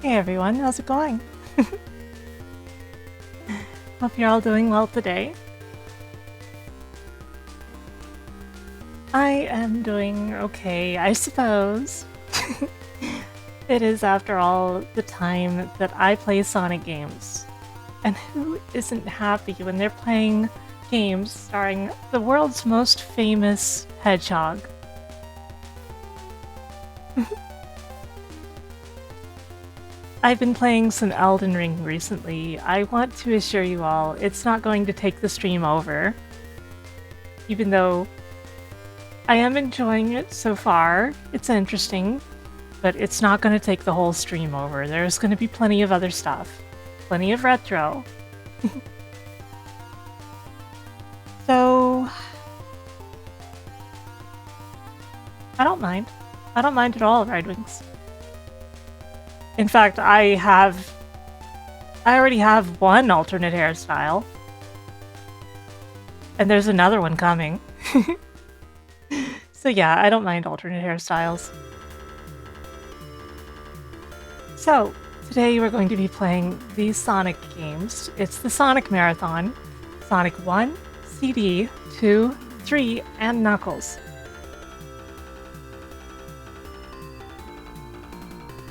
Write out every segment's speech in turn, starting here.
Hey everyone, how's it going? Hope you're all doing well today. I am doing okay, I suppose. It is, after all, the time that I play Sonic games. And who isn't happy when they're playing games starring the world's most famous Hedgehog? I've been playing some Elden Ring recently. I want to assure you all, it's not going to take the stream over. Even though I am enjoying it so far, it's interesting, but it's not going to take the whole stream over. There's going to be plenty of other stuff. Plenty of retro. So... I don't mind. I don't mind at all, Ride Wings. In fact, I already have one alternate hairstyle. And there's another one coming. So yeah, I don't mind alternate hairstyles. So, today we're going to be playing these Sonic games. It's the Sonic Marathon. Sonic 1, CD, 2, 3, and Knuckles.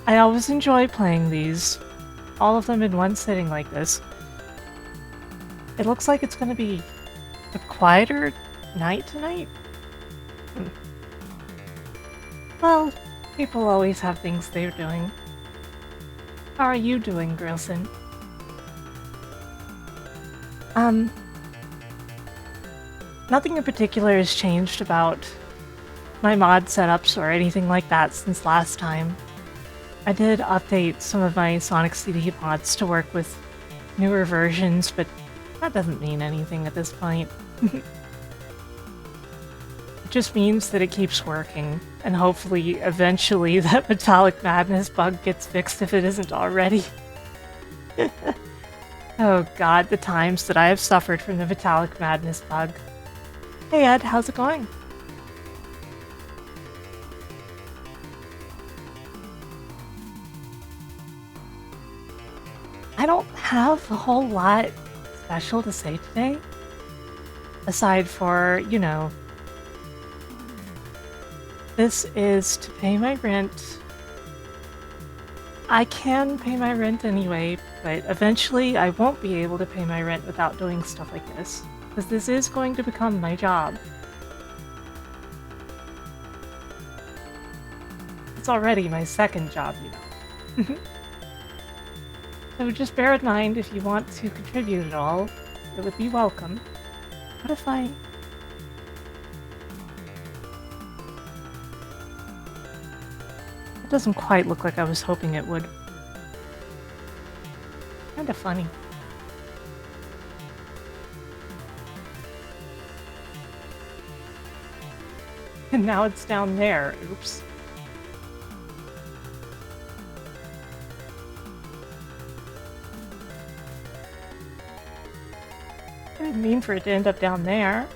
I always enjoy playing these, all of them in one sitting like this. It looks like it's going to be a quieter night tonight. Well, people always have things they're doing. How are you doing, Grilson? Nothing in particular has changed about my mod setups or anything like that since last time. I did update some of my Sonic CD mods to work with newer versions, but that doesn't mean anything at this point. It just means that it keeps working, and hopefully, eventually, that Metallic Madness bug gets fixed if it isn't already. Oh god, the times that I have suffered from the Metallic Madness bug. Hey Ed, how's it going? I don't have a whole lot special to say today. Aside for, you know, this is to pay my rent. I can pay my rent anyway, but eventually I won't be able to pay my rent without doing stuff like this, because this is going to become my job. It's already my second job, you know. So just bear in mind, if you want to contribute at all, it would be welcome. What if I... It doesn't quite look like I was hoping it would. Kinda funny. And now it's down there. Oops. I didn't mean for it to end up down there.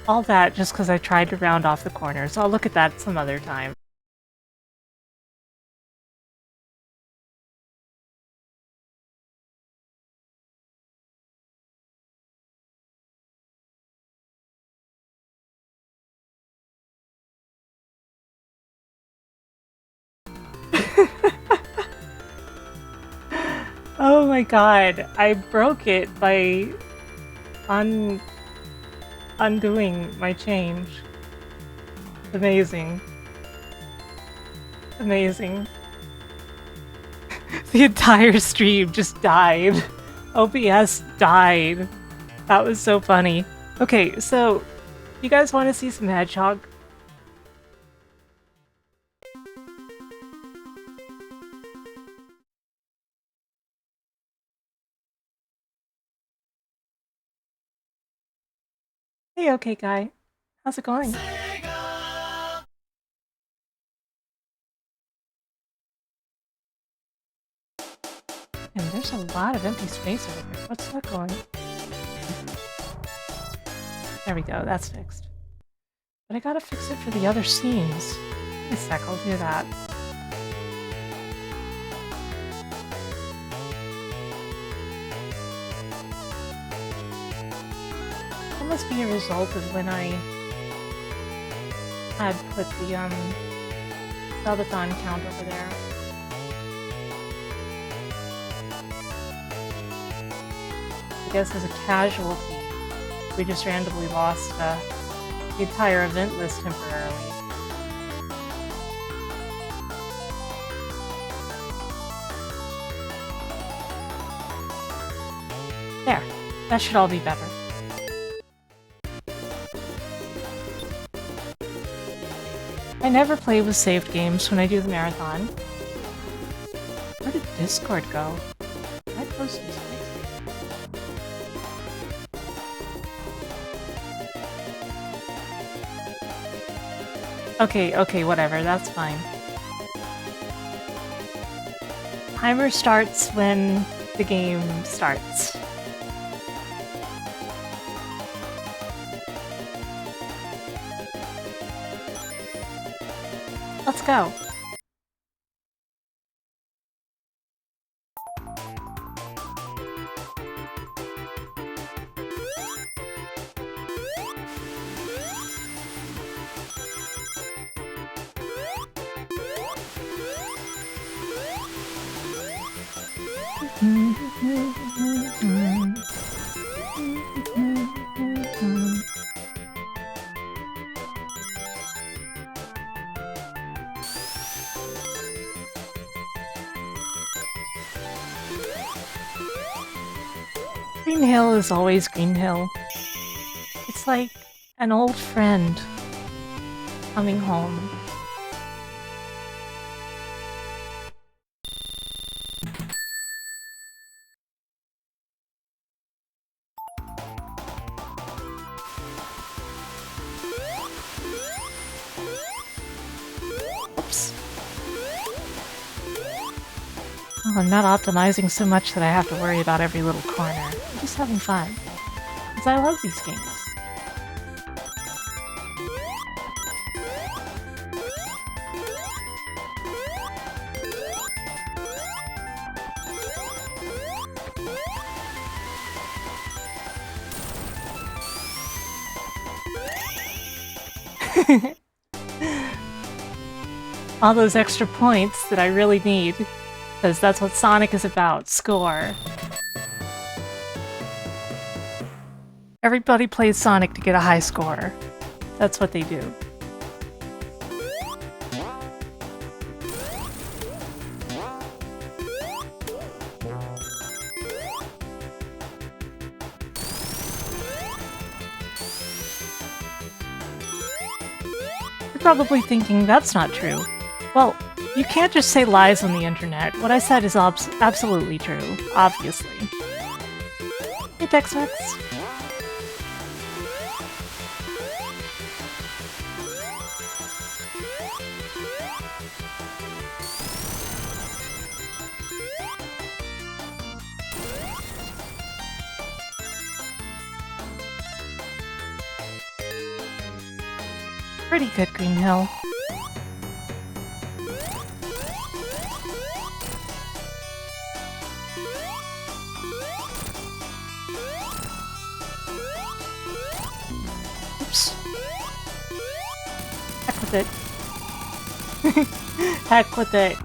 All that just because I tried to round off the corners. I'll look at that some other time. Oh my god, I broke it by undoing my change. Amazing. Amazing. The entire stream just died. OBS died. That was so funny. Okay, so, you guys want to see some Hedgehog? Hey, okay guy. How's it going? And there's a lot of empty space over here. What's that going? There we go, that's fixed. But I gotta fix it for the other scenes. Wait a sec, I'll do that. That must be a result of when I had put the subathon count over there. I guess as a casualty, we just randomly lost the entire event list temporarily. There, that should all be better. I never play with saved games when I do the marathon. Where did Discord go? Did I post Discord? Okay, whatever, that's fine. Timer starts when the game starts. Let's go. Green Hill is always Green Hill. It's like an old friend coming home. Oops. Oh, I'm not optimizing so much that I have to worry about every little corner. I'm just having fun. Because I love these games. All those extra points that I really need. Because that's what Sonic is about. Score. Everybody plays Sonic to get a high score. That's what they do. You're probably thinking that's not true. Well, you can't just say lies on the internet. What I said is absolutely true, obviously. Hey, Tex-Mex. Pretty good, Green Hill. Oops. Heck with it. Heck with it.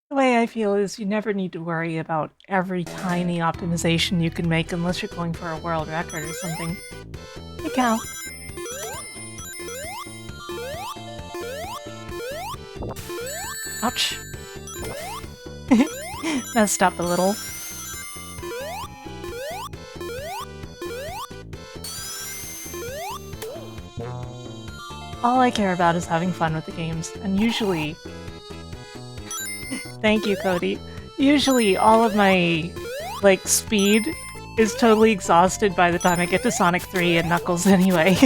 The way I feel is you never need to worry about every tiny optimization you can make unless you're going for a world record or something. Hey, Cal. Ouch. Messed up a little. All I care about is having fun with the games, and usually... Thank you, Cody. Usually all of my, like, speed is totally exhausted by the time I get to Sonic 3 and Knuckles anyway.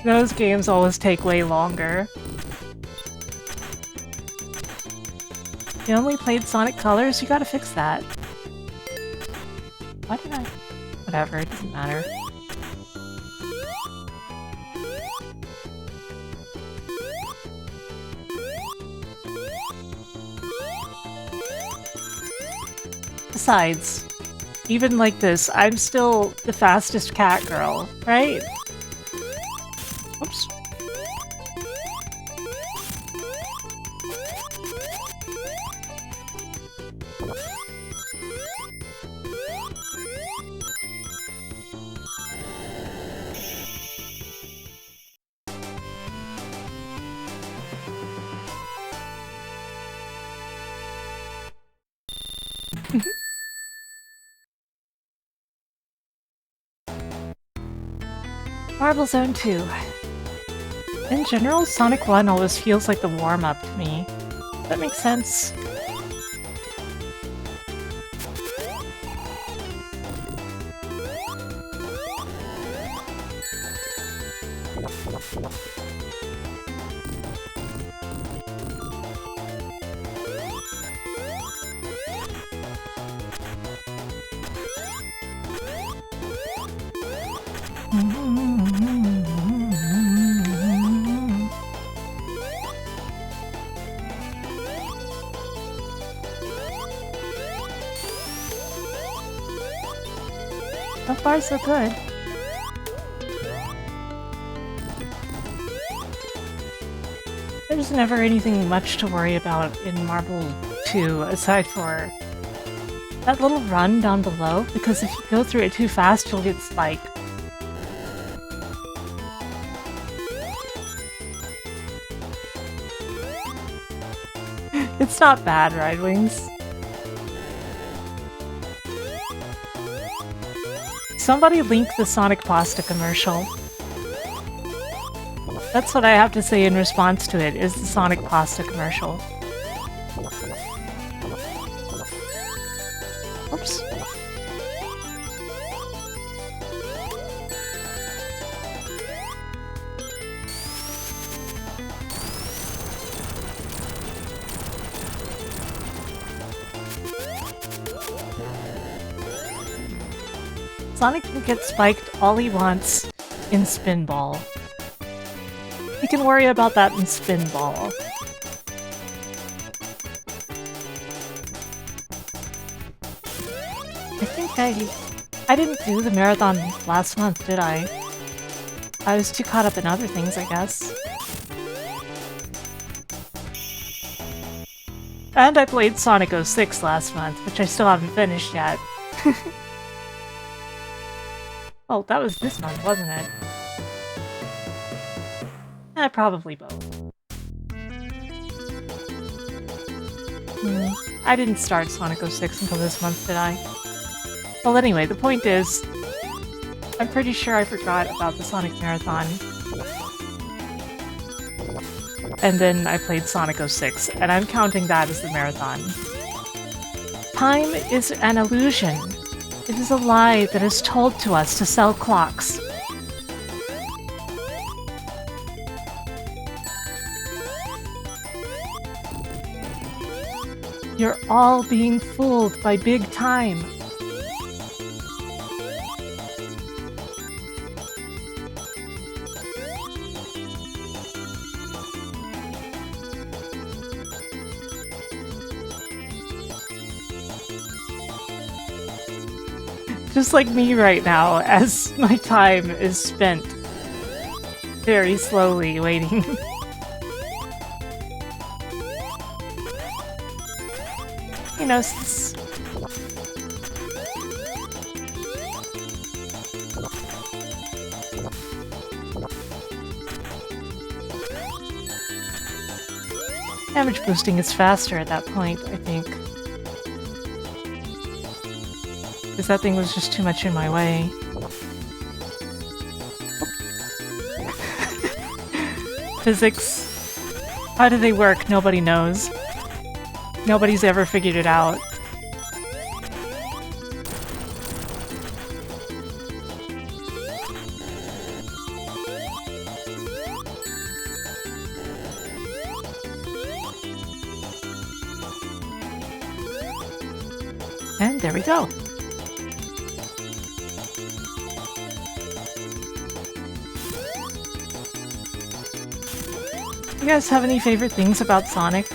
Those games always take way longer. You only played Sonic Colors? You gotta fix that. Why did I? Whatever, it doesn't matter. Besides, even like this, I'm still the fastest cat girl, right? Oops. Marble Zone 2. In general, Sonic 1 always feels like the warm-up to me. That makes sense. So far, so good. There's never anything much to worry about in Marble 2, aside for that little run down below, because if you go through it too fast, you'll get spiked. It's not bad, Ride Wings. Somebody link the Sonic Pasta commercial. That's what I have to say in response to it, is the Sonic Pasta commercial. Oops. Sonic can get spiked all he wants in Spinball. He can worry about that in Spinball. I think I didn't do the marathon last month, did I? I was too caught up in other things, I guess. And I played Sonic 06 last month, which I still haven't finished yet. Oh, that was this month, wasn't it? Probably both. I didn't start Sonic 06 until this month, did I? Well, anyway, the point is, I'm pretty sure I forgot about the Sonic Marathon. And then I played Sonic 06, and I'm counting that as the marathon. Time is an illusion. It is a lie that is told to us to sell clocks. You're all being fooled by big time. Just like me right now, as my time is spent very slowly waiting. You know, damage boosting is faster at that point, I think. Because that thing was just too much in my way. Physics. How do they work? Nobody knows. Nobody's ever figured it out. And there we go. You guys have any favorite things about Sonic?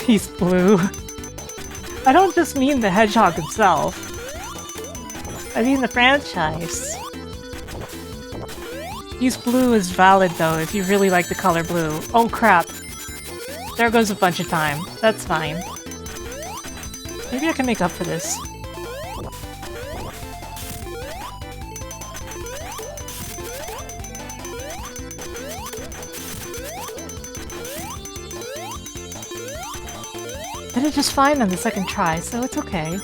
He's blue. I don't just mean the Hedgehog himself. I mean the franchise. He's blue is valid though if you really like the color blue. Oh crap. There goes a bunch of time. That's fine. Maybe I can make up for this. I did just fine on the second try, so it's okay.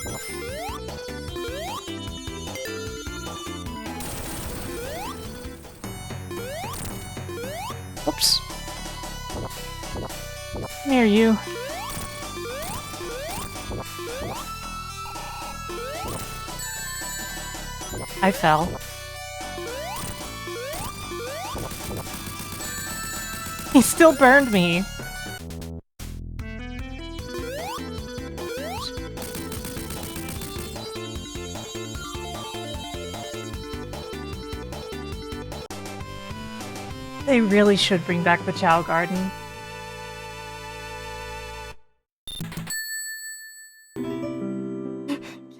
Oops. Come here, you. I fell. He still burned me. They really should bring back the Chow Garden.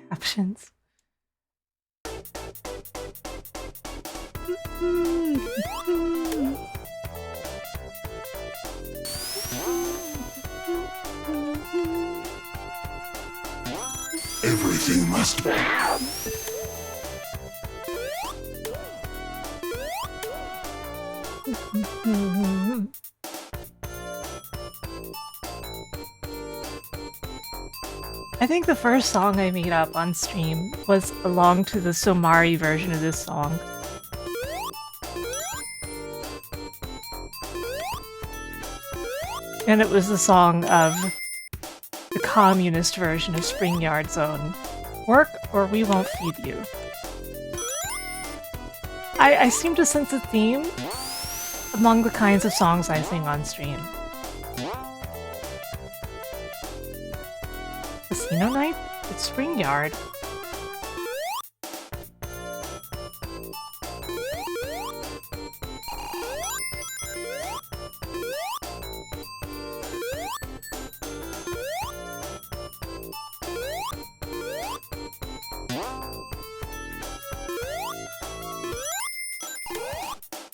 Captions. Everything must be. I think the first song I made up on stream was along to the Somari version of this song. And it was the song of the communist version of Spring Yard Zone. Work or we won't feed you. I seem to sense a theme among the kinds of songs I sing on stream. Casino night? It's Spring Yard.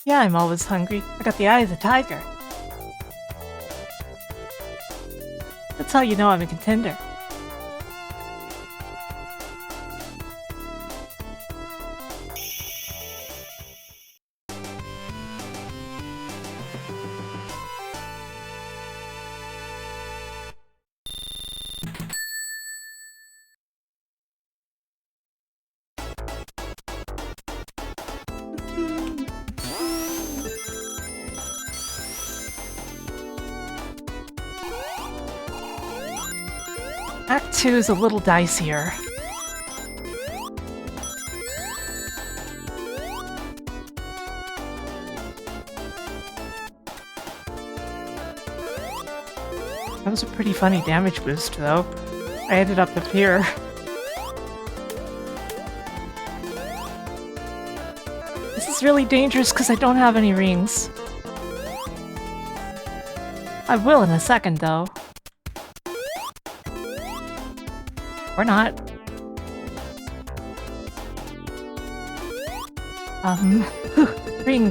Yeah, I'm always hungry. I got the eye of the tiger. That's how you know I'm a contender. Act 2 is a little dicier. That was a pretty funny damage boost, though. I ended up here. This is really dangerous because I don't have any rings. I will in a second, though. Or not. Ring.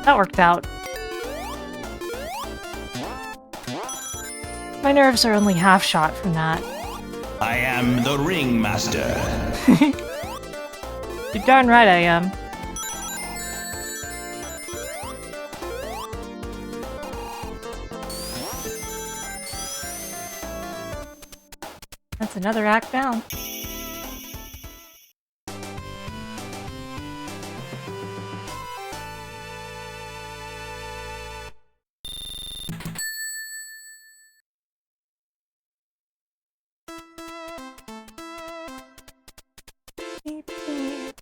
That worked out. My nerves are only half shot from that. I am the ringmaster. You're darn right I am. That's another act down. Beep, beep.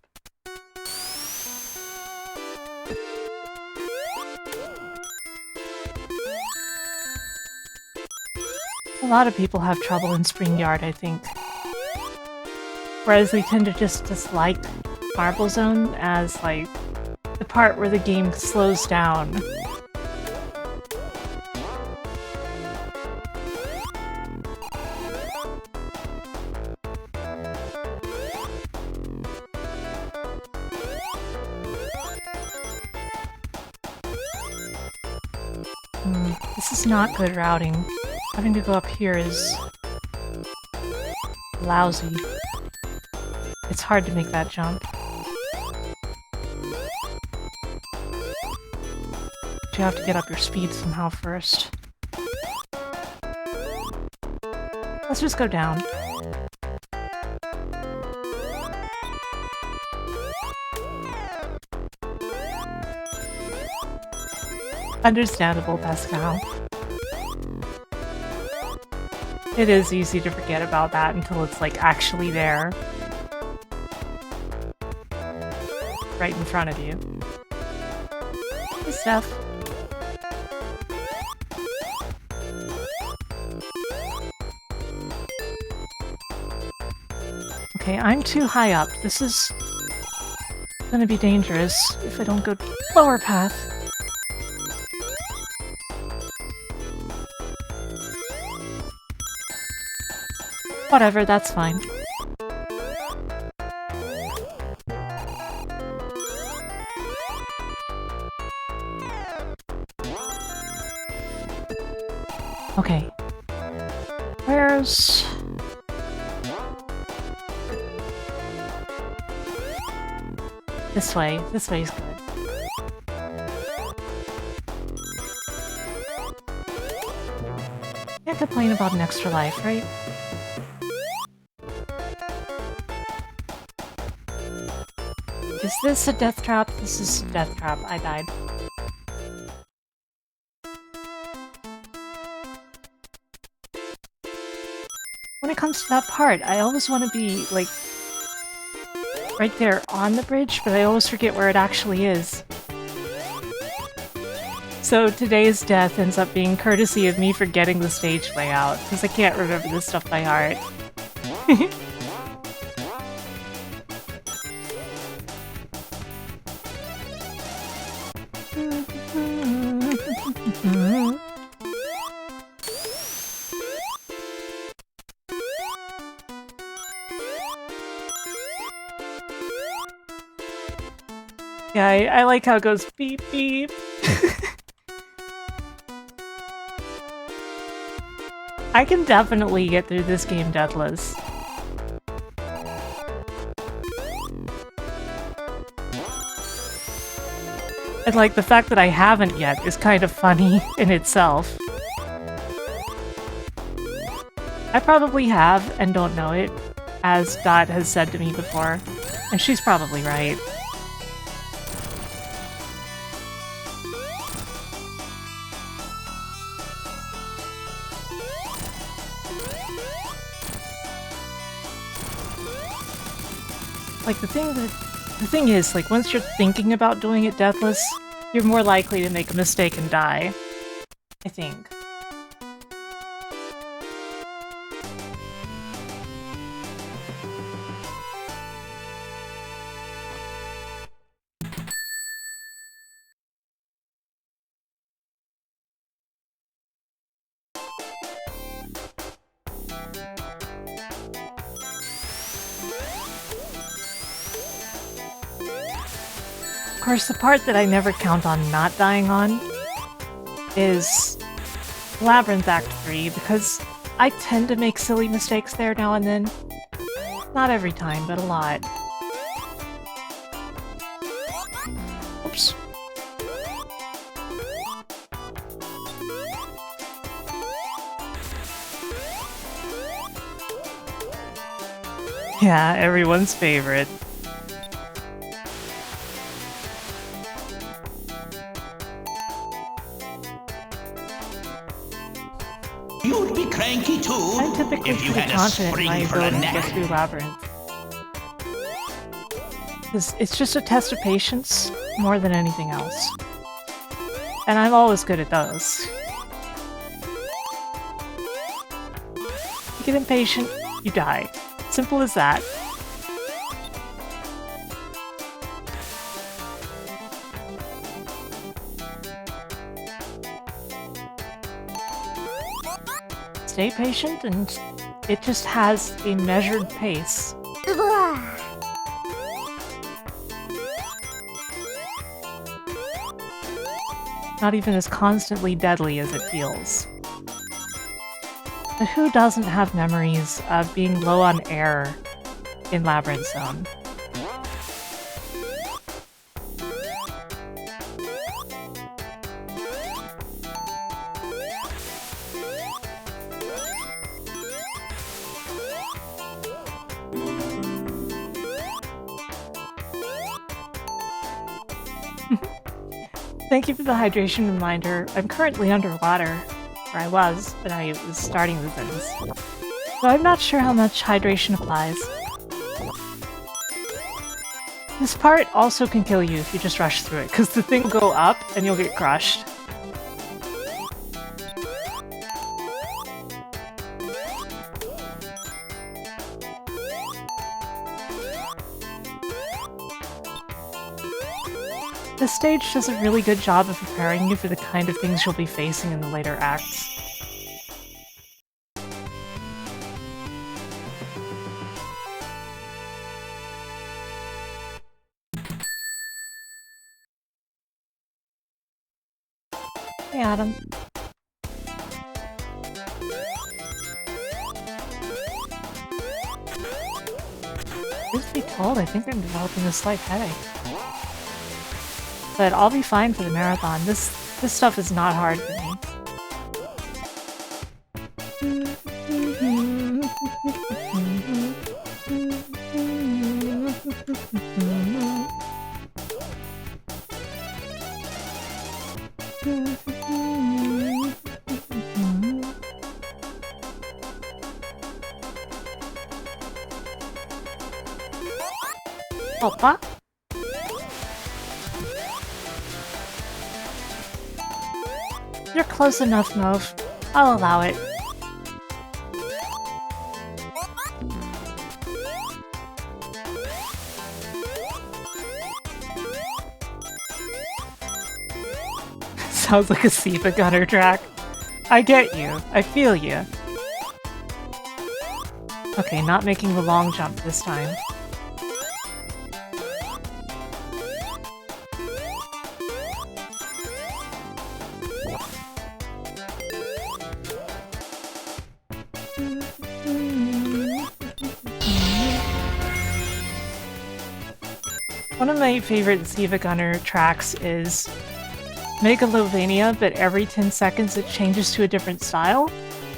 A lot of people have trouble in Spring Yard, I think. Whereas they tend to just dislike Marble Zone as, like, the part where the game slows down. This is not good routing. Having to go up here is lousy. It's hard to make that jump. But you have to get up your speed somehow first. Let's just go down. Understandable, Pascal. It is easy to forget about that until it's, like, actually there. Right in front of you. Hey, Steph. Okay, I'm too high up. This is gonna be dangerous if I don't go lower path. Whatever, that's fine. Okay. Where's... This way. This way's good. Can't complain about an extra life, right? Is this a death trap? This is a death trap. I died. When it comes to that part, I always want to be, like, right there on the bridge, but I always forget where it actually is. So today's death ends up being courtesy of me forgetting the stage layout, because I can't remember this stuff by heart. Yeah, I like how it goes beep beep. I can definitely get through this game deathless. And like, the fact that I haven't yet is kind of funny in itself. I probably have and don't know it, as Dot has said to me before, and she's probably right. Like, the thing is, like, once you're thinking about doing it deathless, you're more likely to make a mistake and die. I think. Of course, the part that I never count on not dying on is Labyrinth Act 3, because I tend to make silly mistakes there now and then. Not every time, but a lot. Oops. Yeah, everyone's favorite. You'd be cranky too I'm typically if you pretty had a confident in spring my for a ability to get neck. through Labyrinth. Because it's just a test of patience more than anything else. And I'm always good at those. You get impatient, you die. Simple as that. Stay patient, and it just has a measured pace. Not even as constantly deadly as it feels. But who doesn't have memories of being low on air in Labyrinth Zone? Thank you for the hydration reminder. I'm currently underwater, or I was, when I was starting the sentence. So I'm not sure how much hydration applies. This part also can kill you if you just rush through it, because the thing will go up and you'll get crushed. This stage does a really good job of preparing you for the kind of things you'll be facing in the later acts. Hey, Adam. Truth be told, I think I'm developing a slight headache. But I'll be fine for the marathon. This stuff is not hard for me. Opa. You're close enough, Mauve. I'll allow it. Sounds like a Siva Gunner track. I get you. I feel you. Okay, not making the long jump this time. One of my favorite Siva Gunner tracks is Megalovania, but every 10 seconds it changes to a different style.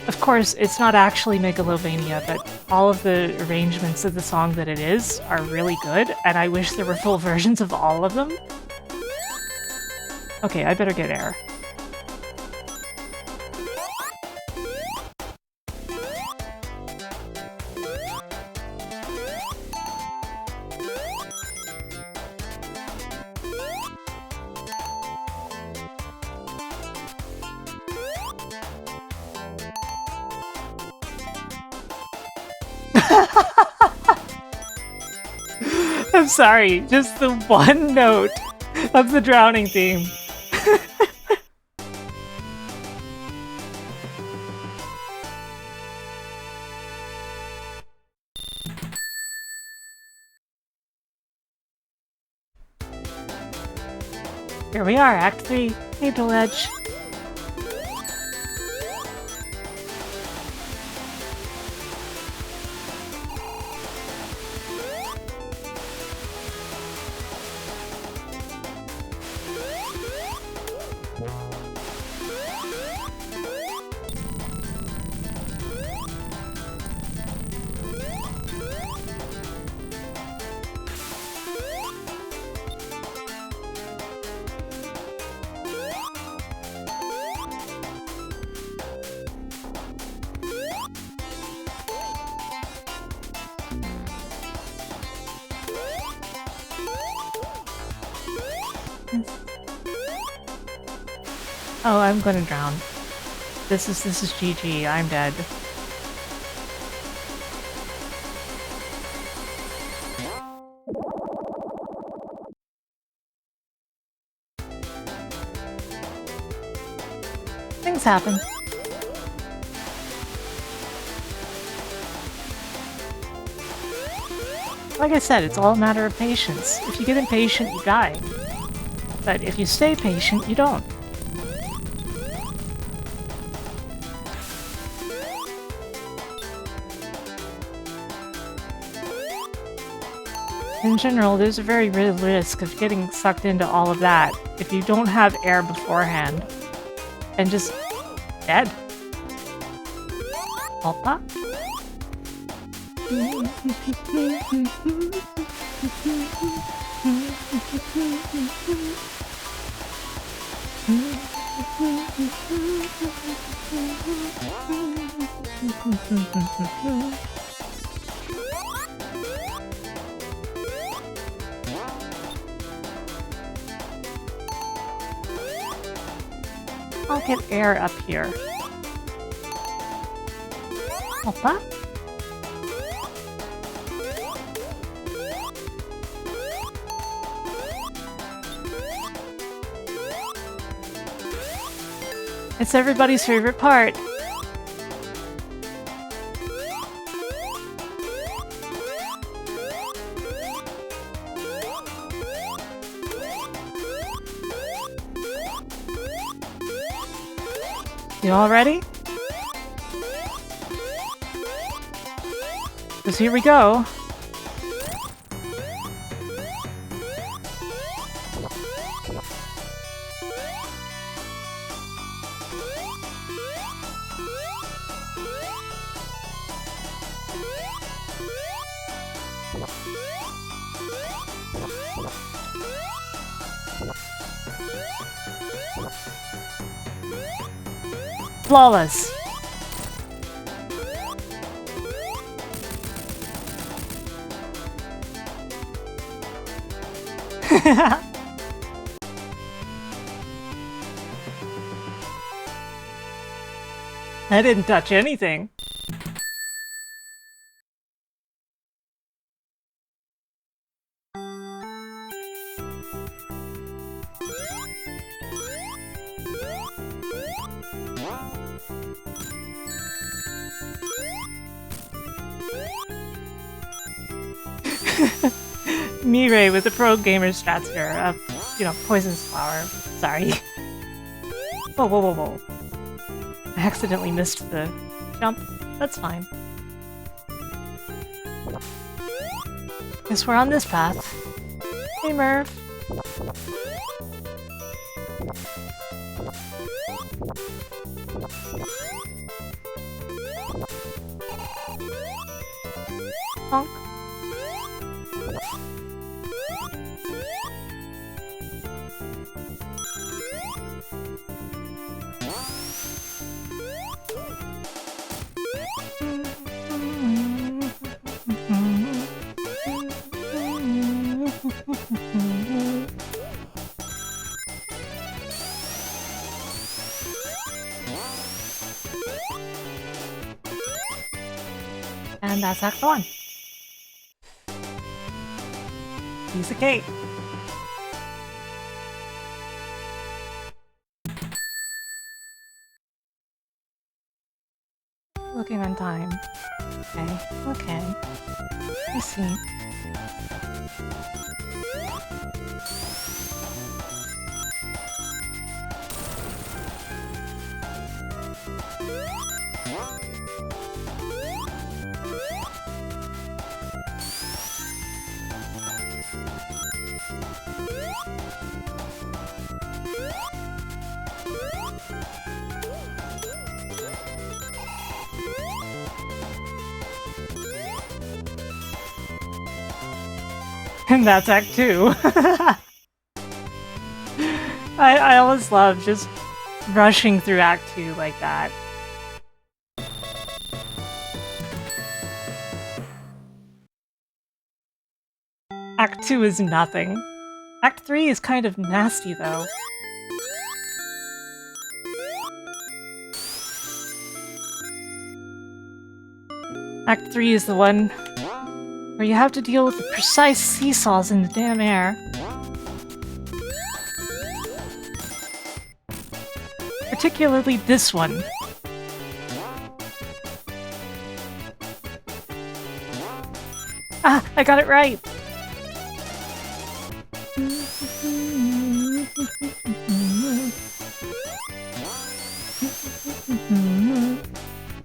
Of course, it's not actually Megalovania, but all of the arrangements of the song that it is are really good, and I wish there were full versions of all of them. Okay, I better get air. I'm sorry, just the one note of the drowning theme. Here we are, Act 3. Angel Edge. Oh, I'm gonna drown. This is GG. I'm dead. Things happen. Like I said, it's all a matter of patience. If you get impatient, you die. But if you stay patient, you don't. In general, there's a very real risk of getting sucked into all of that if you don't have air beforehand. And just dead. Opa. I'll get air up here. Opa. It's everybody's favorite part. You all ready? 'Cause here we go. Flawless. I didn't touch anything. Mirai with the pro gamer strats here. You know, poisonous flower. Sorry. Whoa, whoa, whoa, whoa. I accidentally missed the jump. That's fine. Guess we're on this path. Hey, Merv. Honk. And that's Act 1. Piece of cake. Looking on time. Okay, okay. I see. And that's Act 2. I always love just rushing through Act 2 like that. Act 2 is nothing. Act 3 is kind of nasty, though. Act 3 is the one where you have to deal with the precise seesaws in the damn air. Particularly this one. Ah, I got it right!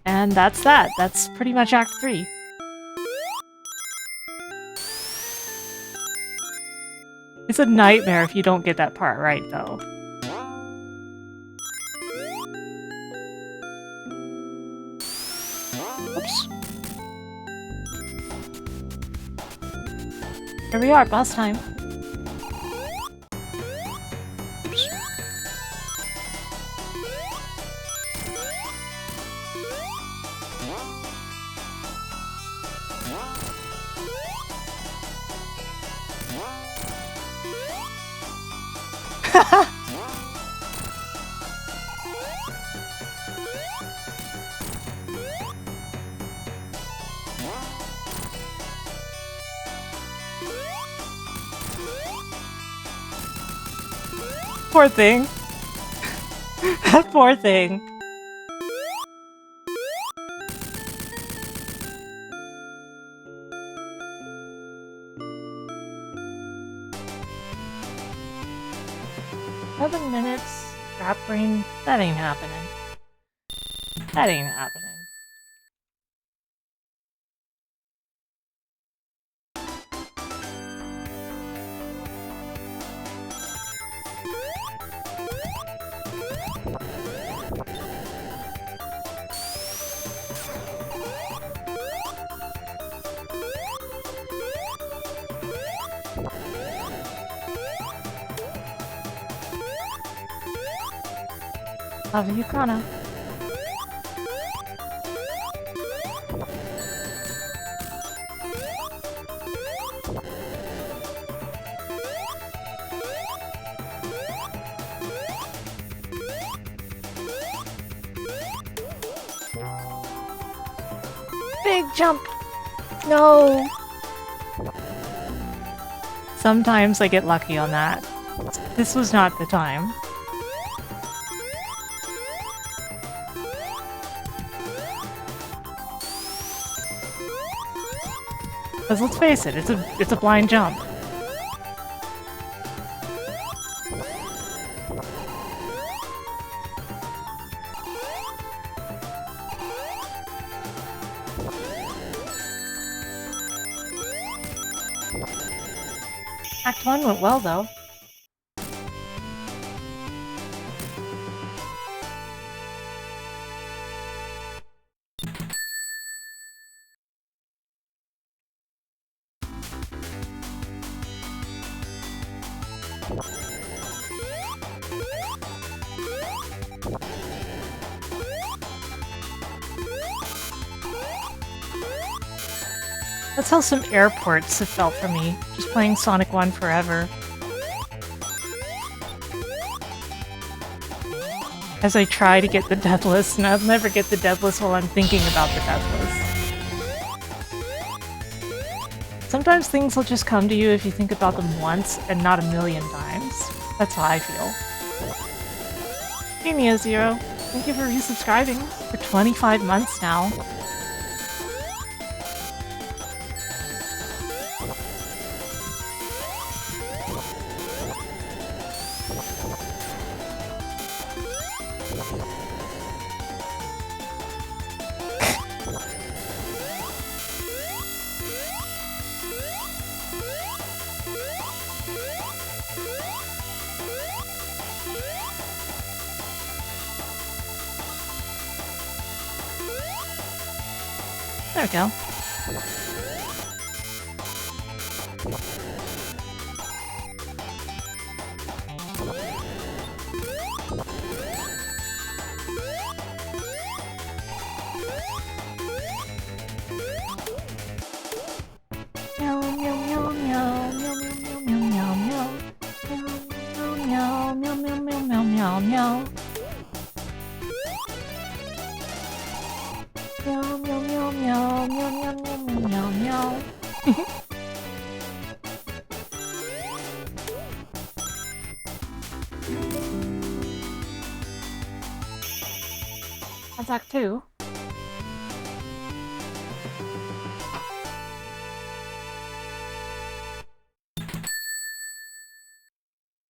And that's that. That's pretty much Act 3. It's a nightmare if you don't get that part right, though. Oops. Here we are, boss time. Oops. Poor thing. Poor thing. "7 minutes, crap brain, that ain't happening. That ain't happening." Love you, Kana. Big jump! No! Sometimes I get lucky on that. This was not the time. Because let's face it, it's a blind jump. Act 1 went well, though. That's how some airports have felt for me, just playing Sonic 1 forever. As I try to get the deathless, and I'll never get the deathless while I'm thinking about the deathless. Sometimes things will just come to you if you think about them once and not a million times. That's how I feel. Hey Neo Zero, thank you for resubscribing for 25 months now. There we go. Meow, meow, meow, meow, meow, meow, meow, meow, meow. meow, meow, meow, meow, meow, meow. That's Act 2.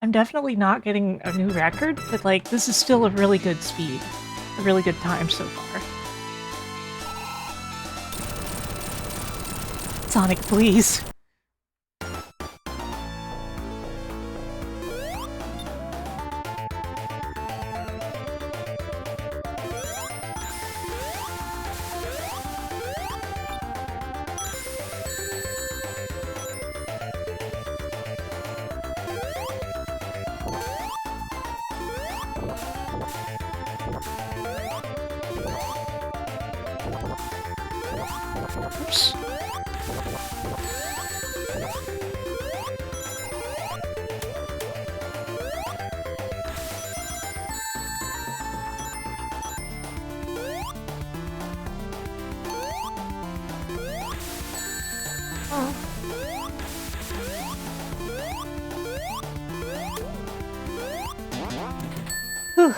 I'm definitely not getting a new record, but like, this is still a really good speed. A really good time so far. Sonic, please. Oops. Oh. Whew.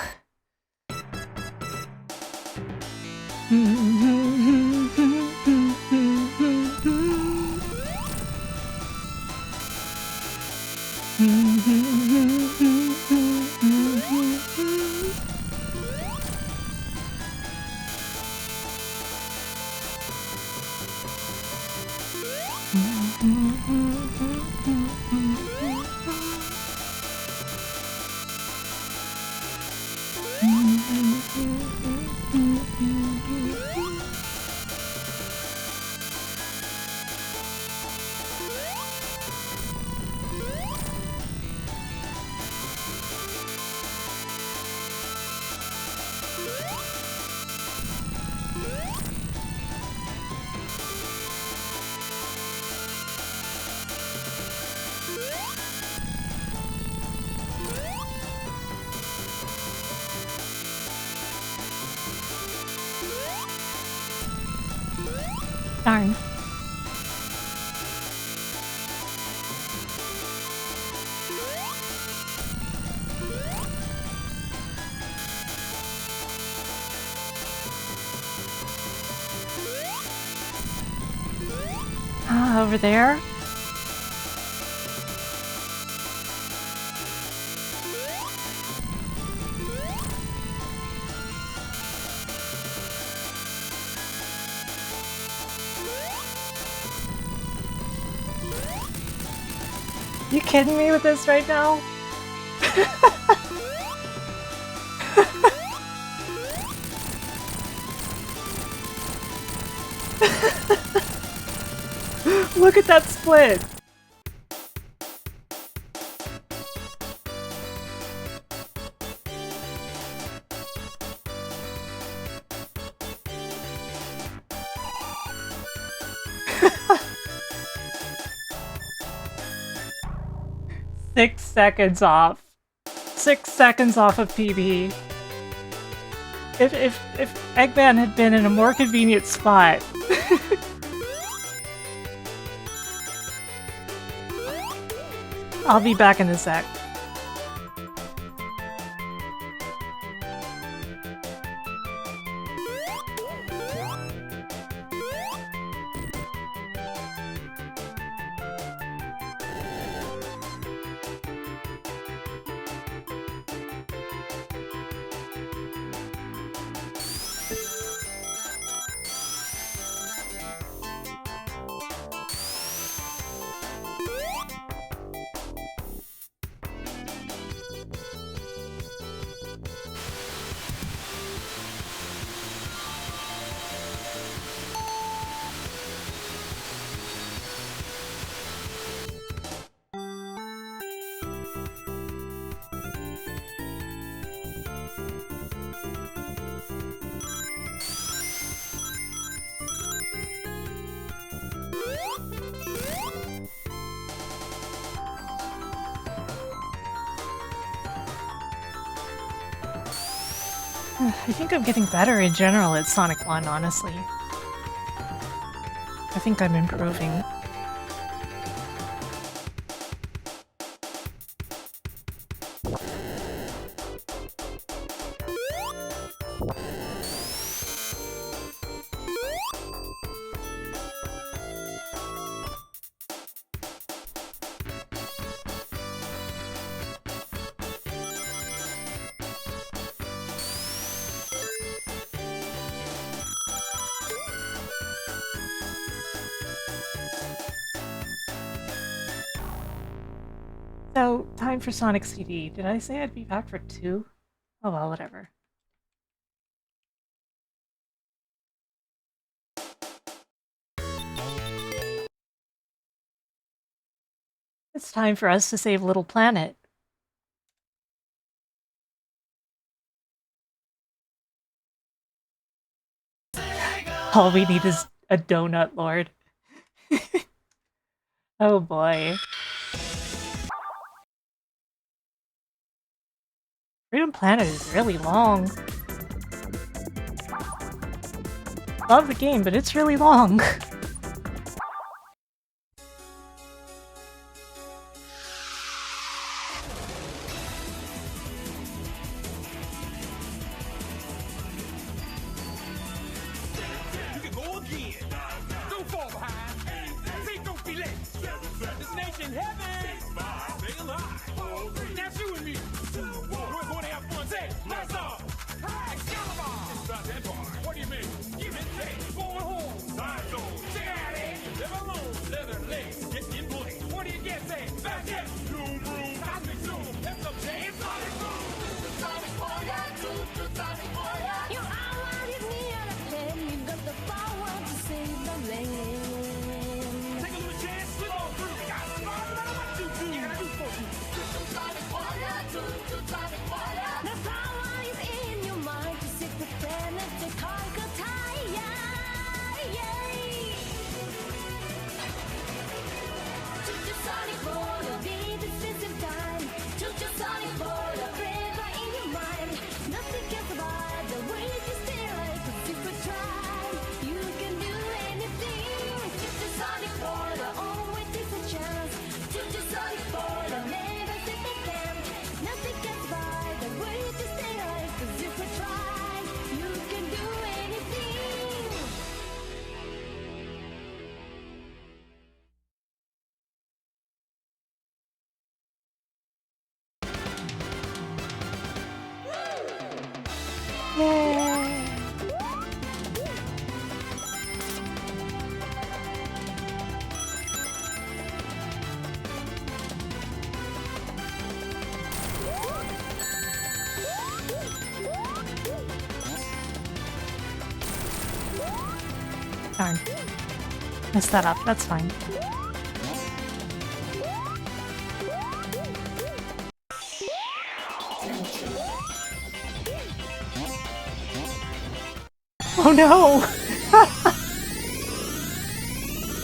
Darn. Ah, over there? You kidding me with this right now? Look at that split! Six seconds off. 6 seconds off of PB. If Eggman had been in a more convenient spot. I'll be back in a sec. I think I'm getting better in general at Sonic 1, honestly. I think I'm improving. So, time for Sonic CD. Did I say I'd be back for 2? Oh well, whatever. It's time for us to save Little Planet. All we need is a donut lord. Oh boy. Freedom Planet is really long. Love the game, but it's really long. Yay! Darn. Messed that up, that's fine. Oh no!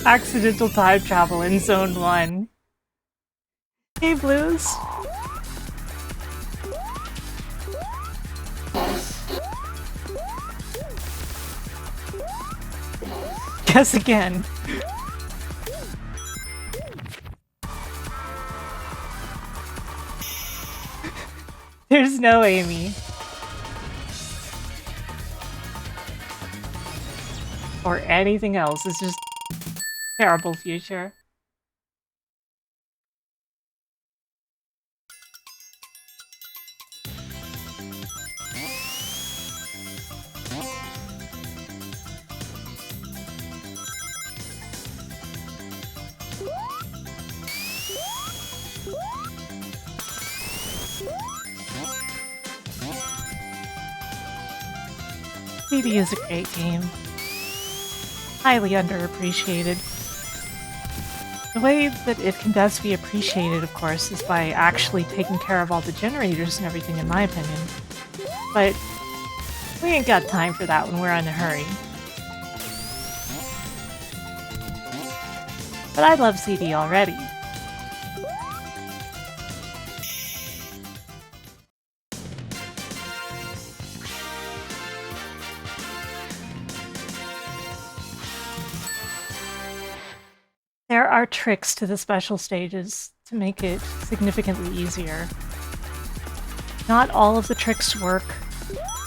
Accidental time travel in Zone 1. Hey, Blues! Guess again. There's no Amy. Or anything else. It's just terrible future. CD is a great game. Highly underappreciated. The way that it can best be appreciated, of course, is by actually taking care of all the generators and everything, in my opinion. But we ain't got time for that when we're in a hurry. But I love CD already. there are tricks to the special stages to make it significantly easier. Not all of the tricks work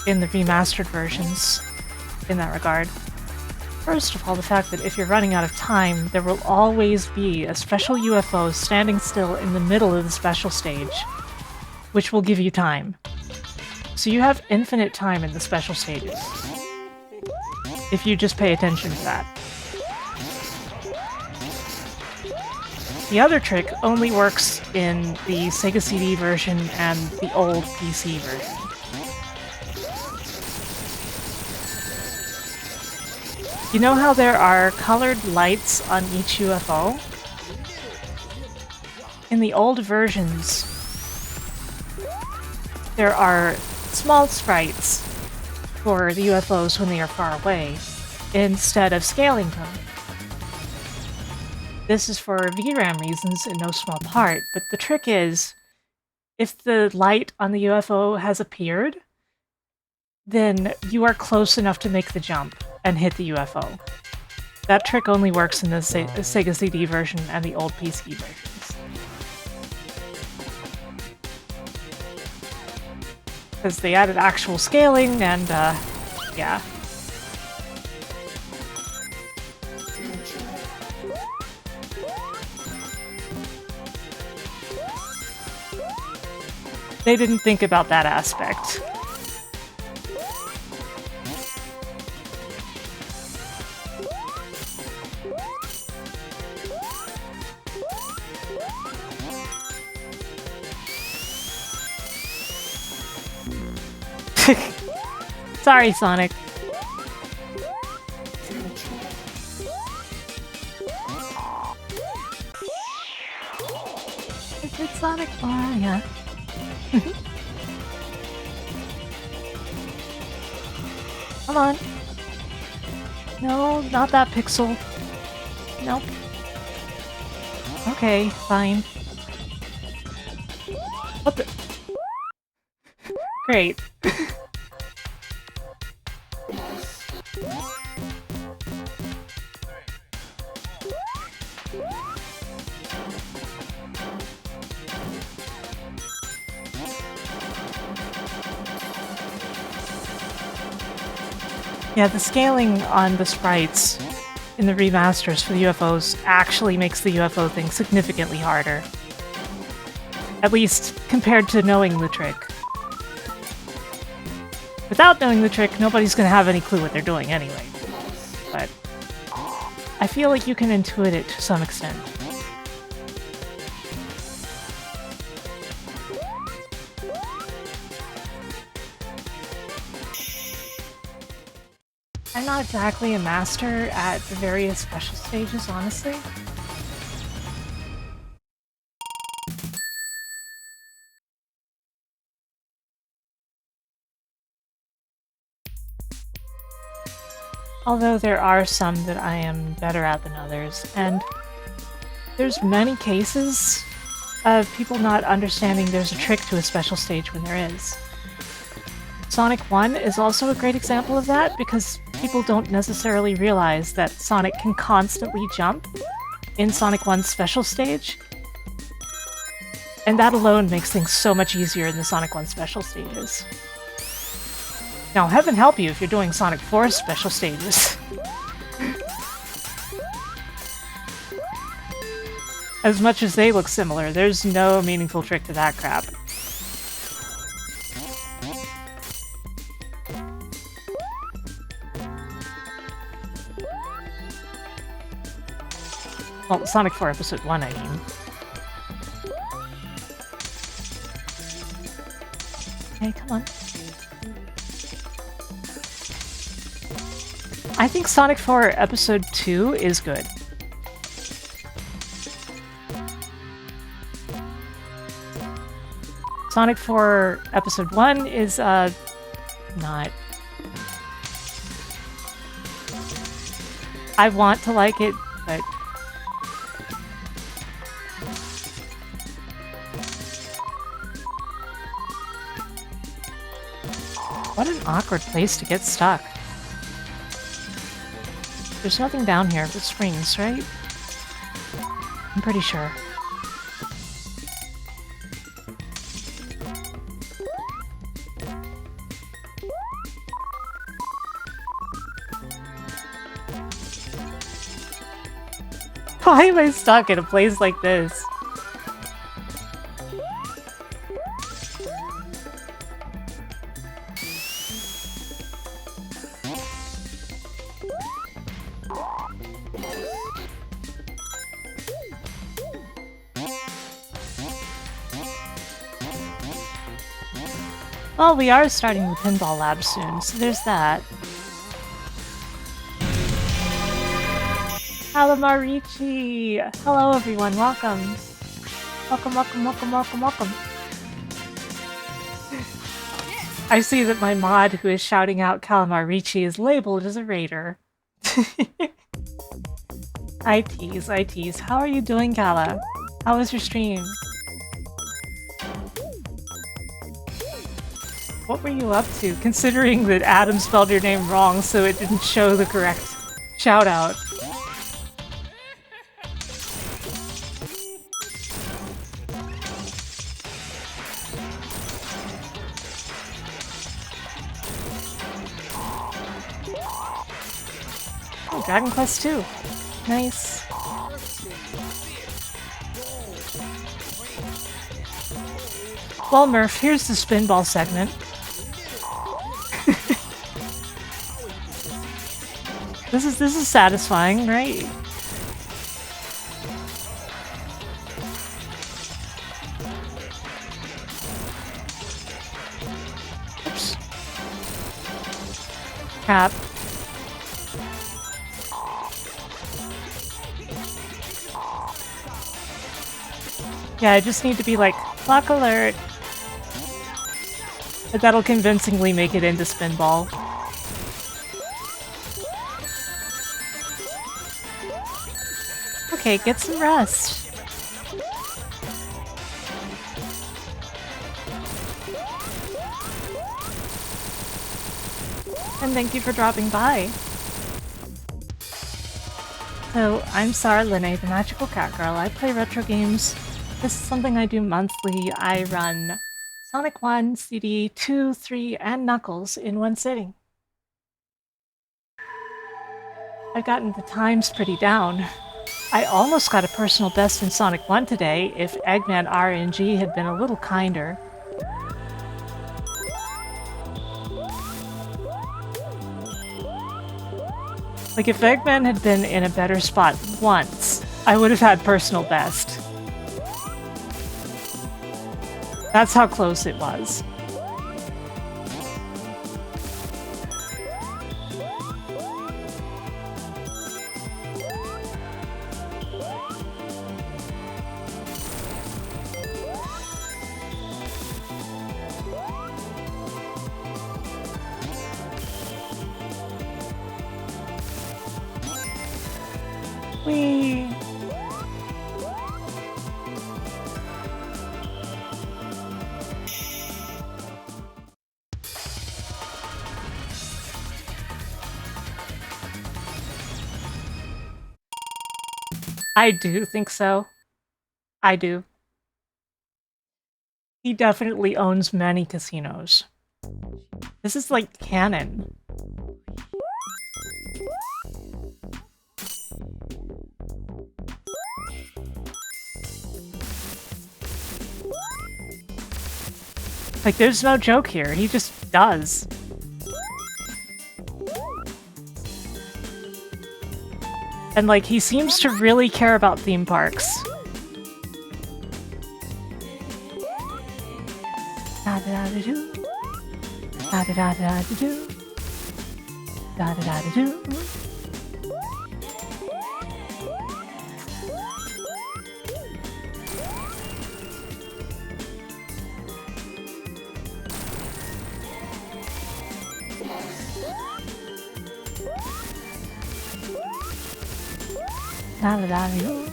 in the remastered versions in that regard. First of all, the fact that if you're running out of time, there will always be a special UFO standing still in the middle of the special stage, which will give you time. So you have infinite time in the special stages, if you just pay attention to that. The other trick only works in the Sega CD version and the old PC version. You know how there are colored lights on each UFO? In the old versions, there are small sprites for the UFOs when they are far away, instead of scaling them. This is for VRAM reasons in no small part, but the trick is, if the light on the UFO has appeared, then you are close enough to make the jump and hit the UFO. That trick only works in the Sega CD version and the old PC versions. Because they added actual scaling and, yeah. They didn't think about that aspect. Sorry, Sonic. Is it Sonic? Oh, yeah. Come on. No, not that pixel. Nope. Okay, fine. What the? Great. Yeah, the scaling on the sprites in the remasters for the UFOs actually makes the UFO thing significantly harder. At least compared to knowing the trick. Without knowing the trick, nobody's gonna have any clue what they're doing anyway. But I feel like you can intuit it to some extent. I'm not exactly a master at the various special stages, honestly. Although there are some that I am better at than others, and there's many cases of people not understanding there's a trick to a special stage when there is. Sonic 1 is also a great example of that, because people don't necessarily realize that Sonic can constantly jump in Sonic 1's special stage. And that alone makes things so much easier in the Sonic 1 special stages. Now, heaven help you if you're doing Sonic 4's special stages. As much as they look similar, there's no meaningful trick to that crap. Well, Sonic 4 Episode 1, I mean. Okay, come on. I think Sonic 4 Episode 2 is good. Sonic 4 Episode 1 is, not. I want to like it, but... What an awkward place to get stuck. There's nothing down here but springs, right? I'm pretty sure. Why am I stuck in a place like this? Well, we are starting the Pinball Lab soon, so there's that. Calamarici! Hello everyone, welcome! Welcome, welcome, welcome, welcome, welcome! I see that my mod who is shouting out Calamarici is labeled as a raider. I tease, I tease. How are you doing, Cala? How was your stream? What were you up to, considering that Adam spelled your name wrong so it didn't show the correct shout-out? Oh, Dragon Quest 2. Nice. Well, Murph, here's the spinball segment. This is satisfying, right? Oops. Crap. Yeah, I just need to be like, clock alert. But that'll convincingly make it into spinball. Okay, get some rest. And thank you for dropping by. So, I'm Sarah Linne, the Magical Cat Girl. I play retro games. This is something I do monthly. I run Sonic 1, CD 2, 3, and Knuckles in one sitting. I've gotten the times pretty down. I almost got a personal best in Sonic 1 today if Eggman RNG had been a little kinder. Like, if Eggman had been in a better spot once, I would have had personal best. That's how close it was. Whee! I do think so. I do. He definitely owns many casinos. This is like canon. Like, there's no joke here. He just does. And, like, he seems to really care about theme parks. Da-da-da-da-doo. Da-da-da-da-da-doo. Da-da-da-da-doo. Da-da-da-da-doo.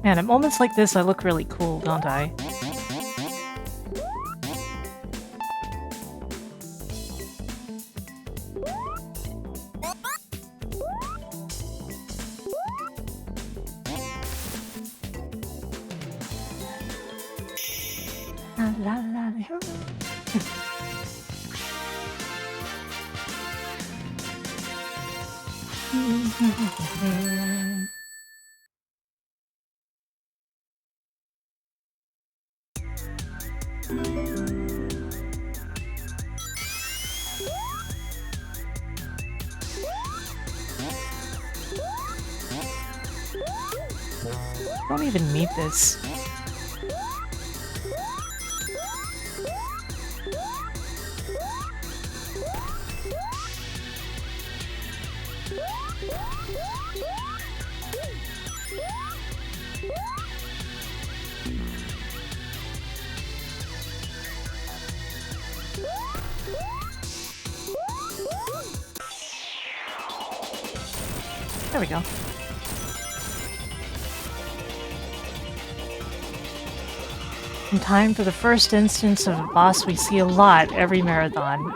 Man, at moments like this, I look really cool, don't I? La, la, la. Don't even need this. There we go. In time for the first instance of a boss we see a lot every marathon.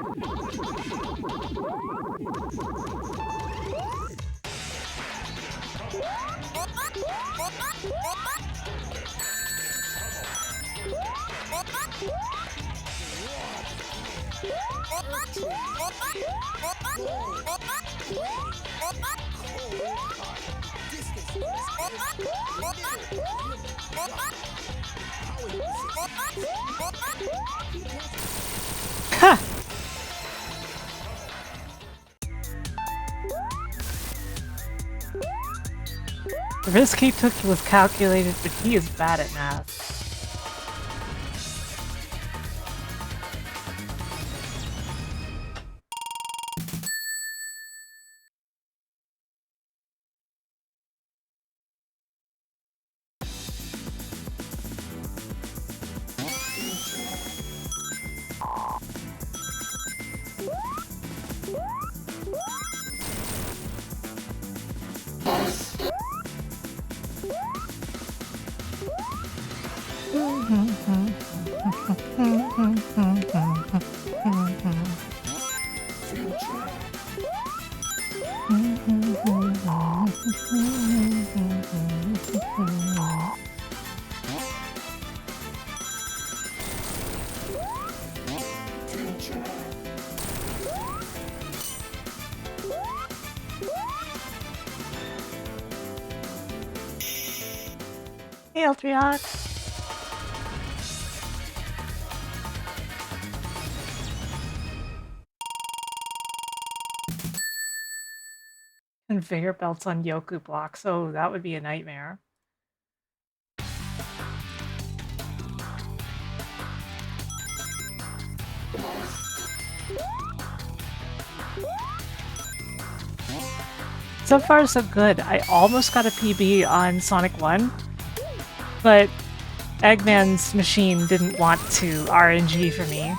Ha! The risk he took was calculated, but he is bad at math. Hey, Hedgehog. Conveyor belts on Yoku blocks. Oh, that would be a nightmare. So far, so good. I almost got a PB on Sonic 1, but Eggman's machine didn't want to RNG for me.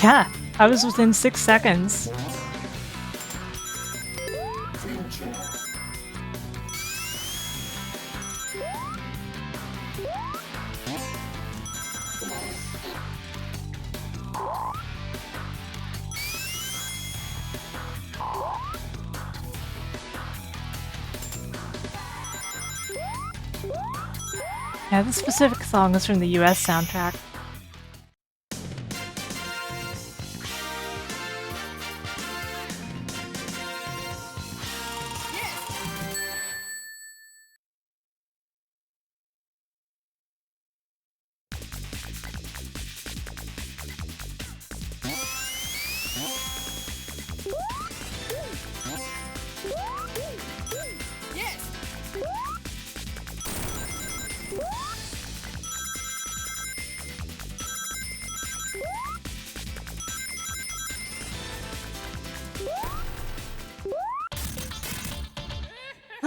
Yeah, I was within 6 seconds. Yeah, this specific song is from the US soundtrack.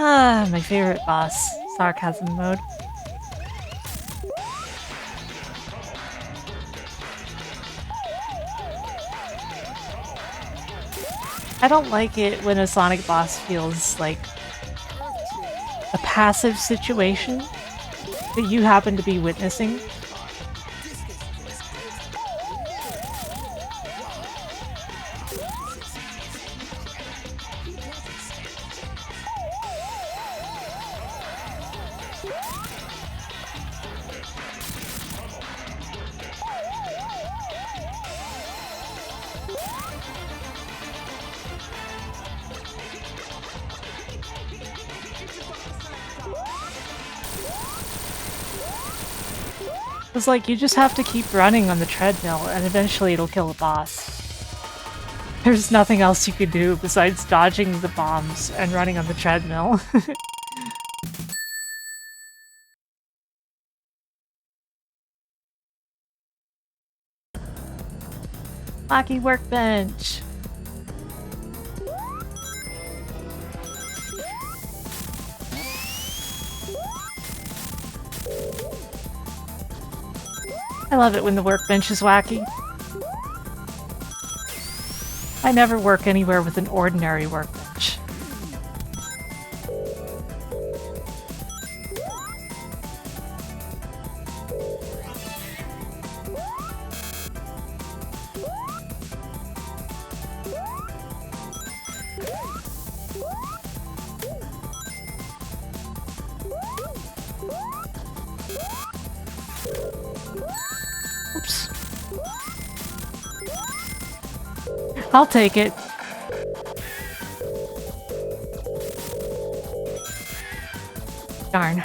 Ah, my favorite boss. Sarcasm mode. I don't like it when a Sonic boss feels like a passive situation that you happen to be witnessing. It's like you just have to keep running on the treadmill and eventually it'll kill the boss. There's nothing else you can do besides dodging the bombs and running on the treadmill. Hockey workbench! I love it when the workbench is wacky. I never work anywhere with an ordinary workbench. Oops. I'll take it. Darn.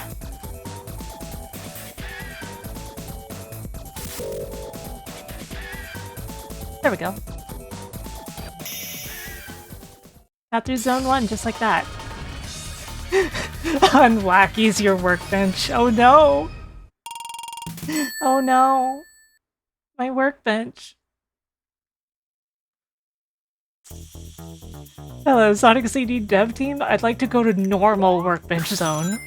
There we go. Got through zone 1 just like that. Unwacky's your workbench. Oh no! Oh no! My workbench. Hello, Sonic CD dev team. I'd like to go to normal workbench zone.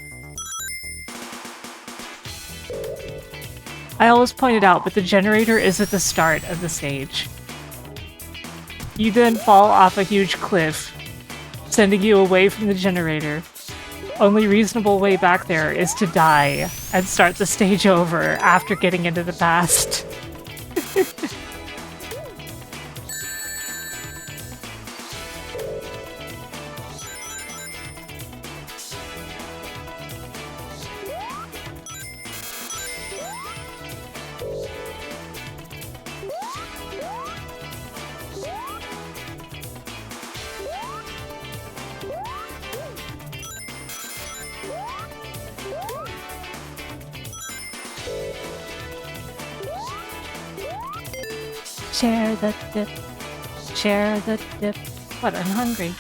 I always point it out, but the generator is at the start of the stage. You then fall off a huge cliff, sending you away from the generator. Only reasonable way back there is to die and start the stage over after getting into the past. Share the dip. Share the dip. What? I'm hungry.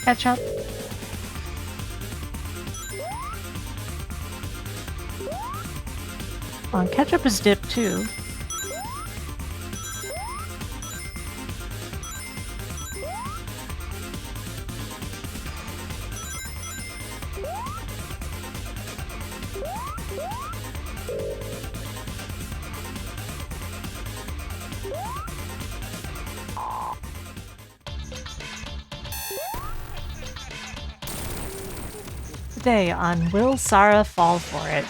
Ketchup. Ketchup is dip too. Today on Will Sarah Fall For It?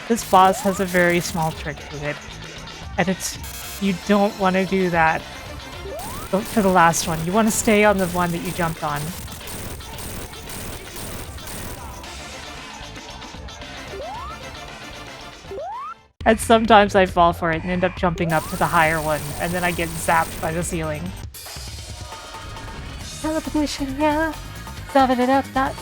This boss has a very small trick to it, and you don't want to do that for the last one. You want to stay on the one that you jumped on. And sometimes I fall for it and end up jumping up to the higher one, and then I get zapped by the ceiling. Teleportation, yeah. Zap it up, that.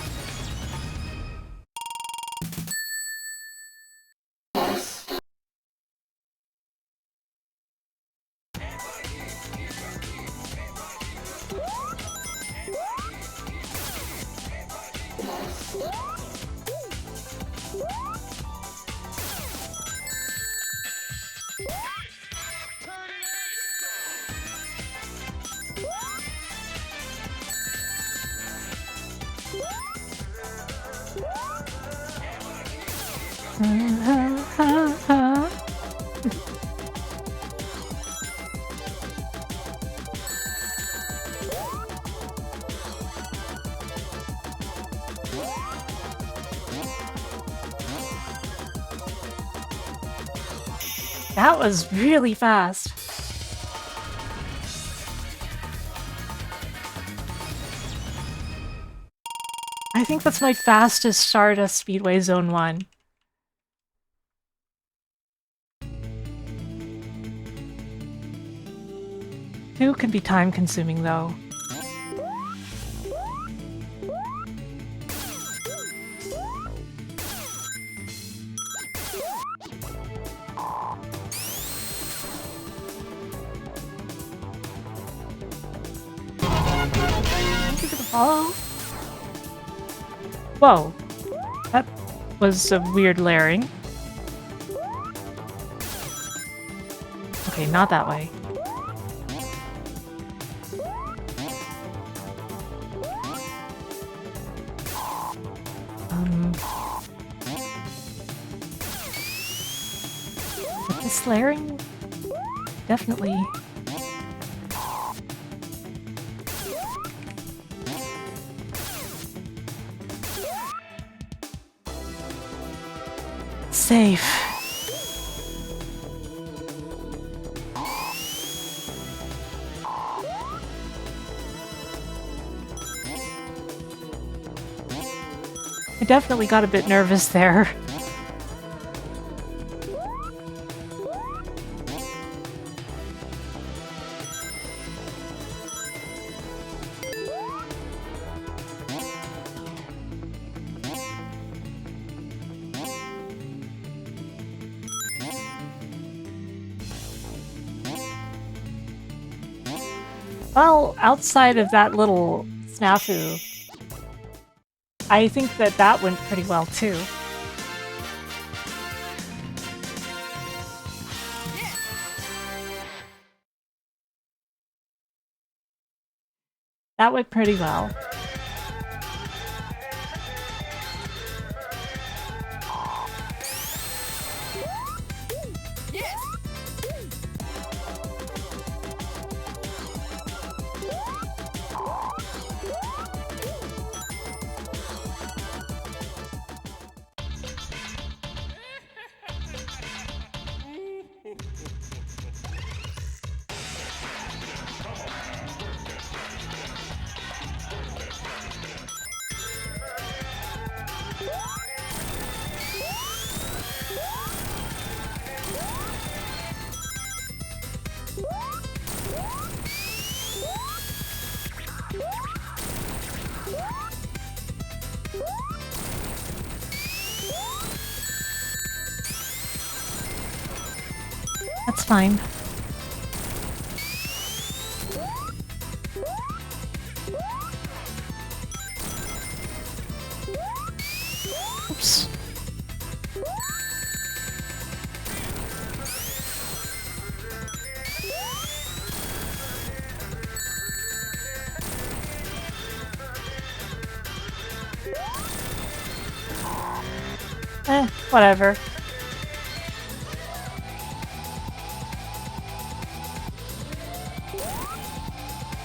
That was really fast. I think that's my fastest Stardust Speedway Zone 1. Two can be time-consuming, though. Thank you for the follow. Whoa. That was a weird layering. Okay, not that way. With this layering? Definitely. Safe. I definitely got a bit nervous there. Well, outside of that little snafu, I think that went pretty well too. That went pretty well. That's fine. Oops. Whatever.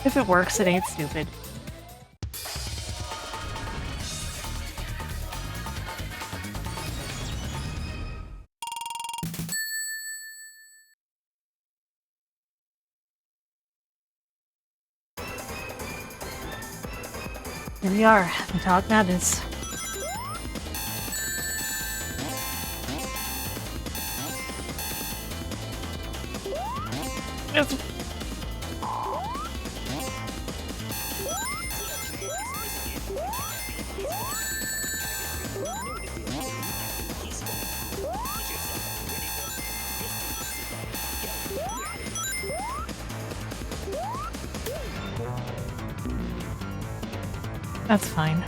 If it works, it ain't stupid. Here we are, Hedgehog Madness. Yes. That's fine.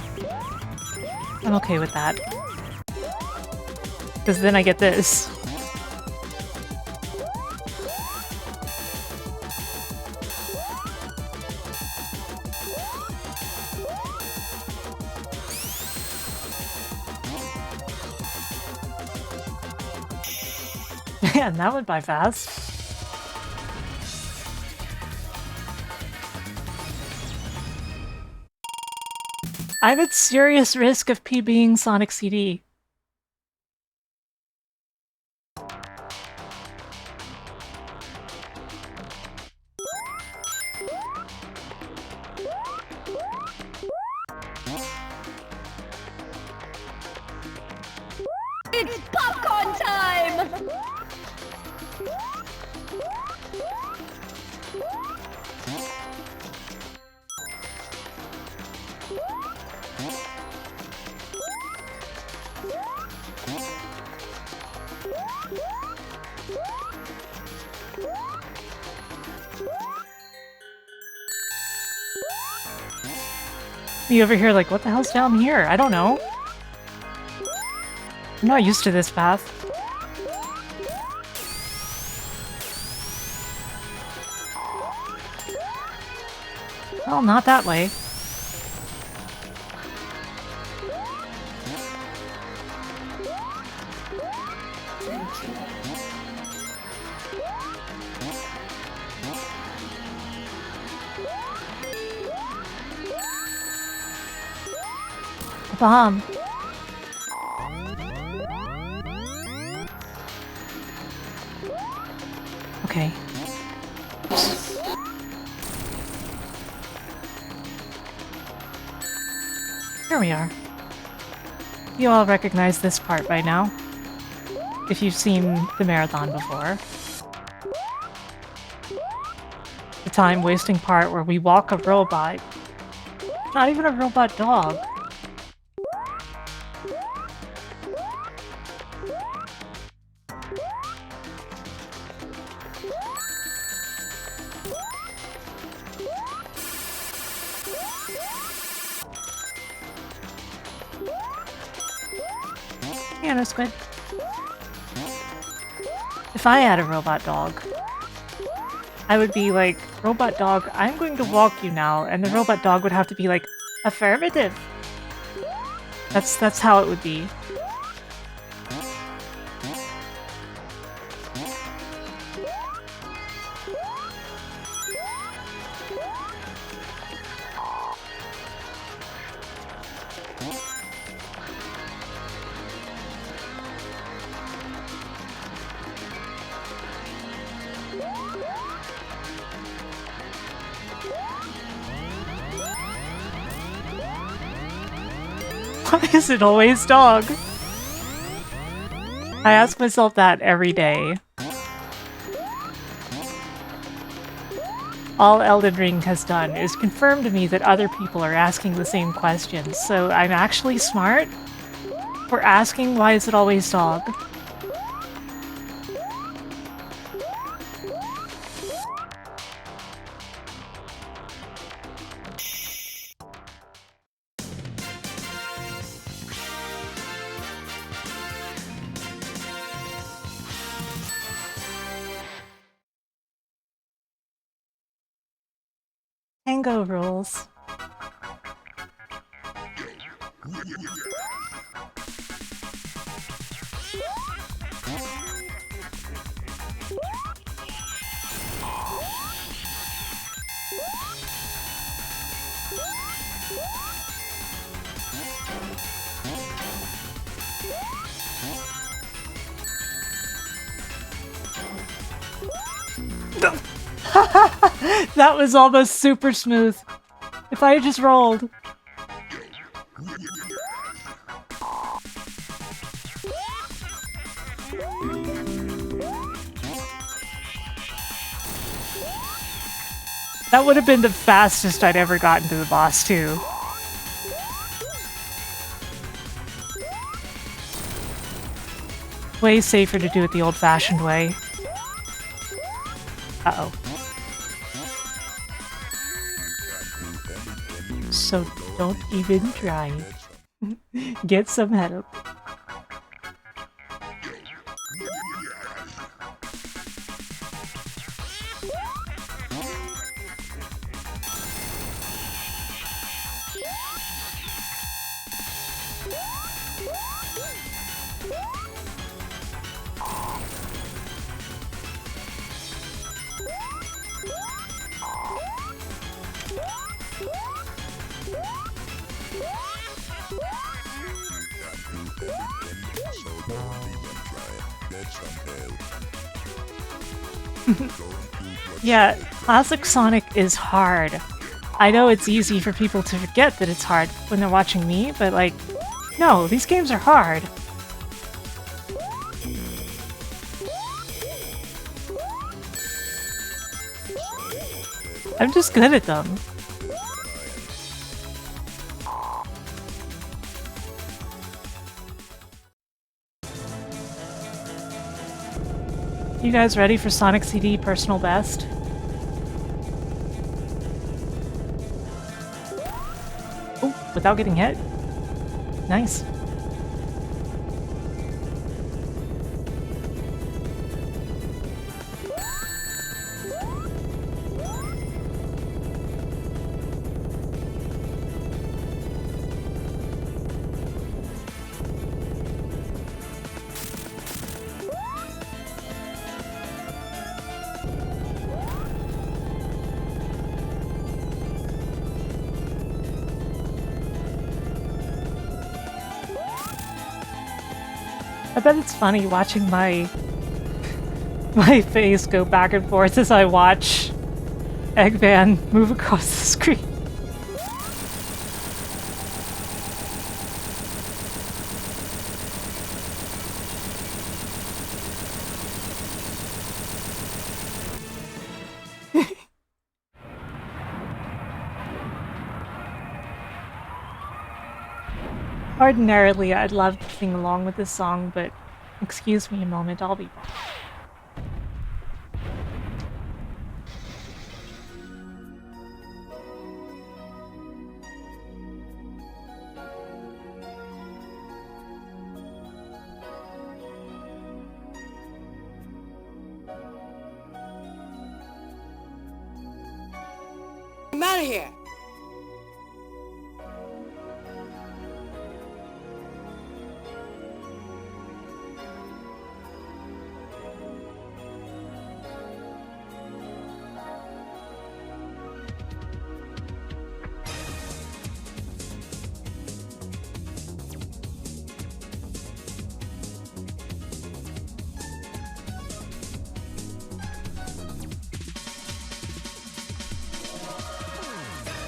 I'm okay with that. Because then I get this. Man, that went by fast. I'm at serious risk of PBing Sonic CD. It's popcorn time! You over here like, what the hell's down here? I don't know. I'm not used to this path. Well, not that way. Bomb. Okay. Here we are. You all recognize this part by now, if you've seen the marathon before. The time-wasting part where we walk a robot. Not even a robot dog. Yeah, no squid. If I had a robot dog, I would be like, robot dog, I'm going to walk you now, and the robot dog would have to be like, affirmative. That's how it would be. Why is it always dog? I ask myself that every day. All Elden Ring has done is confirm to me that other people are asking the same questions, so I'm actually smart for asking why is it always dog. Tango rules. That was almost super smooth. If I had just rolled. That would have been the fastest I'd ever gotten to the boss, too. Way safer to do it the old-fashioned way. Uh-oh. So don't even try. Get some help. Yeah, classic Sonic is hard. I know it's easy for people to forget that it's hard when they're watching me, but like, no, these games are hard. I'm just good at them. You guys ready for Sonic CD Personal Best? Oh, without getting hit? Nice. I bet it's funny watching my face go back and forth as I watch Eggman move across the screen. Ordinarily, I'd love to sing along with this song, but excuse me a moment, I'll be back. I'm out of here.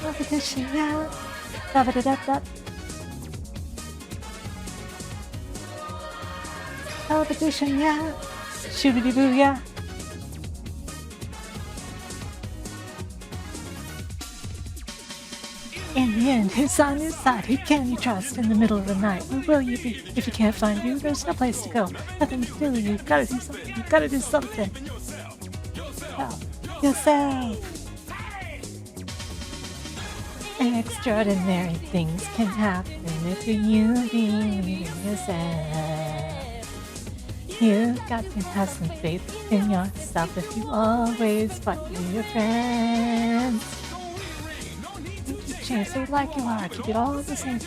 Competition, yeah. Da-ba-da-da-da. Competition, yeah. Shoo-ba-dee-boo, yeah. In the end, who's on his side? Who can you trust in the middle of the night? Where will you be if he can't find you? There's no place to go. Nothing to do. You've got to do something. You've got to do something. Help yourself. Extraordinary things can happen if you believe in yourself. You've got to have some faith in yourself if you always fight with your friends. Keep chance stay like you are, keep it all the same.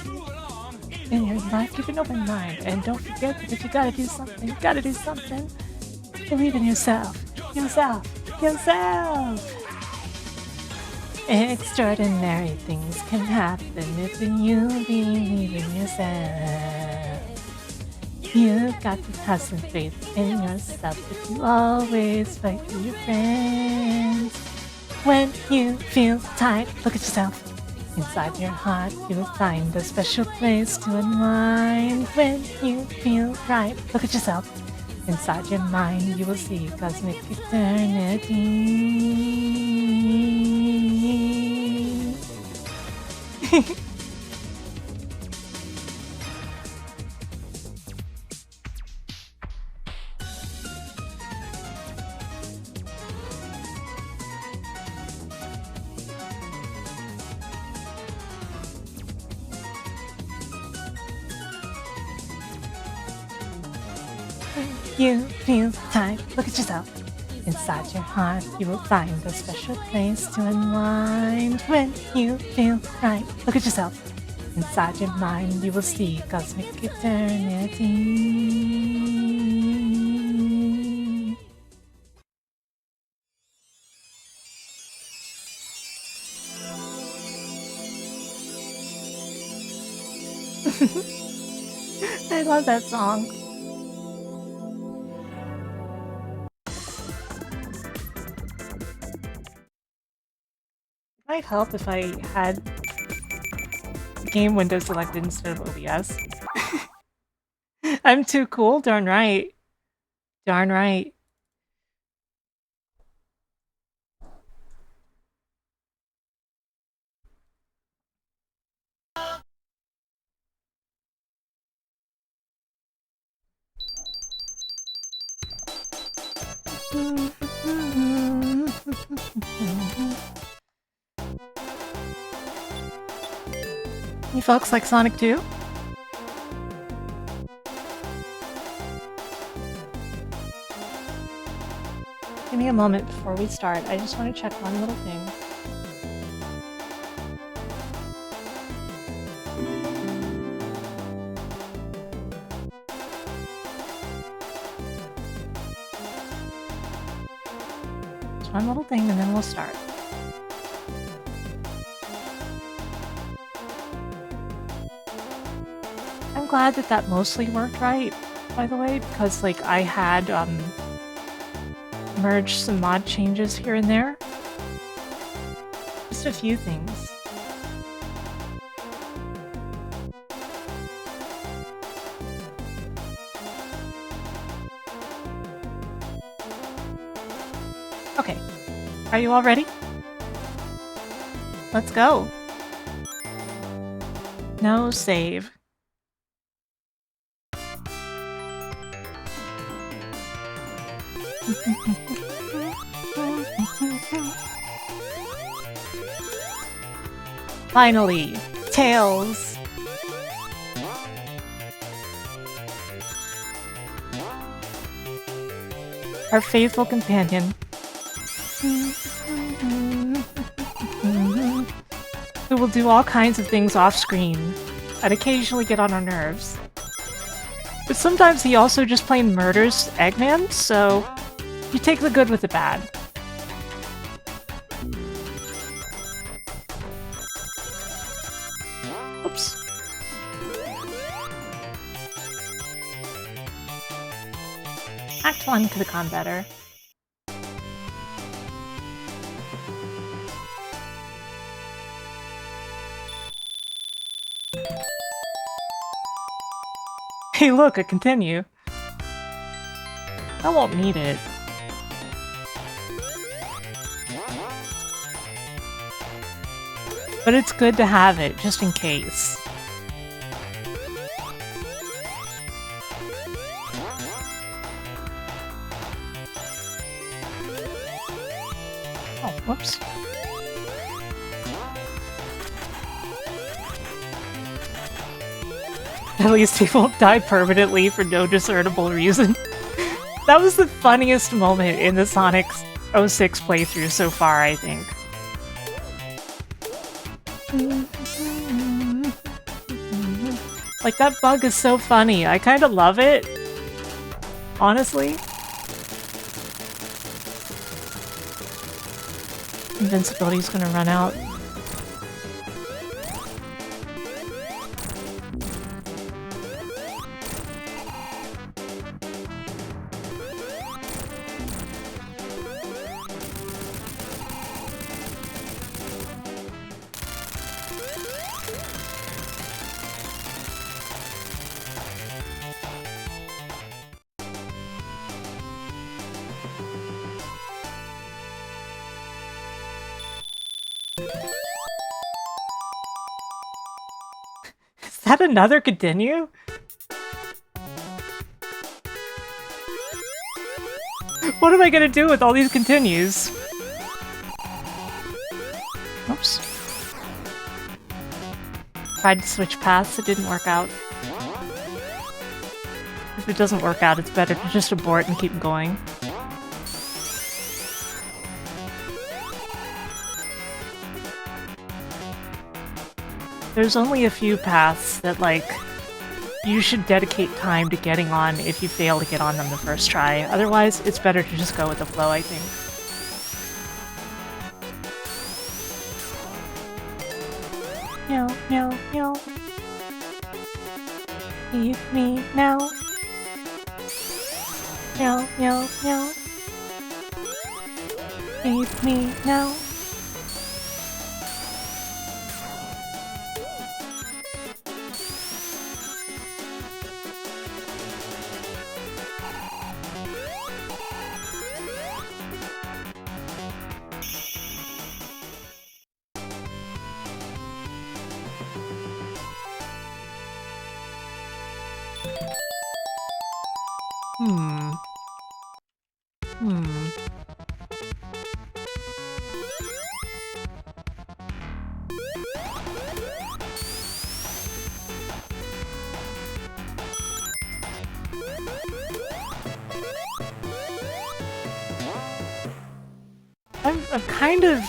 In your life, keep an open mind, and don't forget that if you gotta do something, you gotta do something. Believe in yourself. Yourself. Extraordinary things can happen if you believe in yourself. You've got to have some faith in yourself if you always fight for your friends. When you feel tired, look at yourself. Inside your heart, you'll find a special place to unwind when you feel right. Look at yourself. Inside your mind, you will see cosmic eternity. You feel tight, look at yourself. Inside your heart, you will find a special place to unwind when you feel right. Look at yourself. Inside your mind, you will see cosmic eternity. I love that song. Might help if I had game window selected instead of OBS. I'm too cool? Darn right. Darn right. You folks like Sonic 2? Give me a moment before we start. I just want to check one little thing. Just one little thing and then we'll start. I'm glad that that mostly worked right, by the way, because like I had merged some mod changes here and there. Just a few things. Okay, are you all ready? Let's go. No save. Finally, Tails! Our faithful companion. Who will do all kinds of things off-screen and occasionally get on our nerves. But sometimes he also just plain murders Eggman, so you take the good with the bad. Oops. Act 1 could have gone better. Hey look, a continue. I won't need it. But it's good to have it, just in case. Oh, whoops. At least he won't die permanently for no discernible reason. That was the funniest moment in the Sonic 06 playthrough so far, I think. Like, that bug is so funny. I kind of love it. Honestly. Invincibility's gonna run out. Is that another continue? What am I gonna do with all these continues? Oops. Tried to switch paths, it didn't work out. If it doesn't work out, it's better to just abort and keep going. There's only a few paths that, like, you should dedicate time to getting on if you fail to get on them the first try. Otherwise, it's better to just go with the flow, I think. Meow, meow, meow. Feed me now. Meow, meow, meow. Feed me now. I'm kind of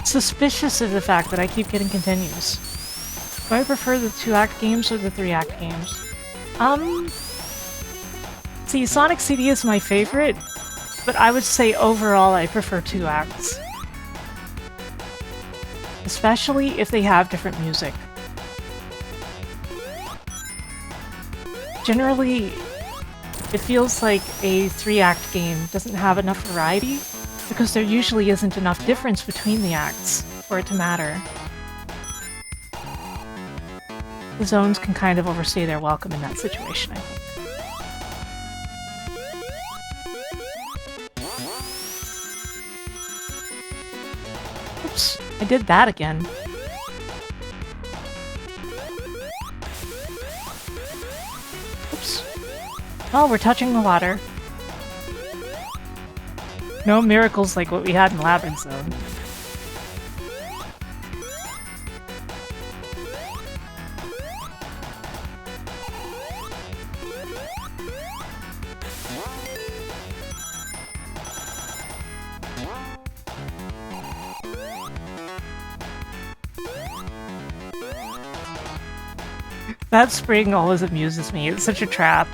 suspicious of the fact that I keep getting continues. Do I prefer the 2-act games or the 3-act games? See, Sonic CD is my favorite, but I would say overall I prefer 2 acts. Especially if they have different music. Generally, it feels like a 3-act game doesn't have enough variety, because there usually isn't enough difference between the acts for it to matter. The zones can kind of overstay their welcome in that situation, I think. Oops, I did that again. Oops. Oh, we're touching the water. No miracles like what we had in Labyrinth Zone. That spring always amuses me. It's such a trap.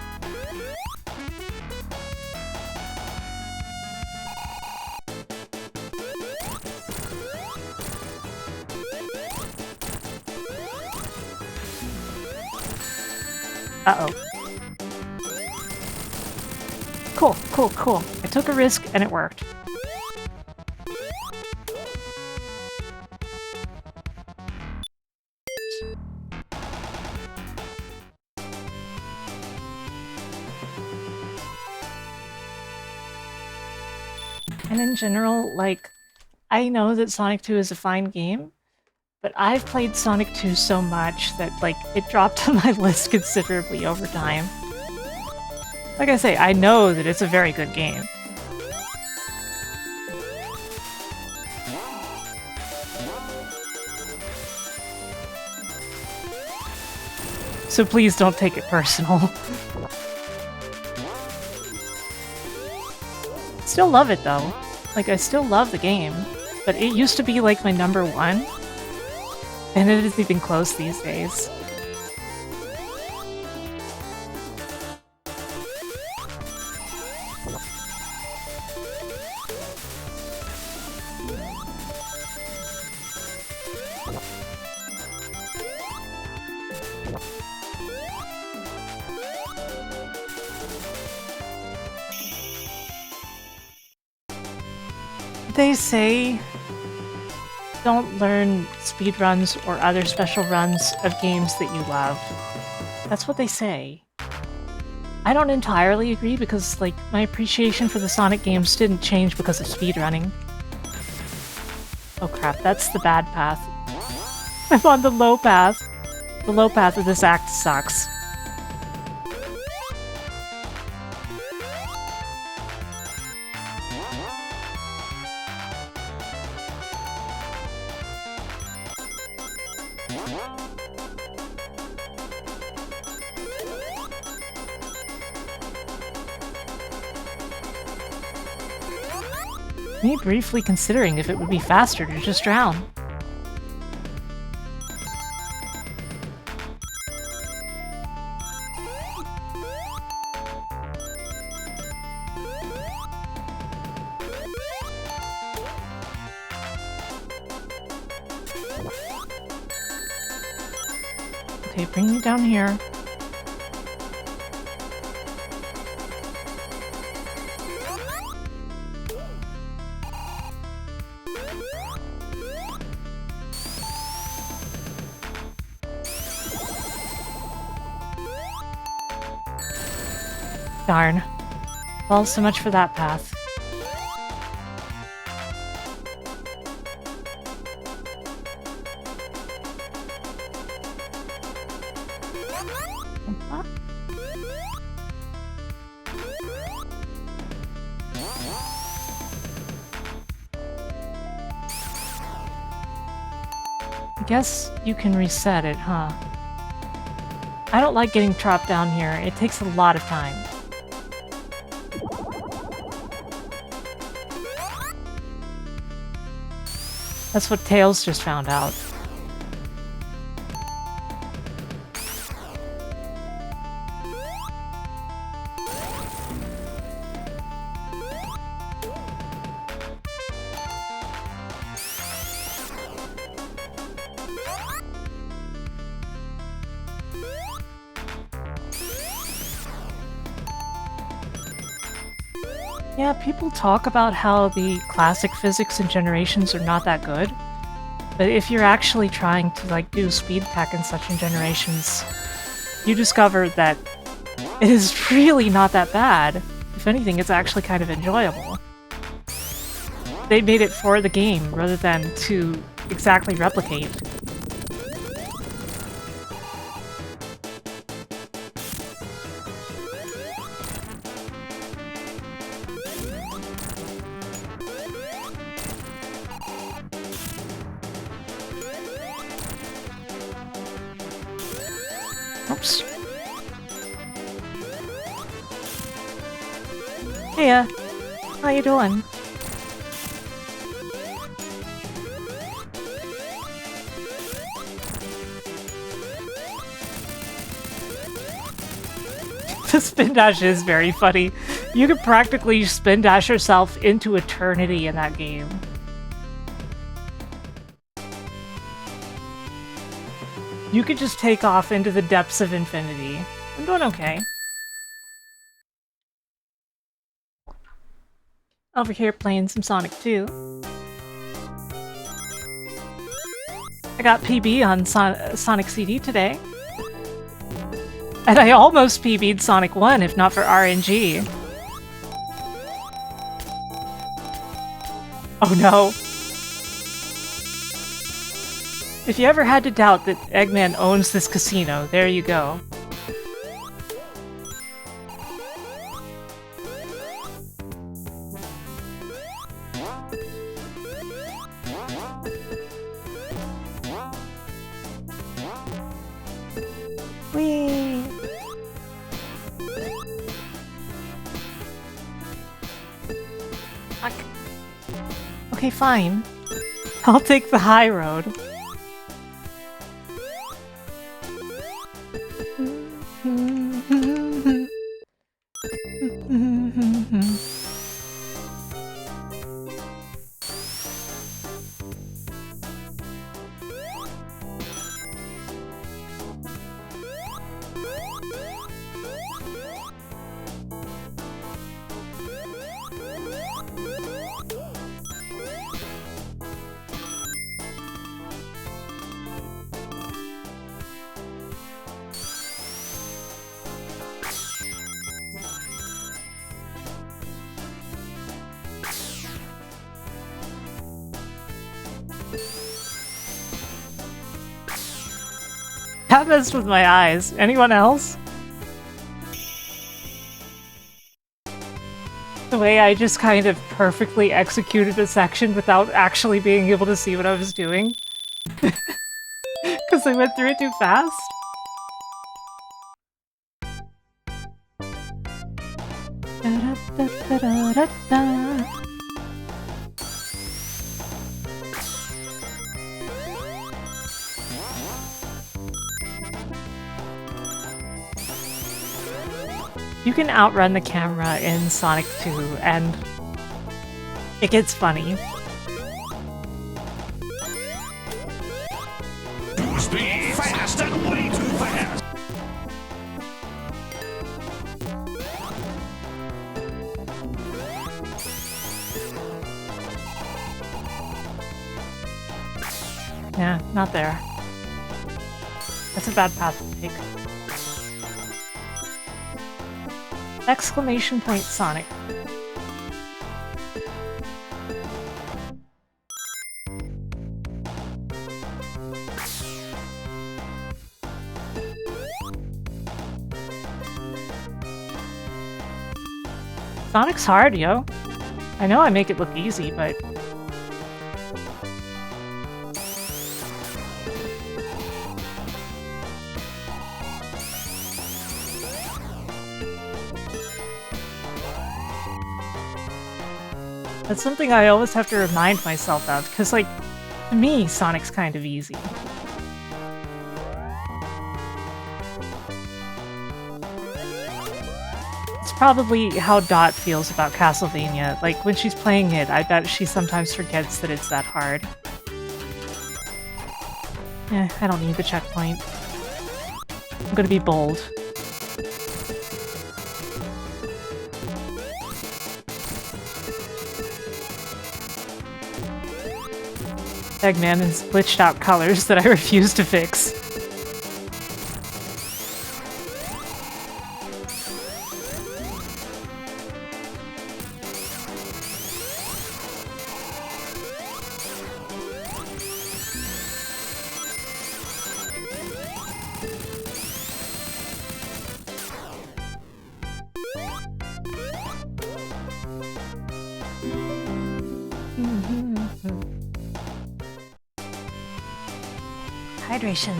Uh-oh. Cool, cool, cool. I took a risk and it worked. And in general, like, I know that Sonic 2 is a fine game, but I've played Sonic 2 so much that, like, it dropped on my list considerably over time. Like I say, I know that it's a very good game. So please don't take it personal. Still love it though. Like, I still love the game, but it used to be like my #1, and it isn't even close these days. They say don't learn speedruns or other special runs of games that you love. That's what they say. I don't entirely agree because, like, my appreciation for the Sonic games didn't change because of speedrunning. Oh crap, that's the bad path. I'm on the low path. The low path of this act sucks. Me briefly considering if it would be faster to just drown. Okay, bring me down here. Darn. Well, so much for that path. I guess you can reset it, huh? I don't like getting trapped down here. It takes a lot of time. That's what Tails just found out. Yeah, people talk about how the classic physics in Generations are not that good, but if you're actually trying to like do speed tech and such in Generations, you discover that it is really not that bad. If anything, it's actually kind of enjoyable. They made it for the game rather than to exactly replicate. Oops. Heya. How you doing? The spin dash is very funny. You could practically spin dash yourself into eternity in that game. You could just take off into the depths of infinity. I'm doing okay. Over here playing some Sonic 2. I got PB on Sonic CD today. And I almost PB'd Sonic 1 if not for RNG. Oh no. If you ever had to doubt that Eggman owns this casino, there you go. Whee! Fuck. Okay, fine. I'll take the high road. That messed with my eyes. Anyone else? The way I just kind of perfectly executed a section without actually being able to see what I was doing. Because I went through it too fast. Da-da-da-da-da-da. You can outrun the camera in Sonic 2, and it gets funny. Too speed, fast and way too fast. Yeah, not there. That's a bad path to take. Exclamation point Sonic. Sonic's hard, yo. I know I make it look easy, but... That's something I always have to remind myself of, because, like, to me, Sonic's kind of easy. It's probably how Dot feels about Castlevania. Like, when she's playing it, I bet she sometimes forgets that it's that hard. I don't need the checkpoint. I'm gonna be bold. Eggman has glitched out colors that I refuse to fix. Hydration.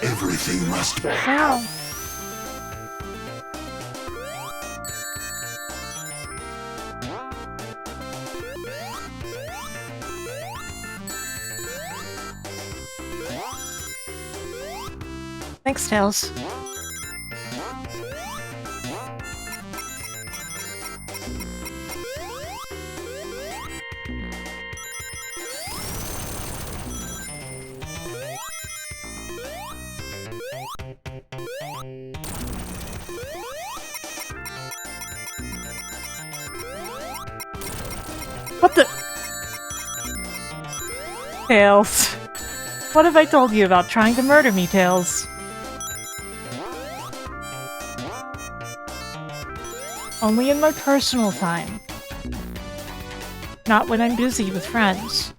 Everything must be. Ow. Thanks, Tails. What the? Tails. What have I told you about trying to murder me, Tails? Only in my personal time. Not when I'm busy with friends.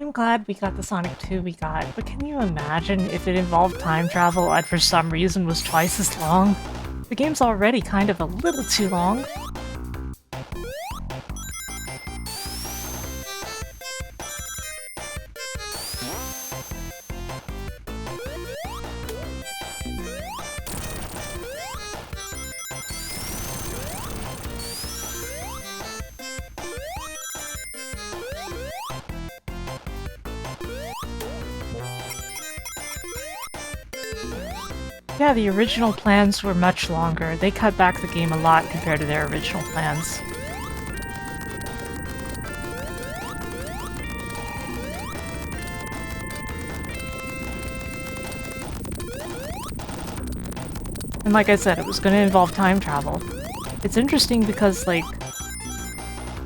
I'm glad we got the Sonic 2 we got, but can you imagine if it involved time travel and for some reason was twice as long? The game's already kind of a little too long. Yeah, the original plans were much longer. They cut back the game a lot compared to their original plans. And like I said, it was going to involve time travel. It's interesting because, like,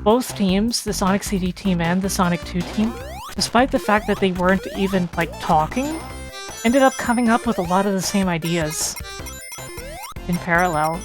both teams, the Sonic CD team and the Sonic 2 team, despite the fact that they weren't even, like, talking, ended up coming up with a lot of the same ideas in parallel.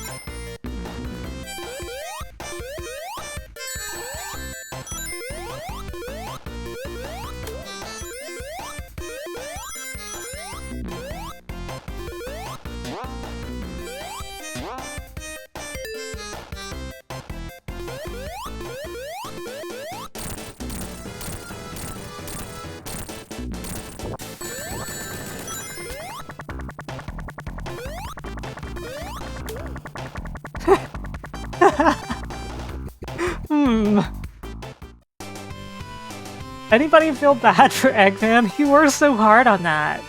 Anybody feel bad for Eggman? He worked so hard on that.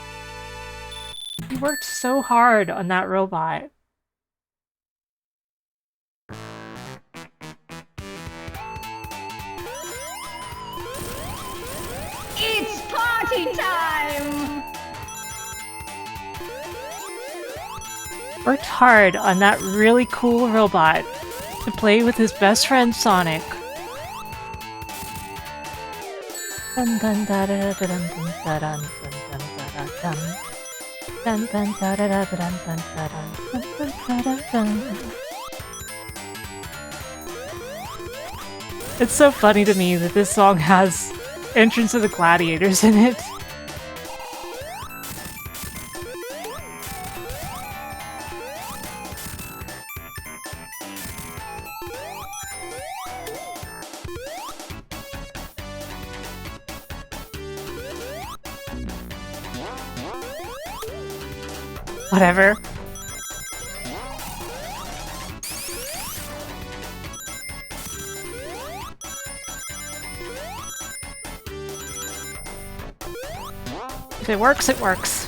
He worked so hard on that robot. It's party time! Worked hard on that really cool robot to play with his best friend Sonic. Dun dun da da da dun dun da dun dun dun da dun. Dun dun da da da dun dun da dun dun da da dun. It's so funny to me that this song has Entrance of the Gladiators in it. Whatever. If it works, it works.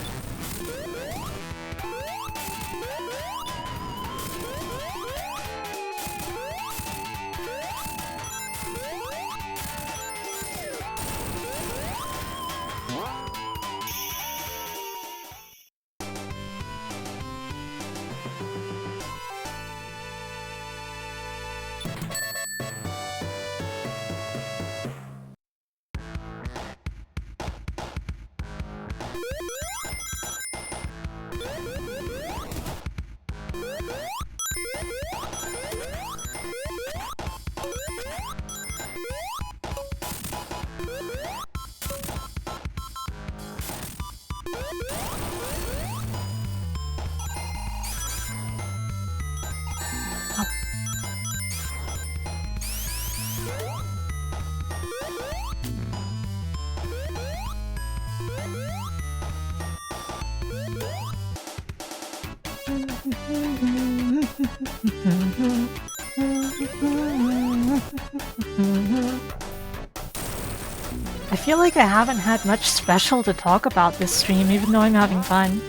I feel like I haven't had much special to talk about this stream, even though I'm having fun.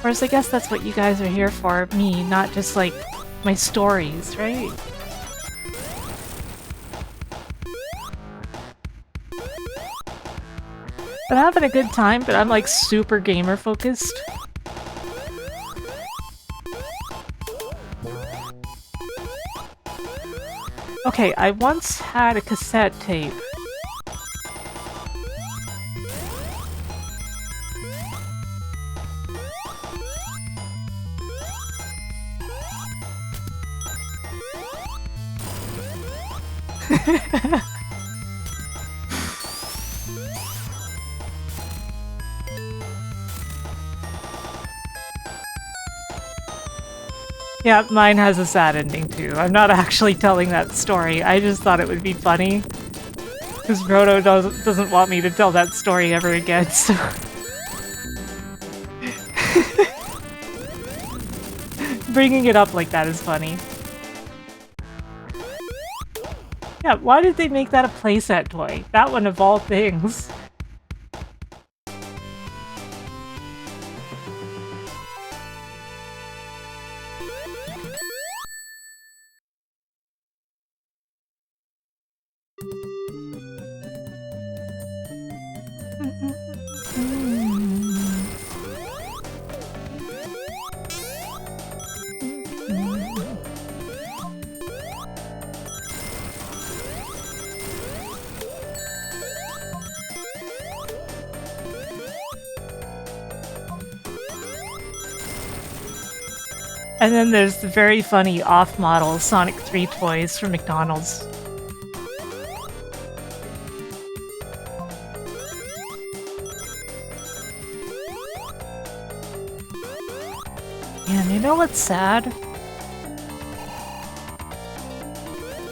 Whereas I guess that's what you guys are here for, me, not just, like, my stories, right? I'm having a good time, but I'm, like, super gamer-focused. Okay, I once had a cassette tape. Yeah, mine has a sad ending too. I'm not actually telling that story. I just thought it would be funny. Because Brodo doesn't want me to tell that story ever again, so... Bringing it up like that is funny. Yeah, why did they make that a playset toy? That one of all things. And then there's the very funny off-model Sonic 3 toys from McDonald's. And you know what's sad?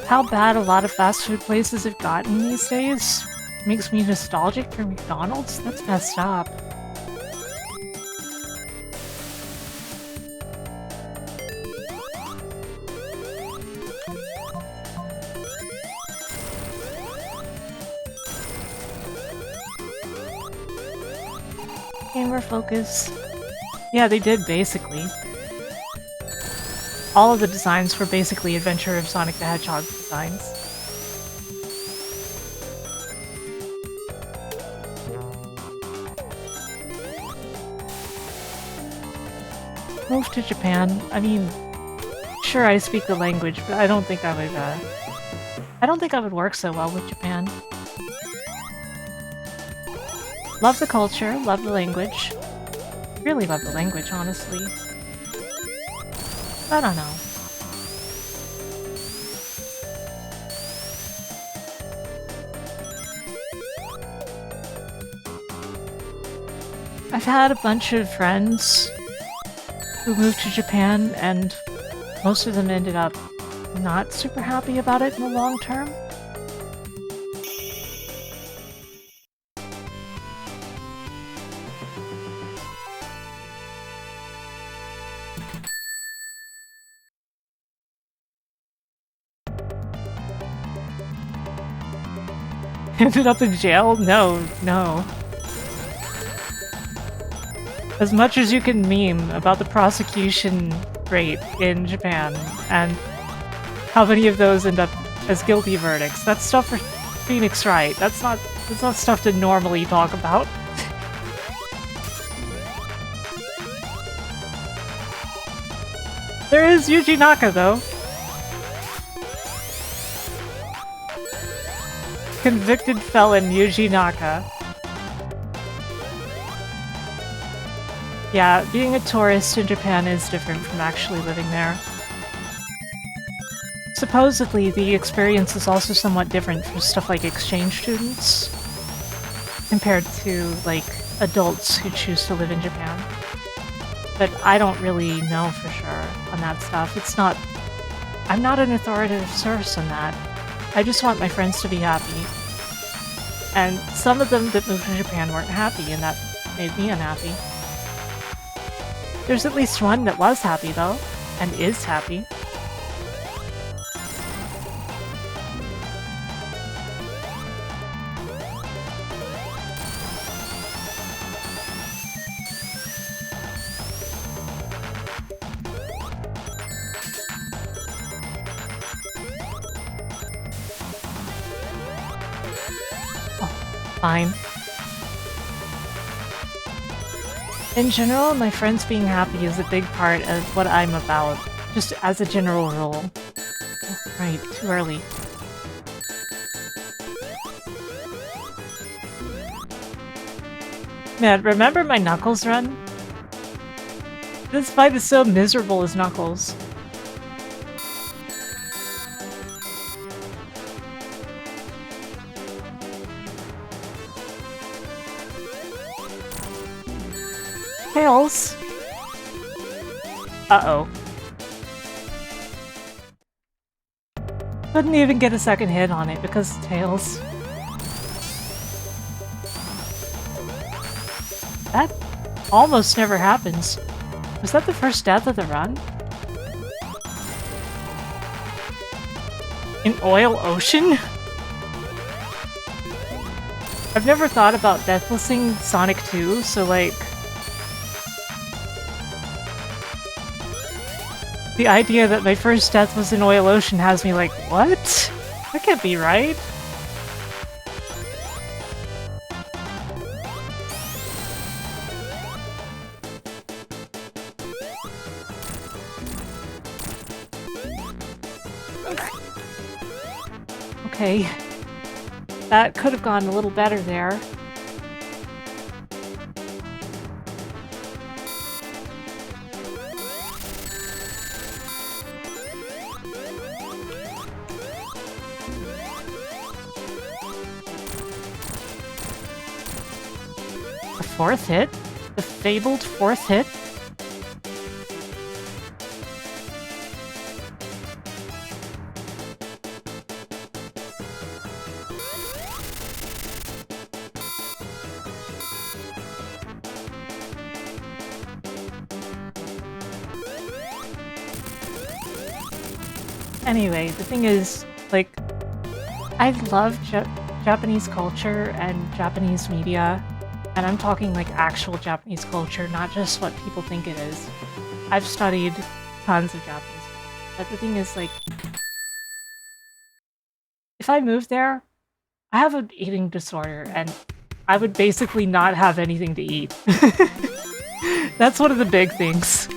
How bad a lot of fast food places have gotten these days makes me nostalgic for McDonald's. That's messed up. Gamer focus. Yeah, they did, basically. All of the designs were basically Adventure of Sonic the Hedgehog designs. Move to Japan. I mean, sure, I speak the language, but I don't think I would work so well with Japan. Love the culture, love the language. Really love the language, honestly. I don't know. I've had a bunch of friends who moved to Japan, and most of them ended up not super happy about it in the long term. Ended up in jail? No, no. As much as you can meme about the prosecution rate in Japan and how many of those end up as guilty verdicts, that's stuff for Phoenix Wright. That's not stuff to normally talk about. There is Yuji Naka, though. Convicted felon Yuji Naka. Yeah, being a tourist in Japan is different from actually living there. Supposedly, the experience is also somewhat different for stuff like exchange students compared to, like, adults who choose to live in Japan. But I don't really know for sure on that stuff. I'm not an authoritative source on that. I just want my friends to be happy. And some of them that moved to Japan weren't happy, and that made me unhappy. There's at least one that was happy, though, and is happy. Fine. In general, my friends being happy is a big part of what I'm about, just as a general rule. Oh, right, too early. Man, remember my Knuckles run? This fight is so miserable as Knuckles. Tails! Uh-oh. Couldn't even get a second hit on it because Tails. That almost never happens. Was that the first death of the run? In Oil Ocean? I've never thought about deathlessing Sonic 2, so like... The idea that my first death was in Oil Ocean has me like, what? That can't be right. Okay. That could have gone a little better there. The fourth hit? The fabled fourth hit? Anyway, the thing is, like, I love Japanese culture and Japanese media, and I'm talking like actual Japanese culture, not just what people think it is. I've studied tons of Japanese culture, but the thing is, like, if I moved there, I have an eating disorder, and I would basically not have anything to eat. That's one of the big things.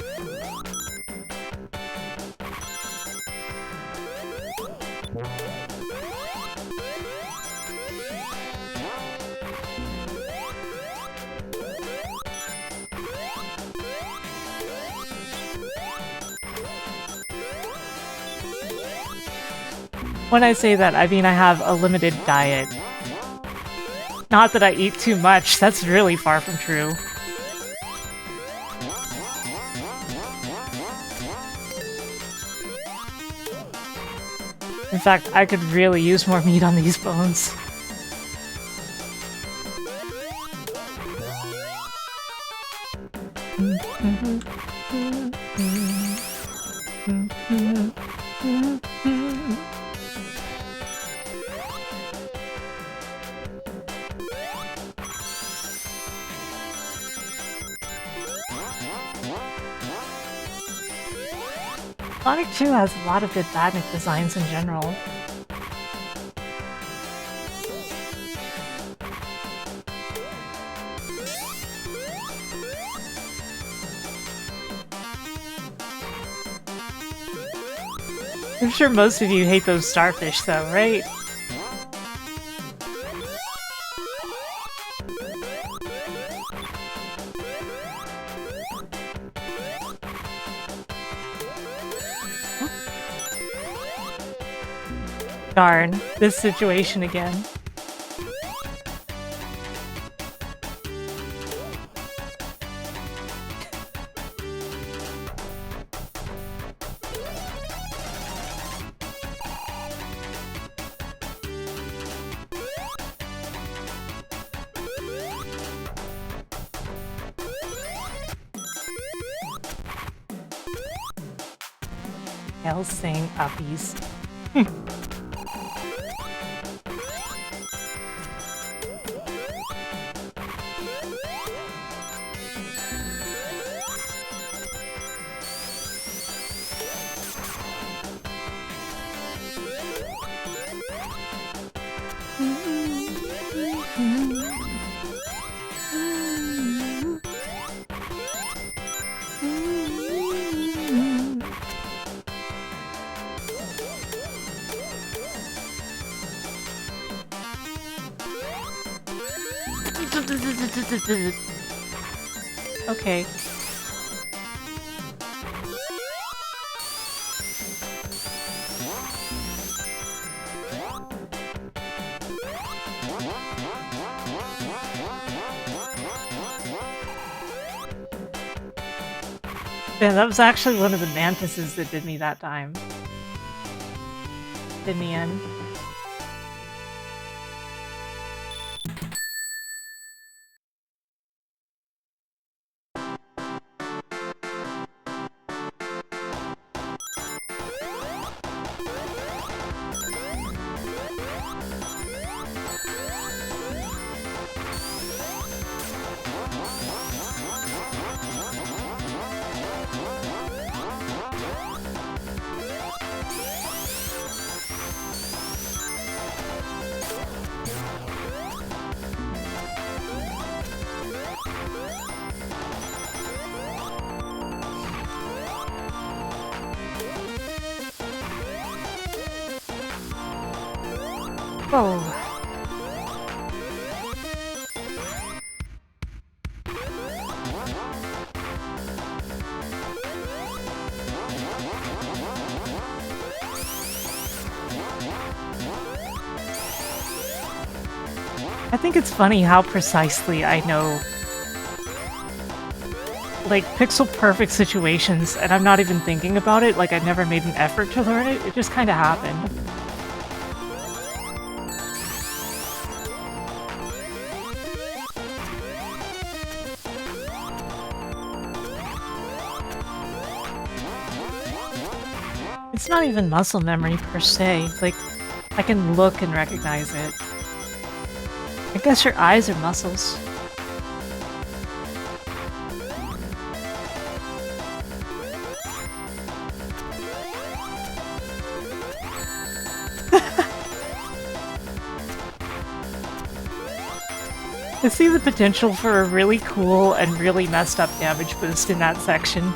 When I say that, I mean I have a limited diet. Not that I eat too much, that's really far from true. In fact, I could really use more meat on these bones. Sonic 2 has a lot of good Badnik designs in general. I'm sure most of you hate those starfish though, right? Darn, this situation again. Hell saying uppies. Okay. Yeah, that was actually one of the mantises that did me that time. Did me in. Oh. I think it's funny how precisely I know, like, pixel-perfect situations, and I'm not even thinking about it, like I never made an effort to learn it, it just kinda happened. It's not even muscle memory per se, like, I can look and recognize it. I guess your eyes are muscles. I see the potential for a really cool and really messed up damage boost in that section.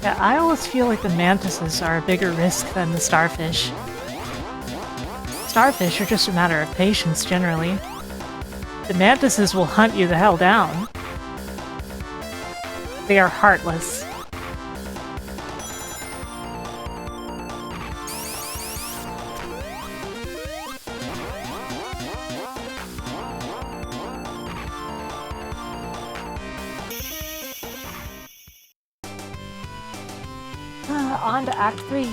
Yeah, I always feel like the mantises are a bigger risk than the starfish. Starfish are just a matter of patience, generally. The mantises will hunt you the hell down. They are heartless. On to Act 3.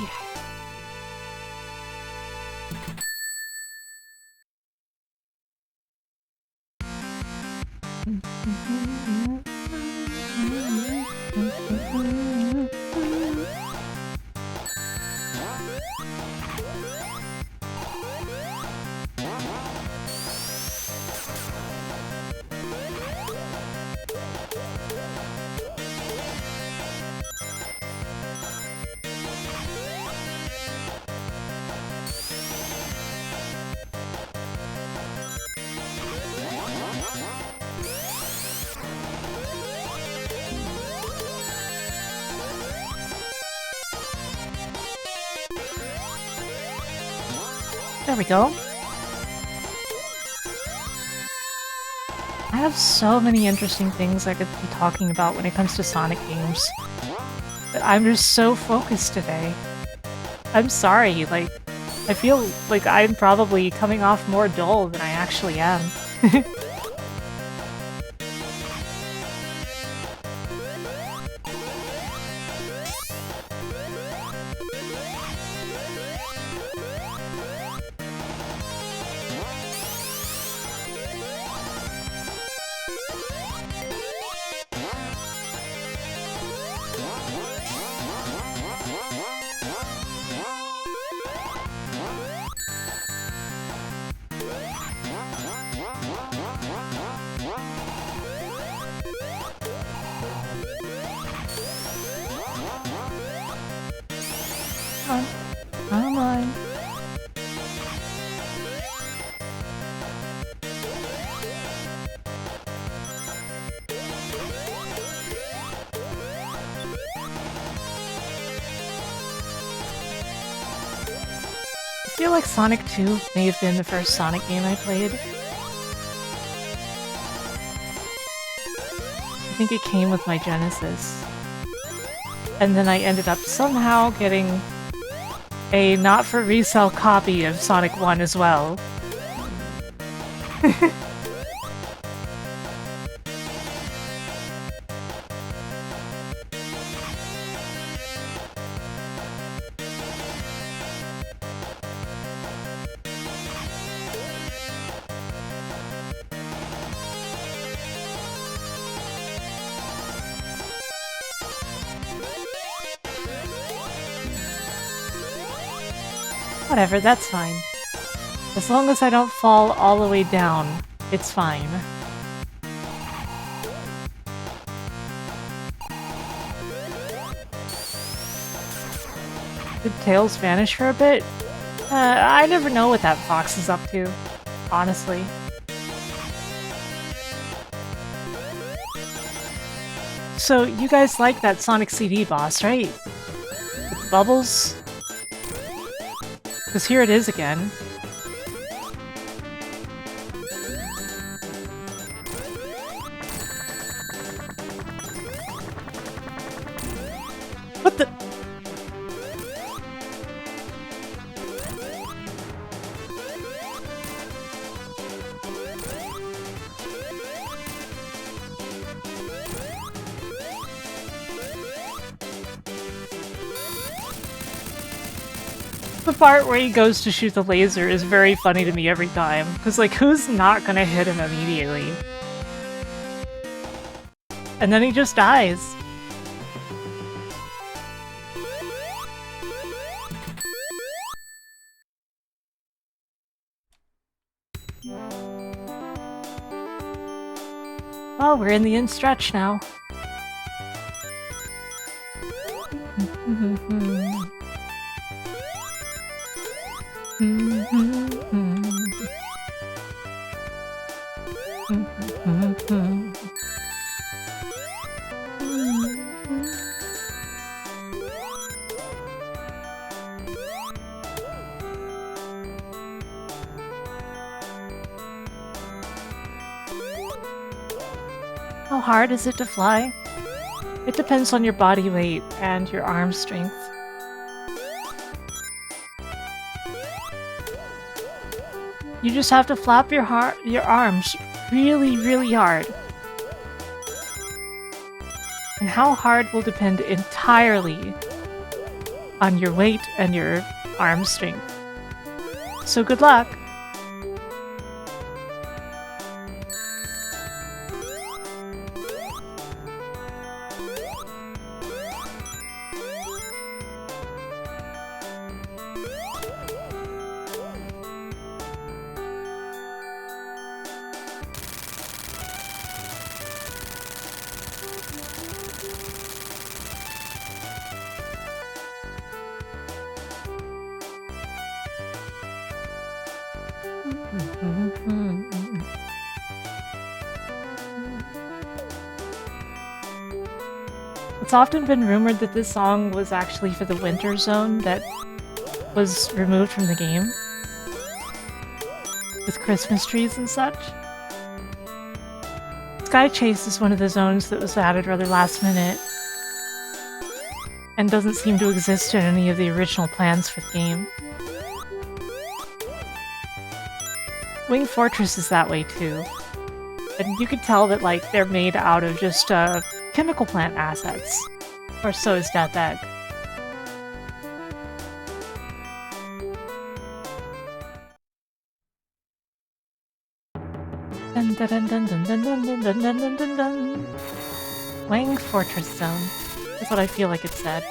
There we go. I have so many interesting things I could be talking about when it comes to Sonic games. But I'm just so focused today. I'm sorry, like, I feel like I'm probably coming off more dull than I actually am. Come on. I feel like Sonic 2 may have been the first Sonic game I played. I think it came with my Genesis. And then I ended up somehow getting a not-for-resale copy of Sonic 1 as well. Whatever, that's fine. As long as I don't fall all the way down, it's fine. Did Tails vanish for a bit? I never know what that fox is up to, honestly. So, you guys like that Sonic CD boss, right? With the bubbles? Because here it is again. What the? The part where he goes to shoot the laser is very funny to me every time, because like, who's not gonna hit him immediately? And then he just dies. Oh, we're in the end stretch now. How hard is it to fly? It depends on your body weight and your arm strength. You just have to flap your arms really, really hard. And how hard will depend entirely on your weight and your arm strength. So good luck! It's often been rumored that this song was actually for the Winter Zone that was removed from the game, with Christmas trees and such. Sky Chase is one of the zones that was added rather last minute, and doesn't seem to exist in any of the original plans for the game. Wing Fortress is that way too, and you could tell that like they're made out of just chemical plant assets, or so is Death Egg. Dun, dun, dun, dun, dun, dun, dun, dun, dun, dun, dun, dun. Wang Fortress Zone. That's what I feel like it said.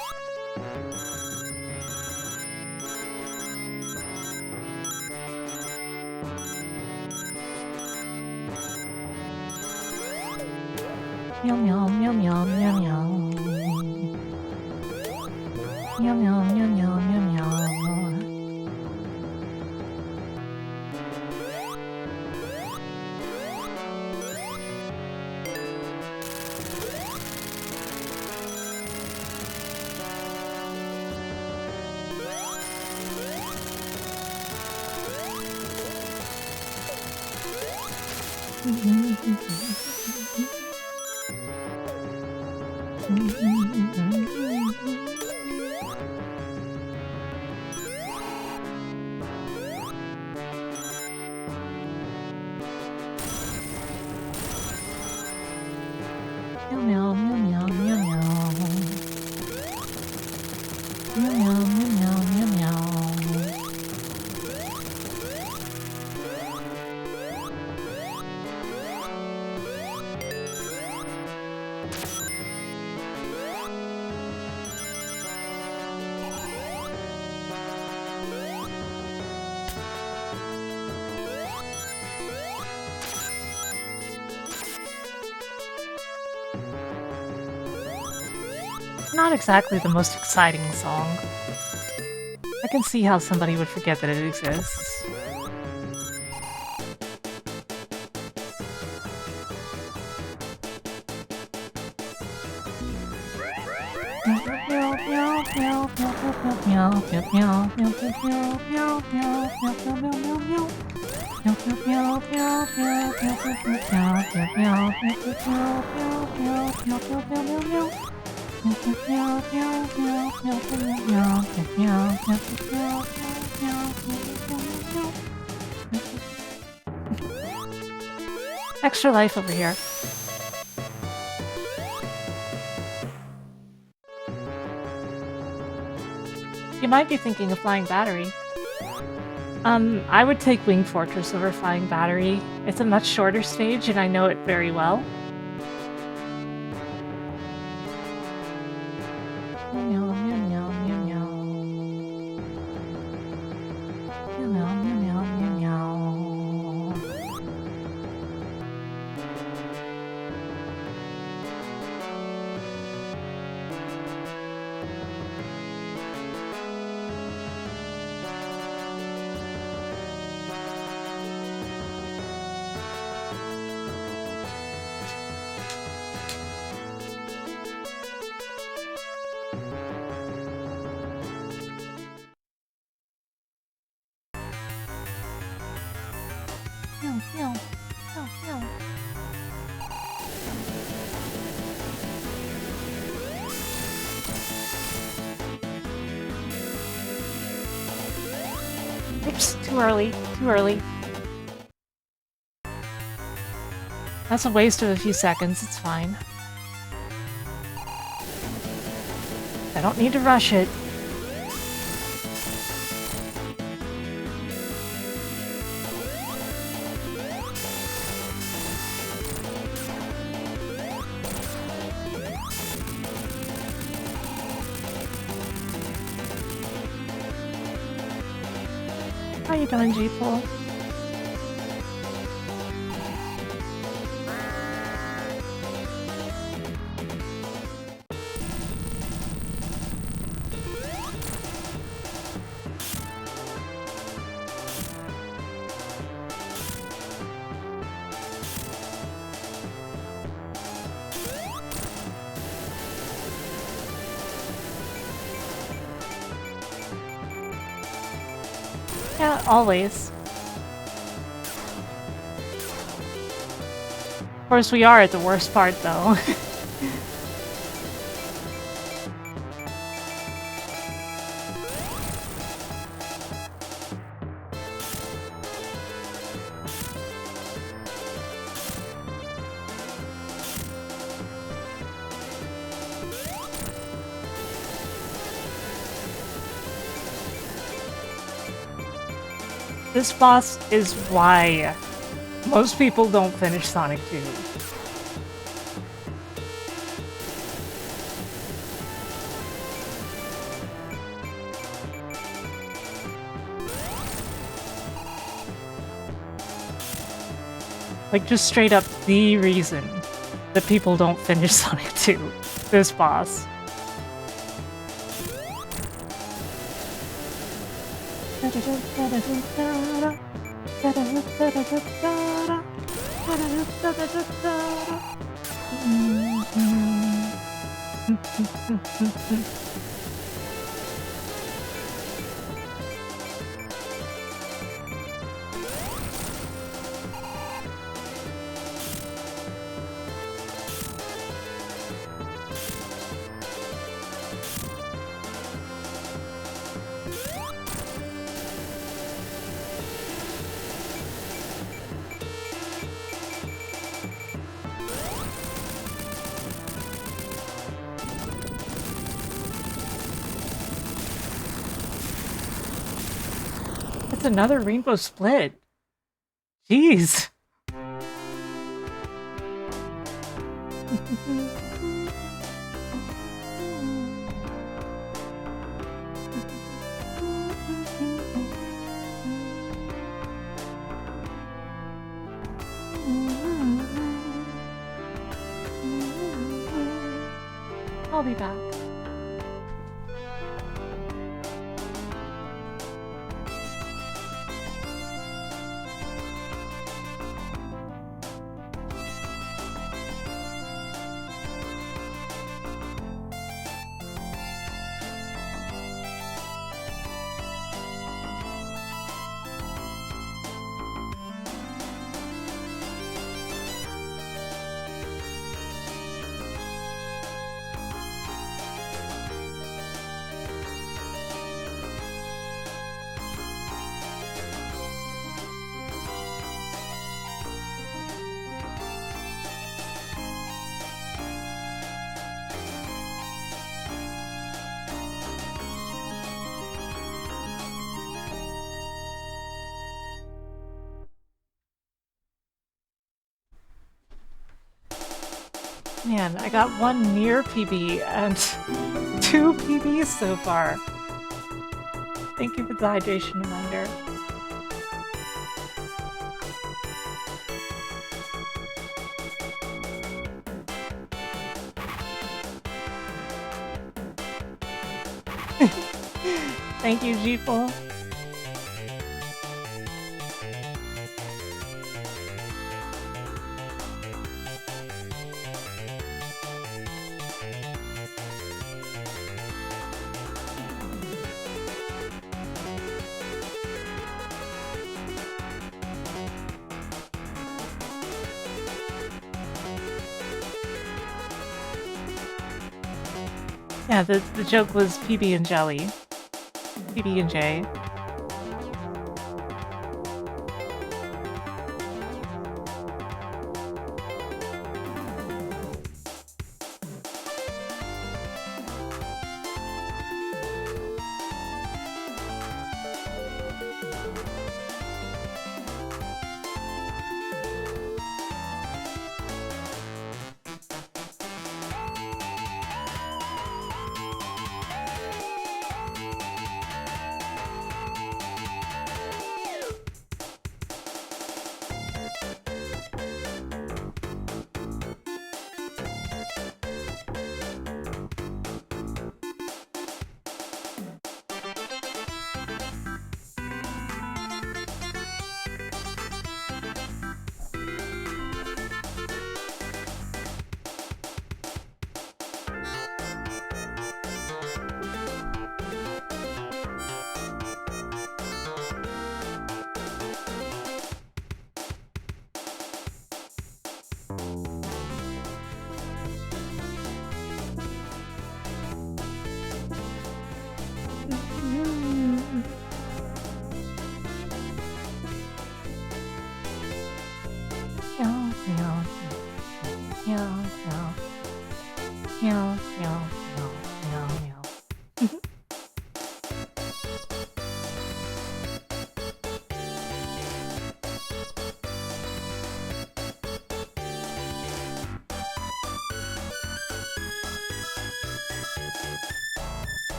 Meow meow meow meow meow meow. Meow meow meow meow meow meow. Meow meow meow meow meow meow. Meow meow meow meow meow meow. Not exactly the most exciting song. I can see how somebody would forget that it exists. Extra life over here. You might be thinking of Flying Battery. I would take Wing Fortress over Flying Battery. It's a much shorter stage, and I know it very well. Oops, too early, too early. That's a waste of a few seconds, it's fine. I don't need to rush it. How you doing, G-Pool? Yeah, always. Of course, we are at the worst part, though. This boss is why most people don't finish Sonic 2. Like, just straight up the reason that people don't finish Sonic 2. This boss. It's another rainbow split. Jeez. I'll be back. Man, I got one near PB and 2 PBs so far. Thank you for the hydration reminder. Thank you, Jeeple. Yeah, the joke was PB and jelly. PB and J.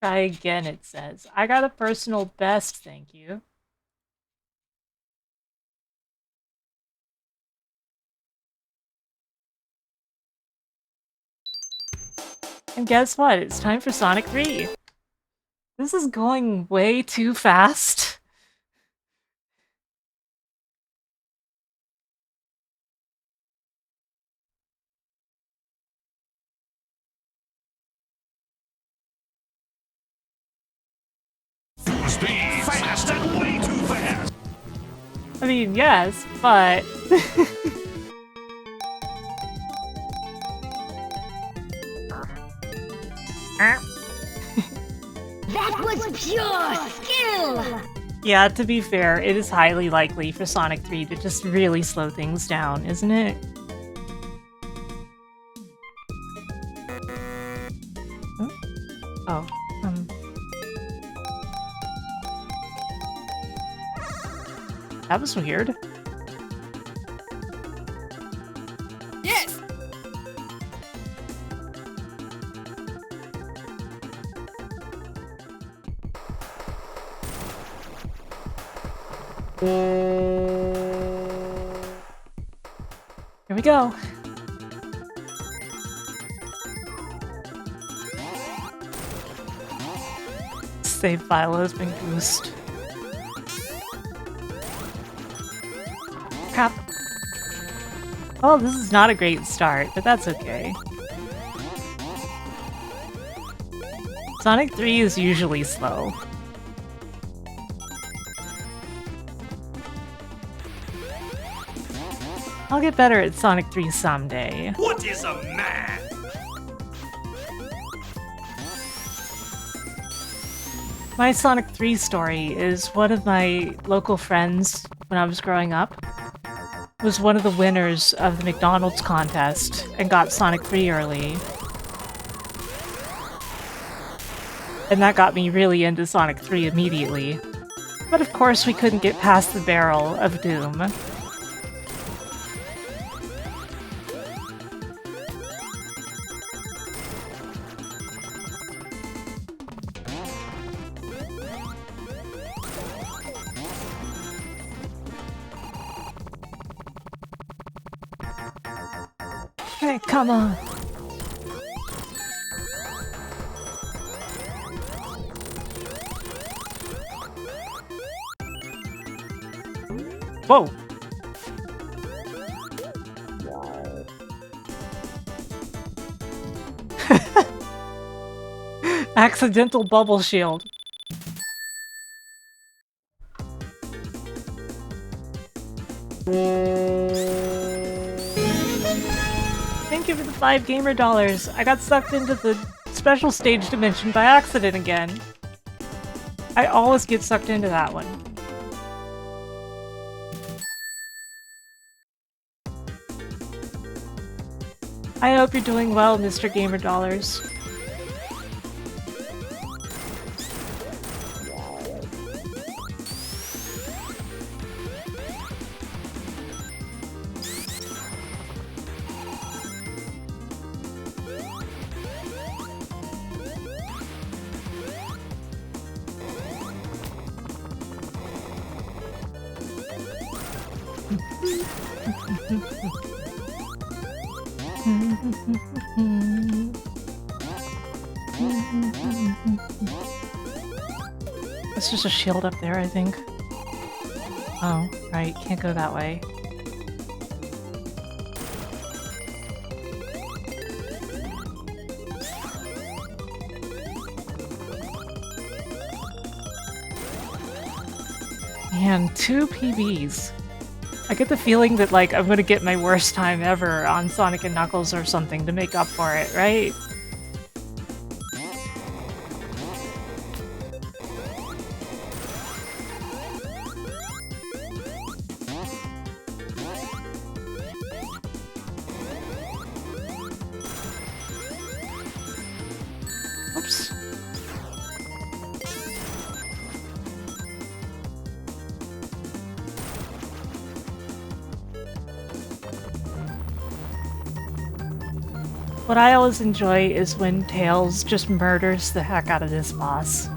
Try again, it says. I got a personal best, thank you. And guess what? It's time for Sonic 3. This is going way too fast. Full speed, fast and way too fast. I mean, yes, but... That was pure skill! Yeah, to be fair, it is highly likely for Sonic 3 to just really slow things down, isn't it? Oh, that was weird. Yes! Here we go. Save file has been goosed. Crap. Oh, this is not a great start, but that's okay. Sonic 3 is usually slow. I'll get better at Sonic 3 someday. What is a man? My Sonic 3 story is one of my local friends when I was growing up was one of the winners of the McDonald's contest and got Sonic 3 early. And that got me really into Sonic 3 immediately. But of course we couldn't get past the barrel of doom. Hey, come on. Whoa! Accidental bubble shield. Thank you for the 5 gamer dollars. I got sucked into the special stage dimension by accident again. I always get sucked into that one. I hope you're doing well, Mr. Gamer Dollars. It's just a shield up there, I think. Oh, right, can't go that way. Man, 2 PBs. I get the feeling that, like, I'm gonna get my worst time ever on Sonic and Knuckles or something to make up for it, right? Oops. What I always enjoy is when Tails just murders the heck out of this boss.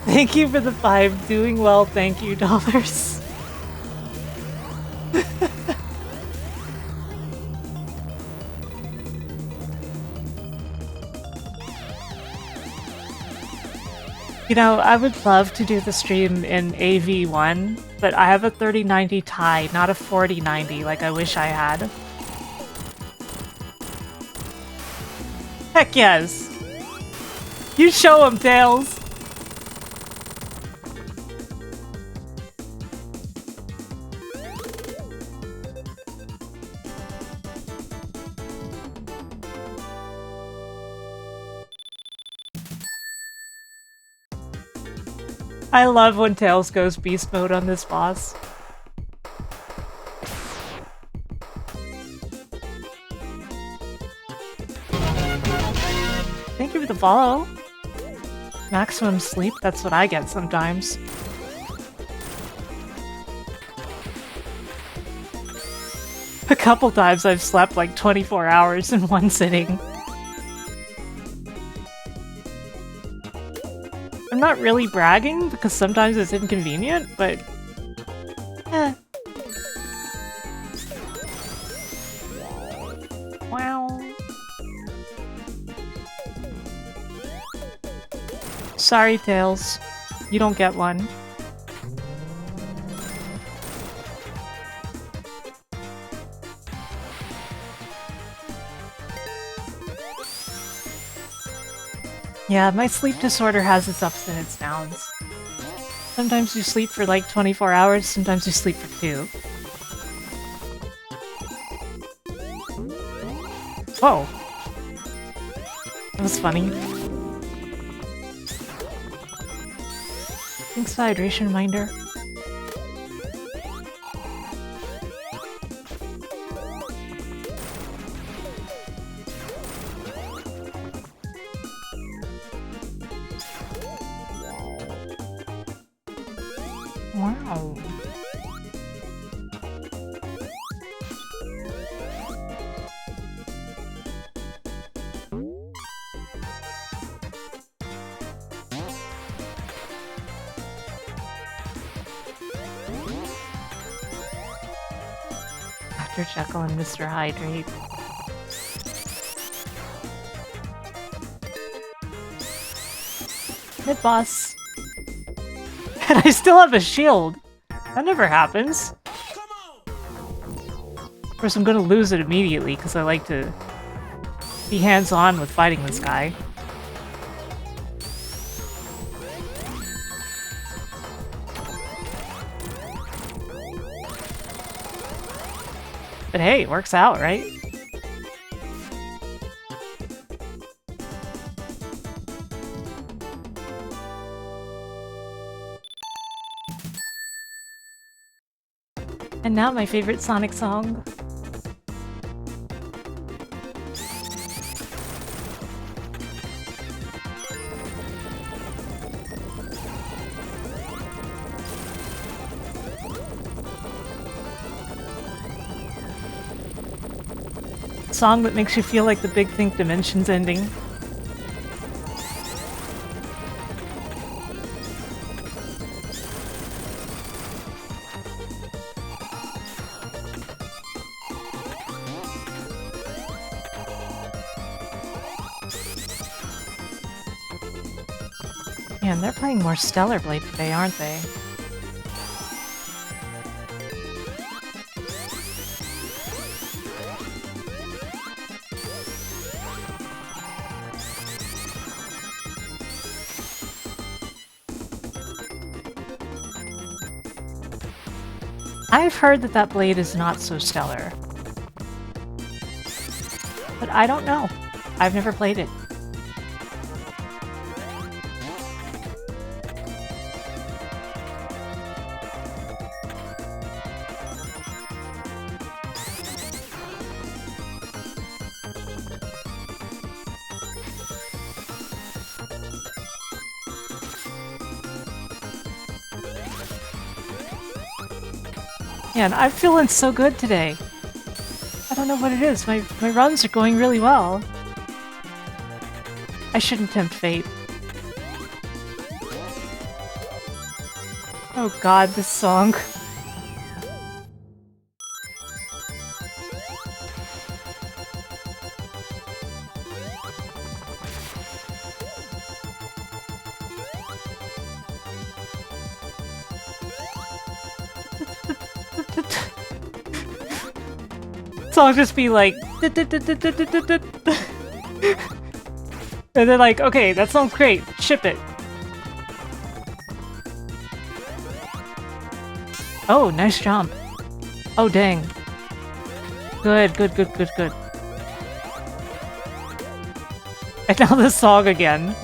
Thank you for the 5 doing well, thank you dollars. You know, I would love to do the stream in AV1, but I have a 3090 Ti, not a 4090 like I wish I had. Heck yes! You show 'em, Tails! I love when Tails goes beast mode on this boss. Thank you for the follow. Maximum sleep, that's what I get sometimes. A couple times I've slept like 24 hours in one sitting. I'm not really bragging, because sometimes it's inconvenient, but... eh. Wow. Sorry, Tails. You don't get one. Yeah, my sleep disorder has its ups and its downs. Sometimes you sleep for like 24 hours, sometimes you sleep for 2. Whoa! That was funny. Thanks for the hydration reminder. Wow. Dr. Jekyll and Mr. Hydrate. Hit boss. And I still have a shield. That never happens. Of course, I'm gonna lose it immediately because I like to be hands-on with fighting this guy. But hey, it works out, right? And now my favorite Sonic song. Song that makes you feel like the Big Think Dimension's ending. Man, they're playing more Stellar Blade today, aren't they? I've heard that that blade is not so stellar. But I don't know. I've never played it. Man, I'm feeling so good today. I don't know what it is. My runs are going really well. I shouldn't tempt fate. Oh god, this song. Song just be like and then like, okay, that sounds great, ship it. Oh, nice jump. Oh dang. Good. And now this song again.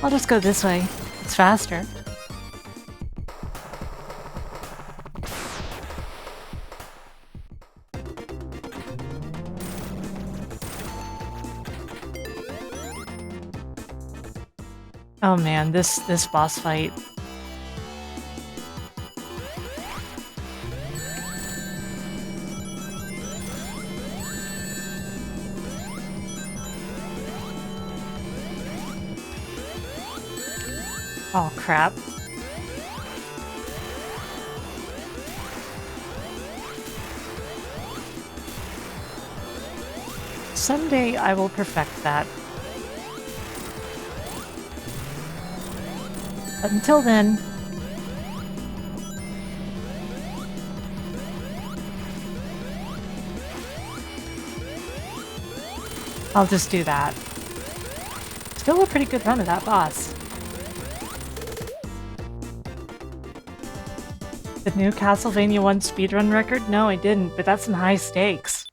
I'll just go this way. It's faster. Oh man, this boss fight. Oh crap. Someday I will perfect that. But until then... I'll just do that. Still a pretty good run of that boss. The new Castlevania 1 speedrun record? No, I didn't, but that's some high stakes.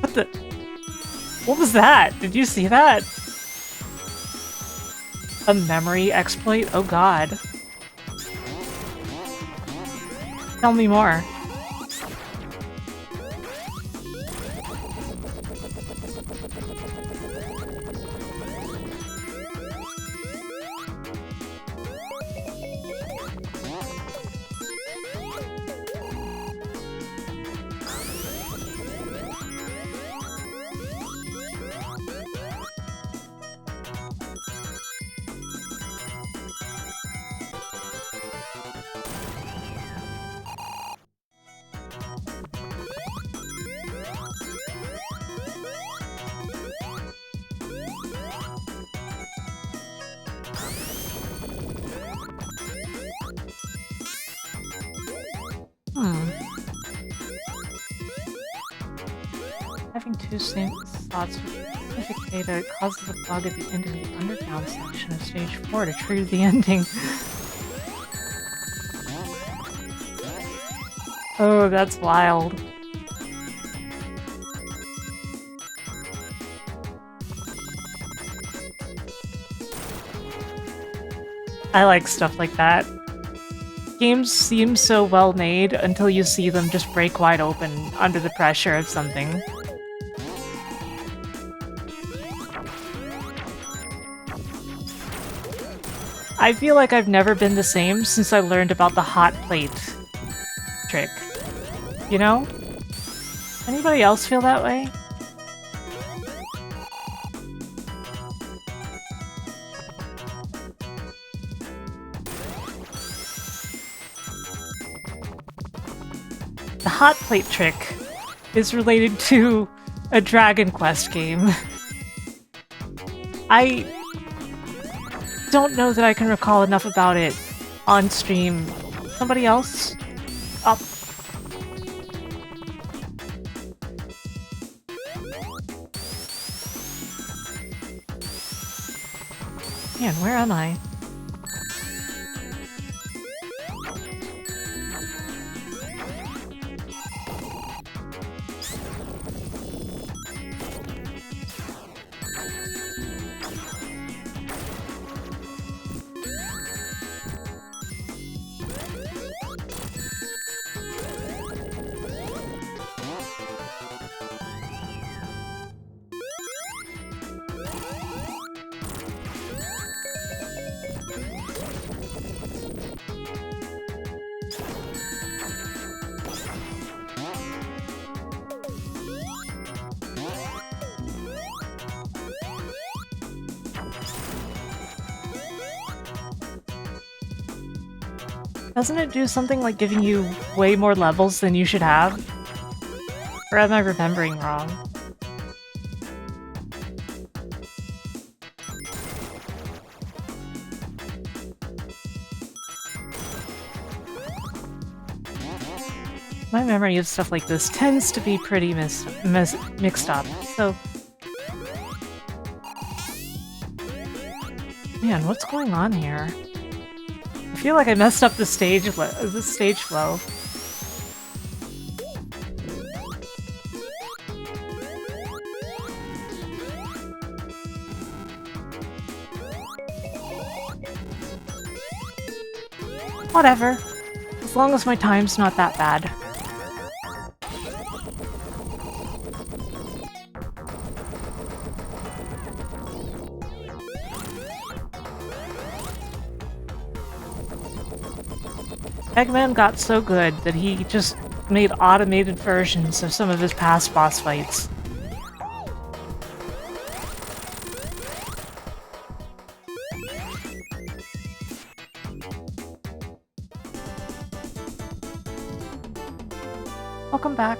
What the? What was that? Did you see that? A memory exploit? Oh god. Tell me more. Having two slots with specific data causes a bug at the end of the underground section of stage 4 to trigger the ending. Oh, that's wild. I like stuff like that. Games seem so well made until you see them just break wide open under the pressure of something. I feel like I've never been the same since I learned about the hot plate trick. You know? Anybody else feel that way? The hot plate trick is related to a Dragon Quest game. I don't know that I can recall enough about it on stream. Somebody else? Up. Man, where am I? Doesn't it do something like giving you way more levels than you should have? Or am I remembering wrong? My memory of stuff like this tends to be pretty mixed up, so... Man, what's going on here? I feel like I messed up the stage flow. Whatever. As long as my time's not that bad. Eggman got so good that he just made automated versions of some of his past boss fights. Welcome back.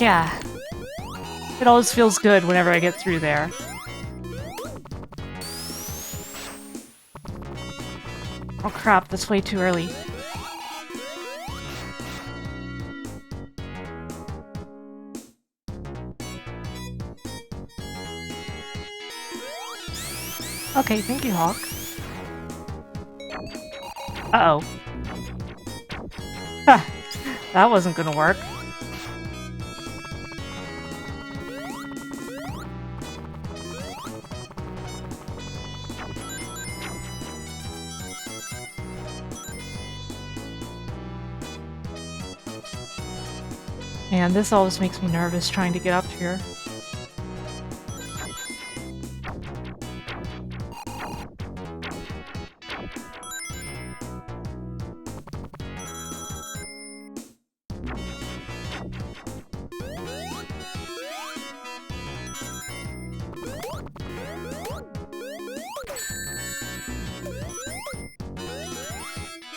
Yeah. It always feels good whenever I get through there. Oh crap, that's way too early. Okay, thank you, Hawk. Uh-oh. That wasn't gonna work. Man, this always makes me nervous trying to get up here.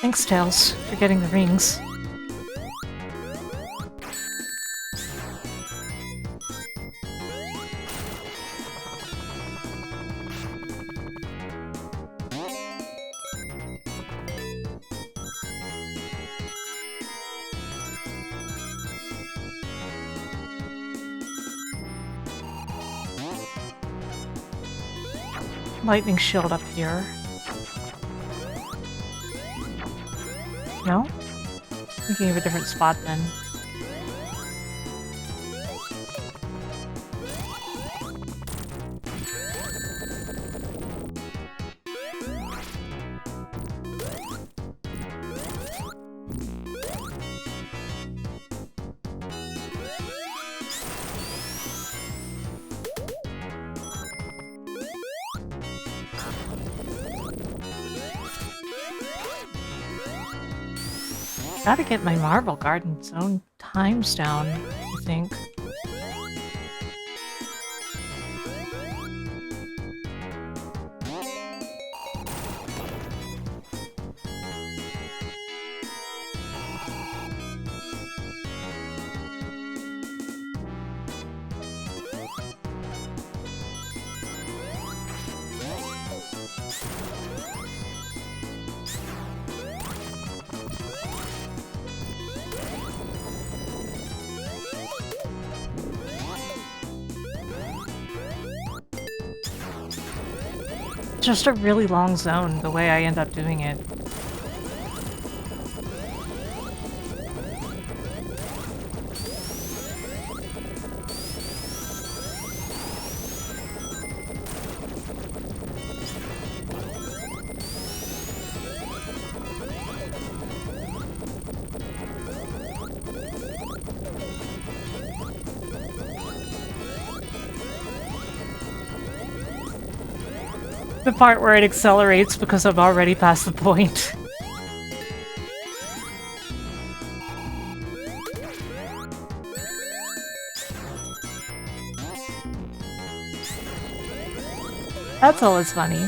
Thanks, Tails, for getting the rings. Lightning shield up here. No? Thinking of a different spot then. Gotta get my Marble Garden Zone times down, I think. Just a really long zone, the way I end up doing it. The part where it accelerates because I'm already past the point. That's always funny.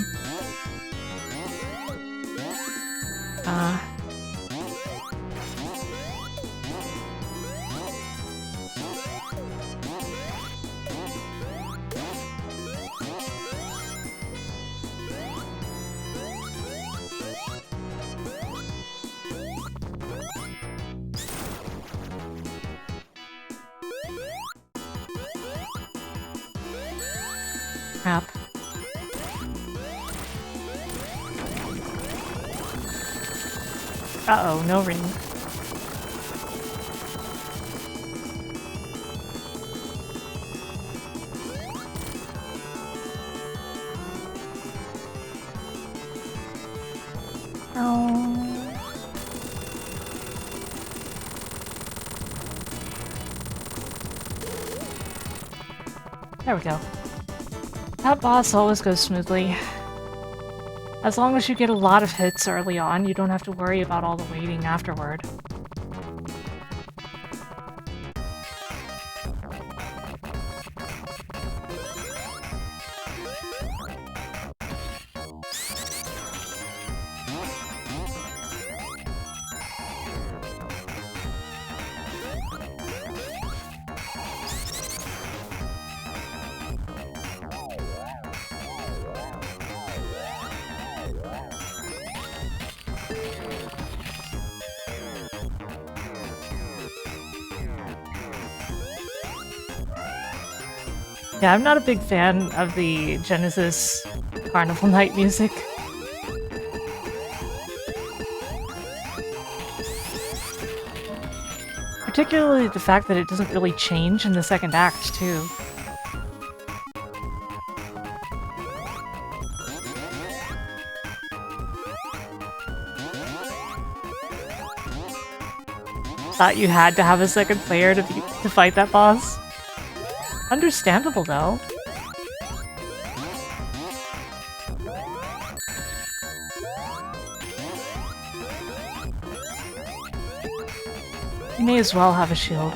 Crap. Uh-oh, no ring. Oh. There we go. That boss always goes smoothly. As long as you get a lot of hits early on, you don't have to worry about all the waiting afterward. Yeah, I'm not a big fan of the Genesis Carnival Night music. Particularly the fact that it doesn't really change in the second act, too. Thought you had to have a second player to fight that boss? Understandable, though. You may as well have a shield.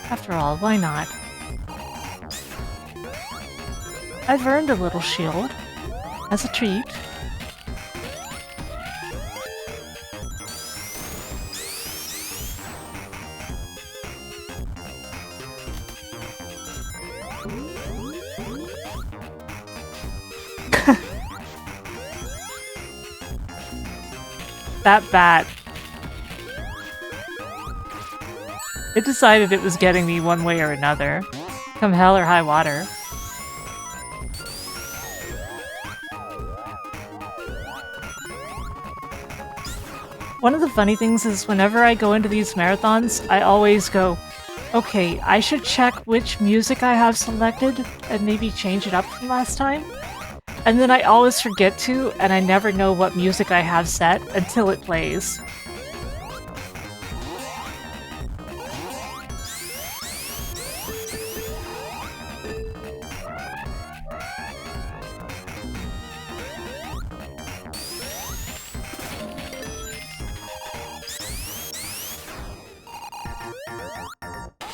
After all, why not? I've earned a little shield. As a treat. That bat. It decided it was getting me one way or another. Come hell or high water. One of the funny things is whenever I go into these marathons, I always go, okay, I should check which music I have selected and maybe change it up from last time. And then I always forget to, and I never know what music I have set until it plays.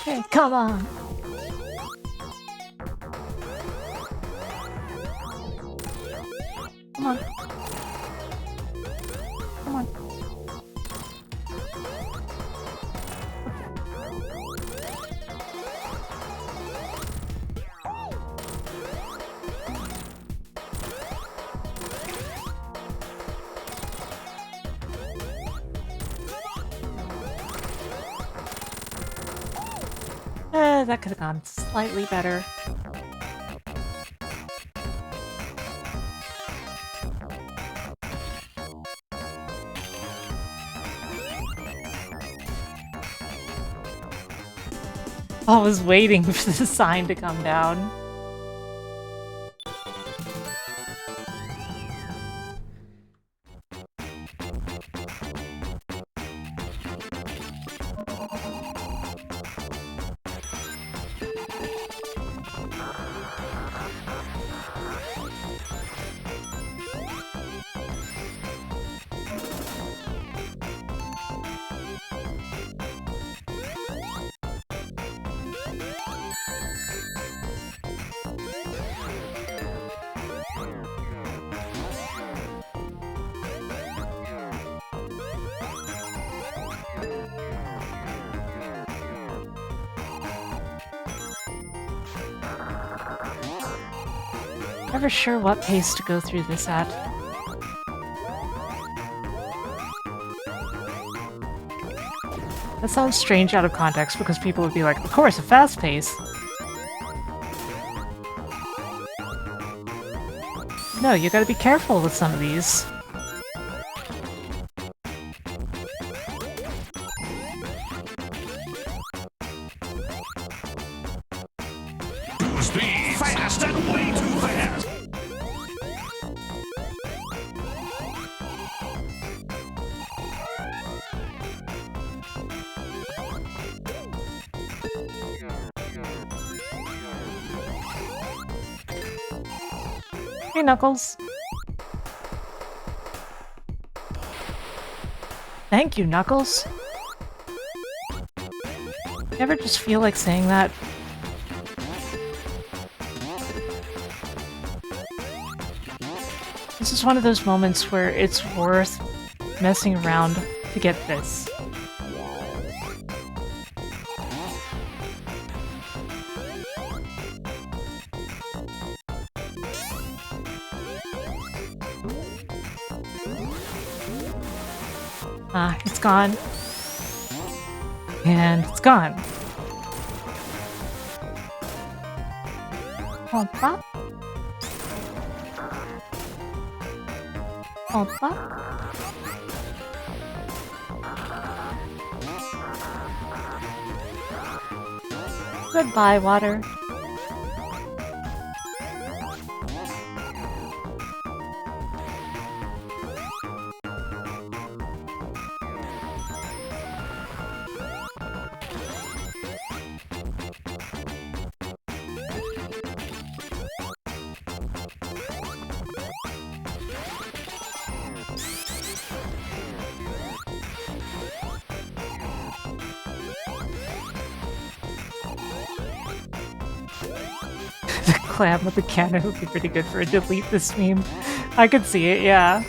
Okay, come on! Come on. Come on. That could have gone slightly better. I was waiting for the sign to come down. Never sure what pace to go through this at. That sounds strange out of context because people would be like, of course, a fast pace. No, you gotta be careful with some of these. Too speed, fast and way too fast. Hey, Knuckles. Thank you, Knuckles. You ever just feel like saying that? This is one of those moments where it's worth messing around to get this. Ah, it's gone. And it's gone. Opa. Opa. Goodbye, water. The clam with the cannon would be pretty good for a delete this meme. I could see it, yeah.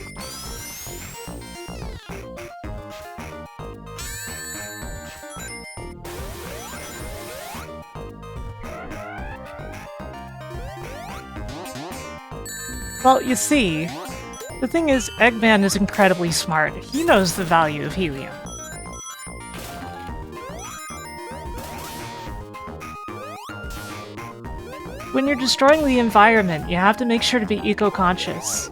Well, you see, the thing is, Eggman is incredibly smart. He knows the value of helium. When you're destroying the environment, you have to make sure to be eco-conscious.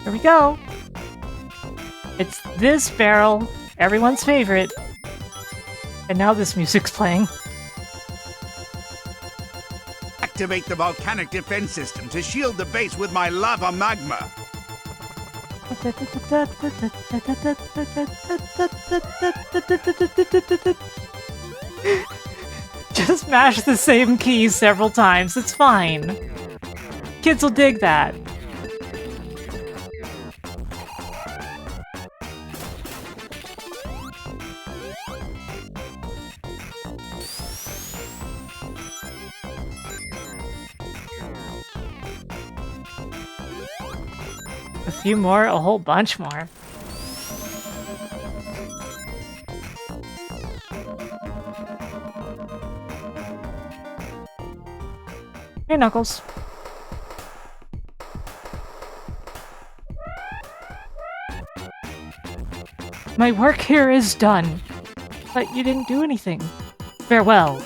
Here we go! It's this barrel, everyone's favorite. And now this music's playing. Activate the volcanic defense system to shield the base with my lava magma. Just mash the same keys several times, it's fine. Kids will dig that. A few more, a whole bunch more. Hey, Knuckles. My work here is done. But you didn't do anything. Farewell.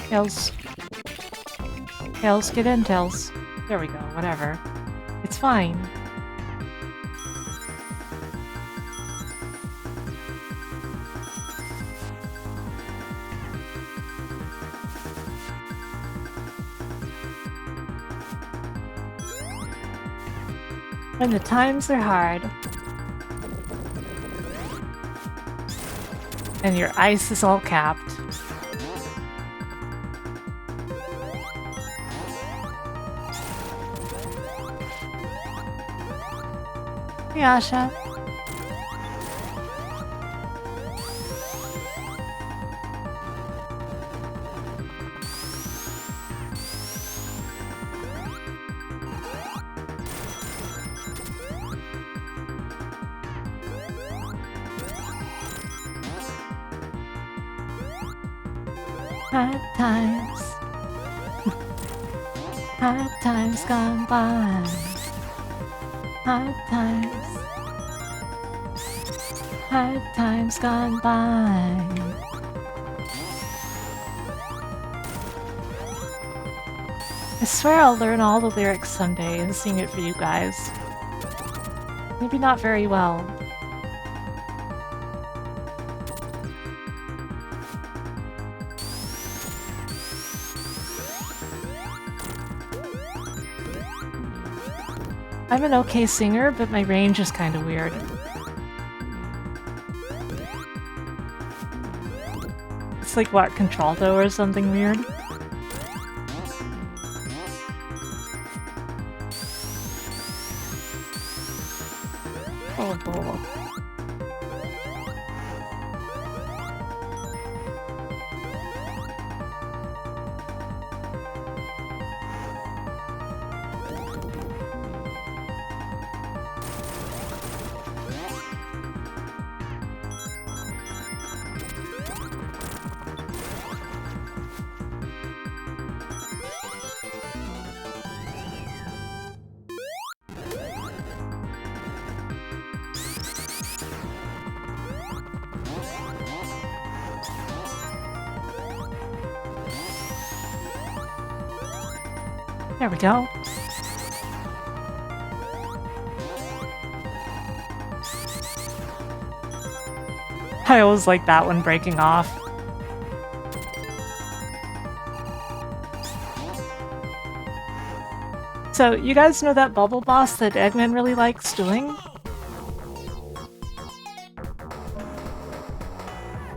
Tails. Tails, get in, Tails. There we go, whatever. It's fine. When the times are hard. And your ice is all capped. Hey, Asha. Hard times. Hard times gone by. Hard times. Hard times gone by. I swear I'll learn all the lyrics someday and sing it for you guys. Maybe not very well. I'm an okay singer, but my range is kind of weird. It's like, what, Contralto or something weird? Oh, boy. There we go. I always like that one breaking off. So, you guys know that bubble boss that Eggman really likes doing?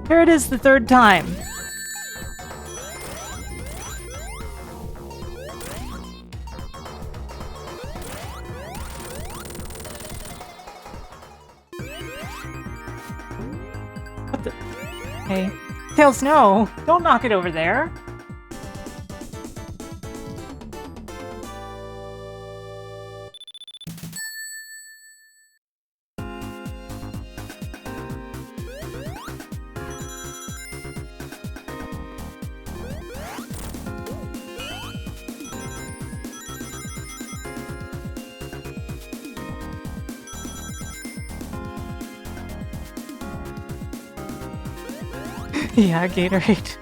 Here it is the third time. What the? Hey. Tails, no! Don't knock it over there! Yeah, Gatorade.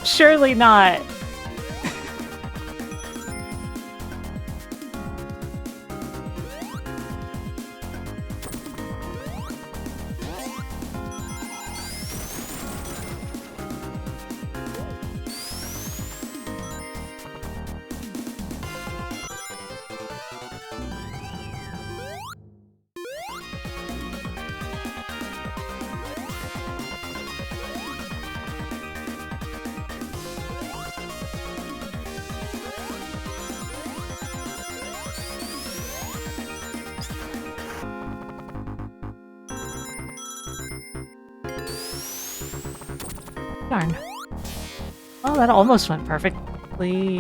Surely not. Darn. Oh, that almost went perfectly.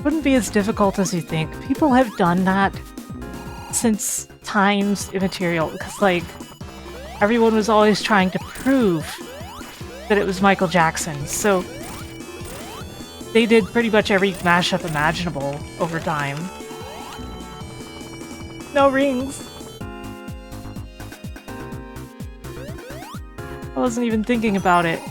Wouldn't be as difficult as you think. People have done that since times immaterial, because, like, everyone was always trying to prove that it was Michael Jackson, so they did pretty much every mashup imaginable over time. No rings! I wasn't even thinking about it.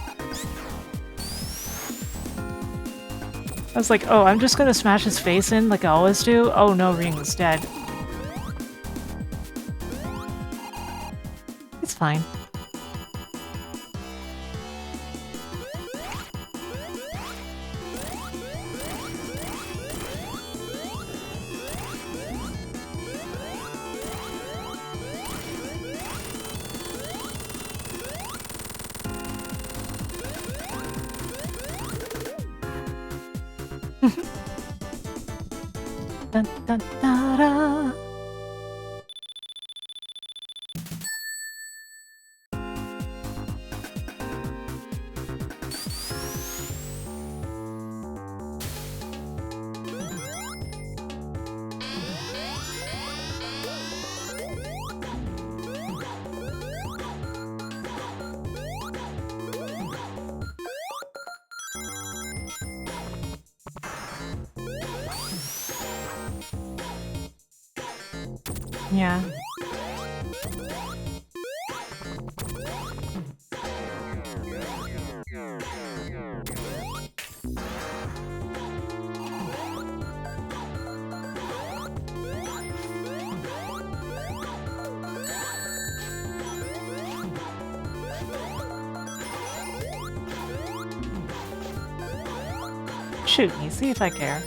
I was like, oh, I'm just gonna smash his face in like I always do. Oh, no rings, dead. It's fine. Dun, dun, da, da. Yeah. Shoot me, see if I care.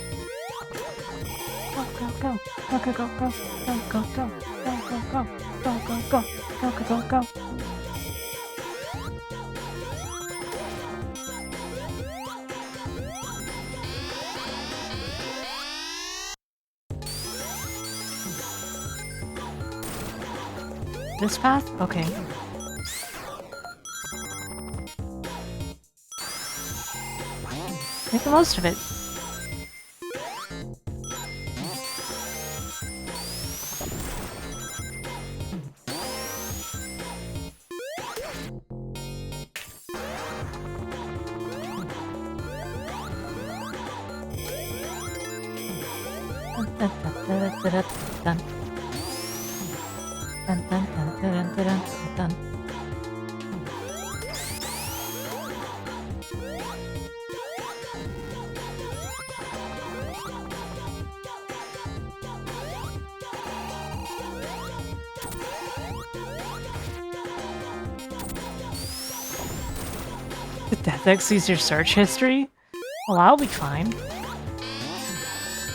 Go, go, go. Go, go, go, go. Go, go, go. Go, go, go. Go, go, go. Go, go, go, go. This path? Okay. Make the most of it. Dun, dun, dun, dun, dun, dun. Dun, dun, dun, dun, dun, dun, dun. Did that sees your search history? Well, I'll be fine.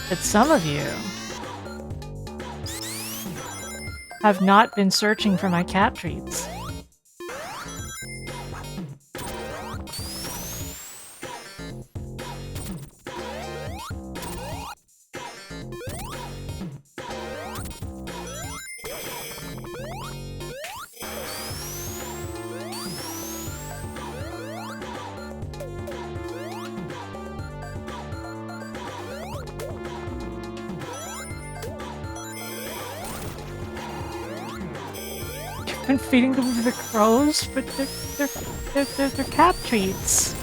But some of you have not been searching for my cat treats. Been feeding them to the crows, but they're cat treats.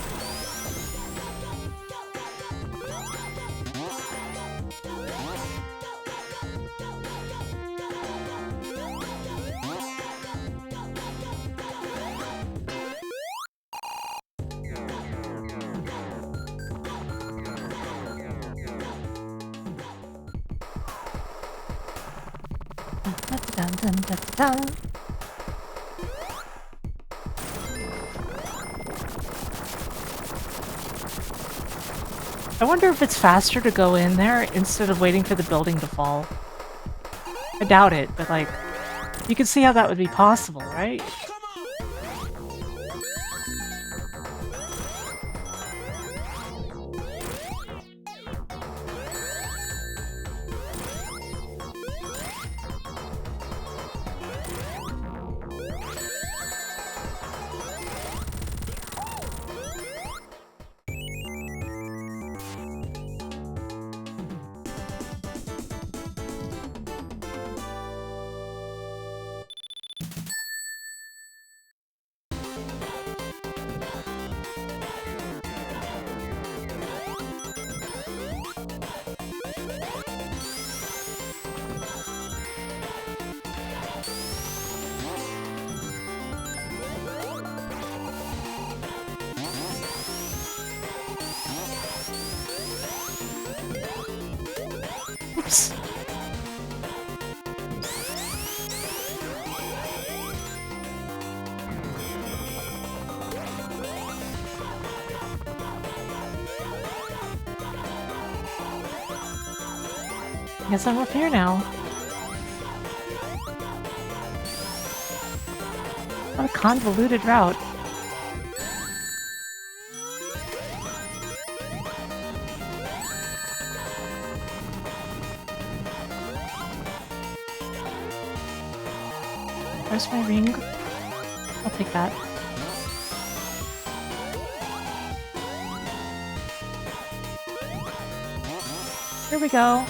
Dun, dun, dun, dun, dun. I wonder if it's faster to go in there instead of waiting for the building to fall. I doubt it, but like, you can see how that would be possible, right? Oops. Guess I'm up here now. What a convoluted route. Where's my ring? I'll take that. Here we go.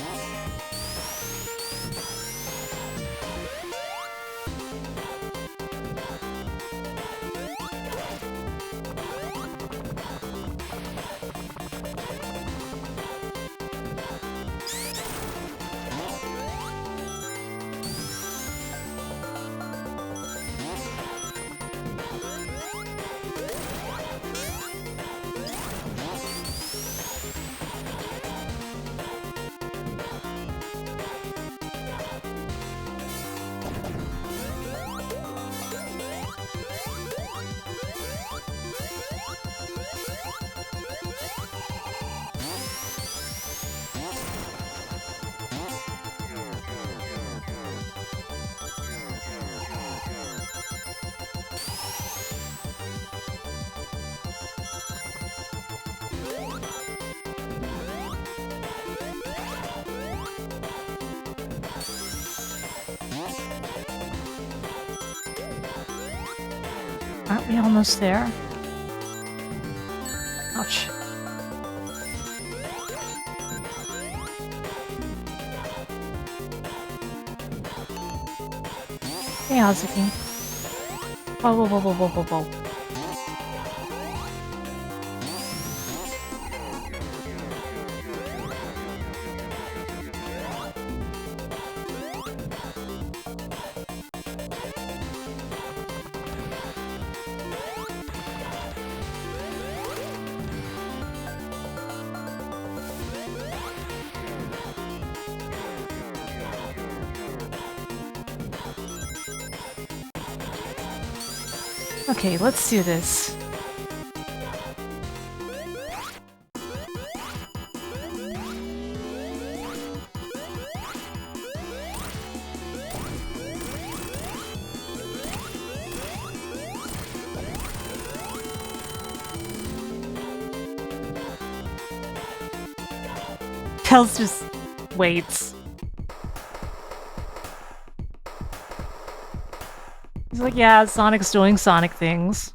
Aren't we almost there? Ouch. Hey, Azuki. Whoa, whoa, whoa, whoa, whoa, whoa, whoa. Okay, let's do this. Kels just waits. He's like, yeah, Sonic's doing Sonic things.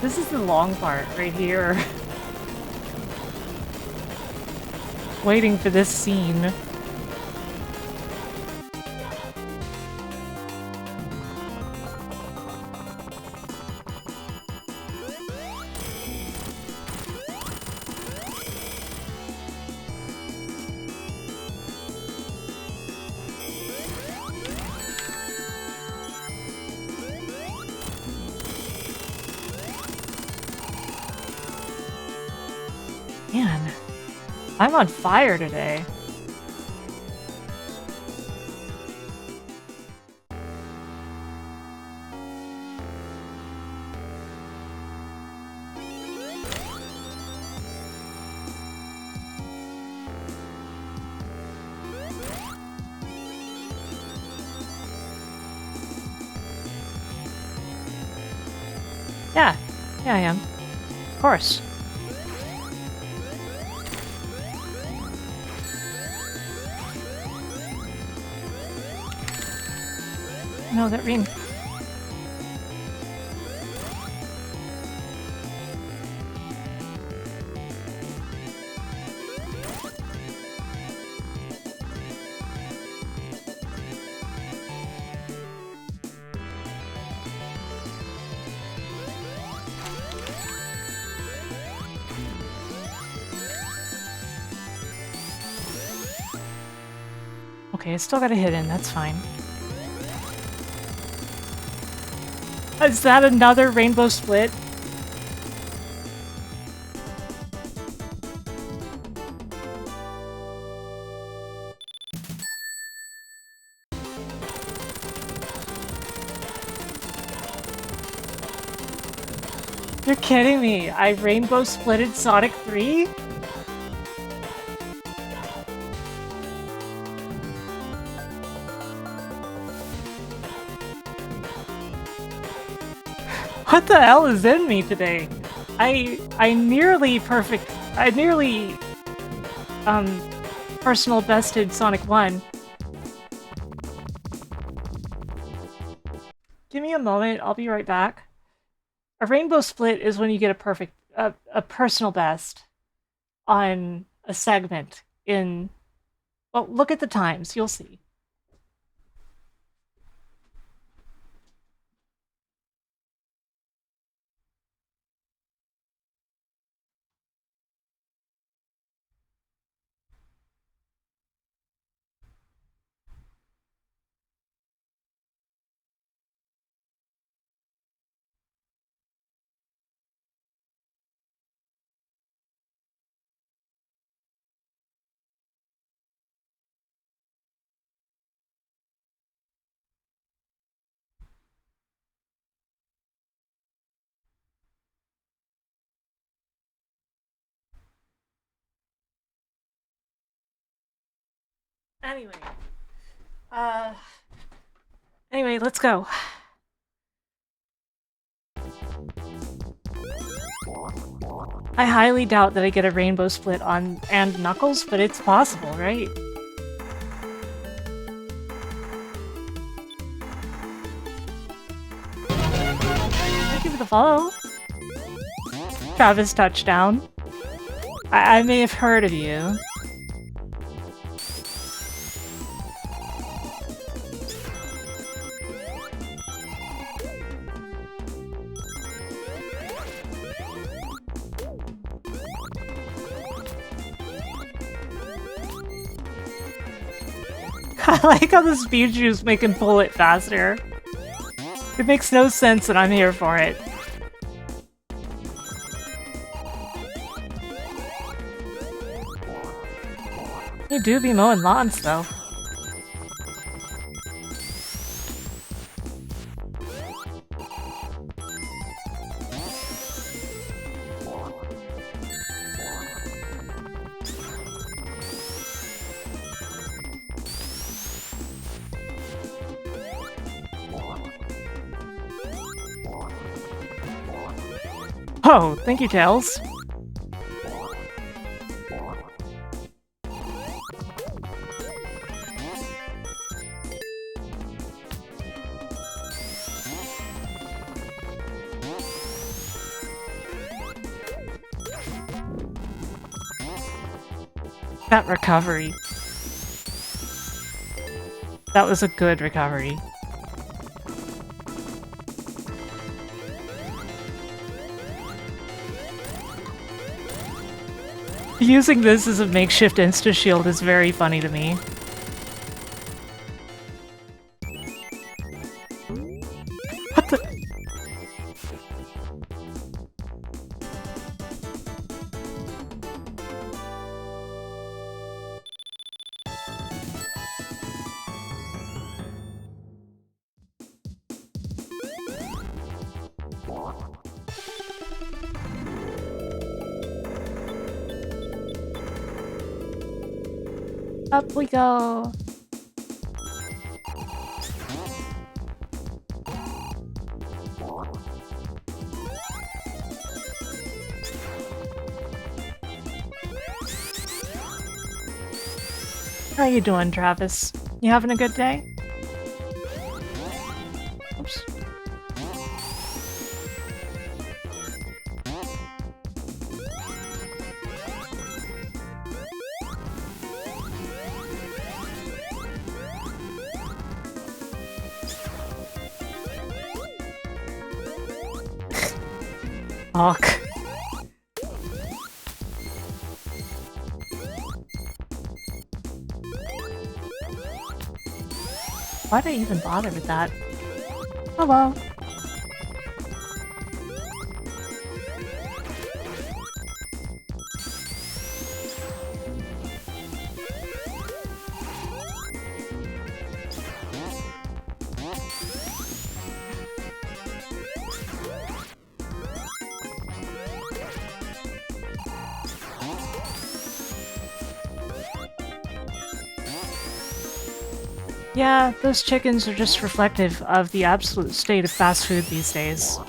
This is the long part right here. Waiting for this scene. Man, I'm on fire today. Yeah, yeah, I am. Of course. No, that ring. Okay, I still got a hit in, that's fine. Is that another rainbow split? You're kidding me. I rainbow splitted Sonic 3? What the hell is in me today? I nearly personal bested Sonic 1. Give me a moment, I'll be right back. A rainbow split is when you get a personal best on a segment in, well, look at the times, you'll see. Anyway. Anyway, let's go. I highly doubt that I get a rainbow split on and Knuckles, but it's possible, right? Thank you for the follow. Travis touchdown. I may have heard of you. I like how the speed shoes make him pull it faster. It makes no sense, and I'm here for it. You do be mowing lawns, though. Oh, thank you, Tails. That recovery. That was a good recovery. Using this as a makeshift insta-shield is very funny to me. What the? Up we go. How you doing, Travis? You having a good day? Oops. Fuck. Why'd I even bother with that? Hello. Yeah, those chickens are just reflective of the absolute state of fast food these days.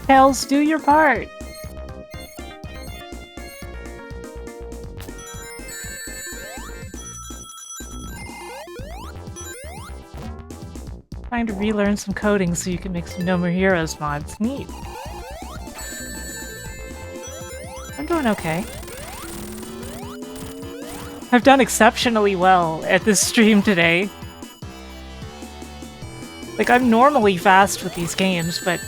Tails, do your part! Trying to relearn some coding so you can make some No More Heroes mods. Neat. I'm doing okay. I've done exceptionally well at this stream today. Like, I'm normally fast with these games, but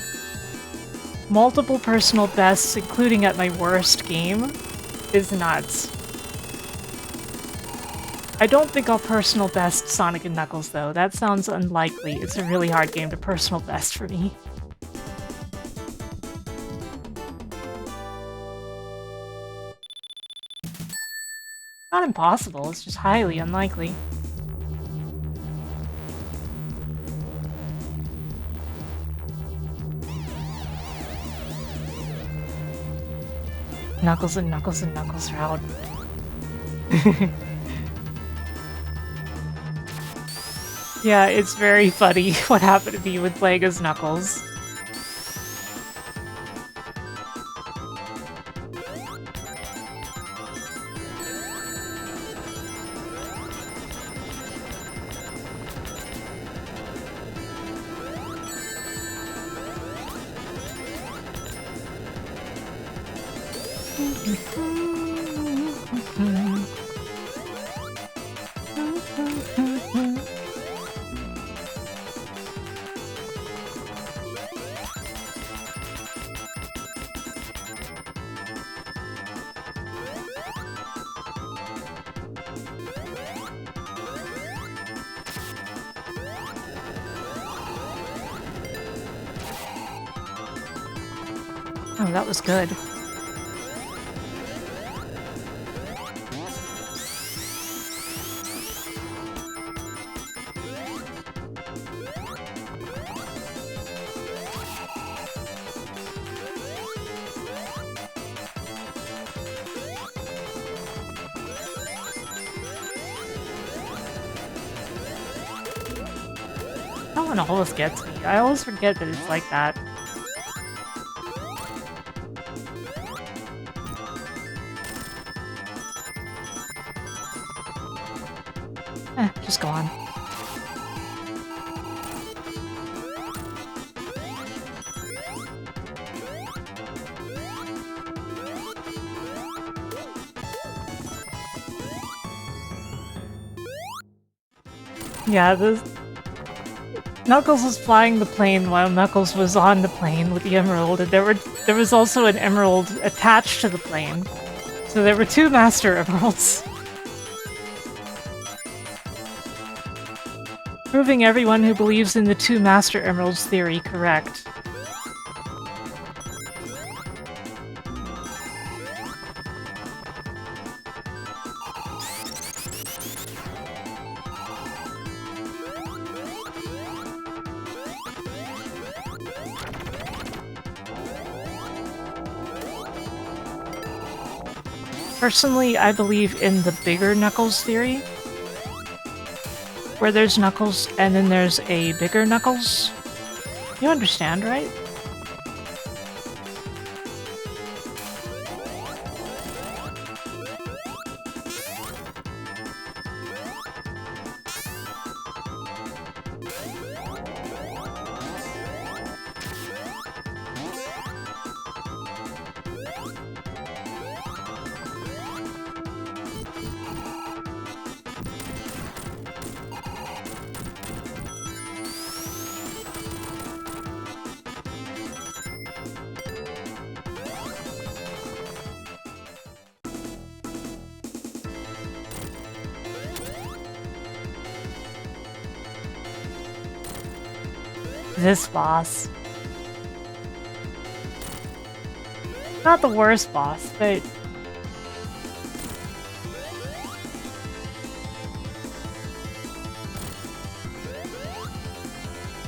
multiple personal bests, including at my worst game, is nuts. I don't think I'll personal best Sonic and Knuckles, though. That sounds unlikely. It's a really hard game to personal best for me. Not impossible, it's just highly unlikely. Knuckles and Knuckles and Knuckles route. Yeah, it's very funny what happened to me with playing as Knuckles. Oh, that was good. That one always gets me. I always forget that it's like that. Just go on. Yeah, Knuckles was flying the plane while Knuckles was on the plane with the emerald, and there was also an emerald attached to the plane. So there were two Master Emeralds. Proving everyone who believes in the two Master Emeralds theory correct. Personally, I believe in the bigger Knuckles theory, where there's Knuckles and then there's a bigger Knuckles. You understand, right? This boss. Not the worst boss, but...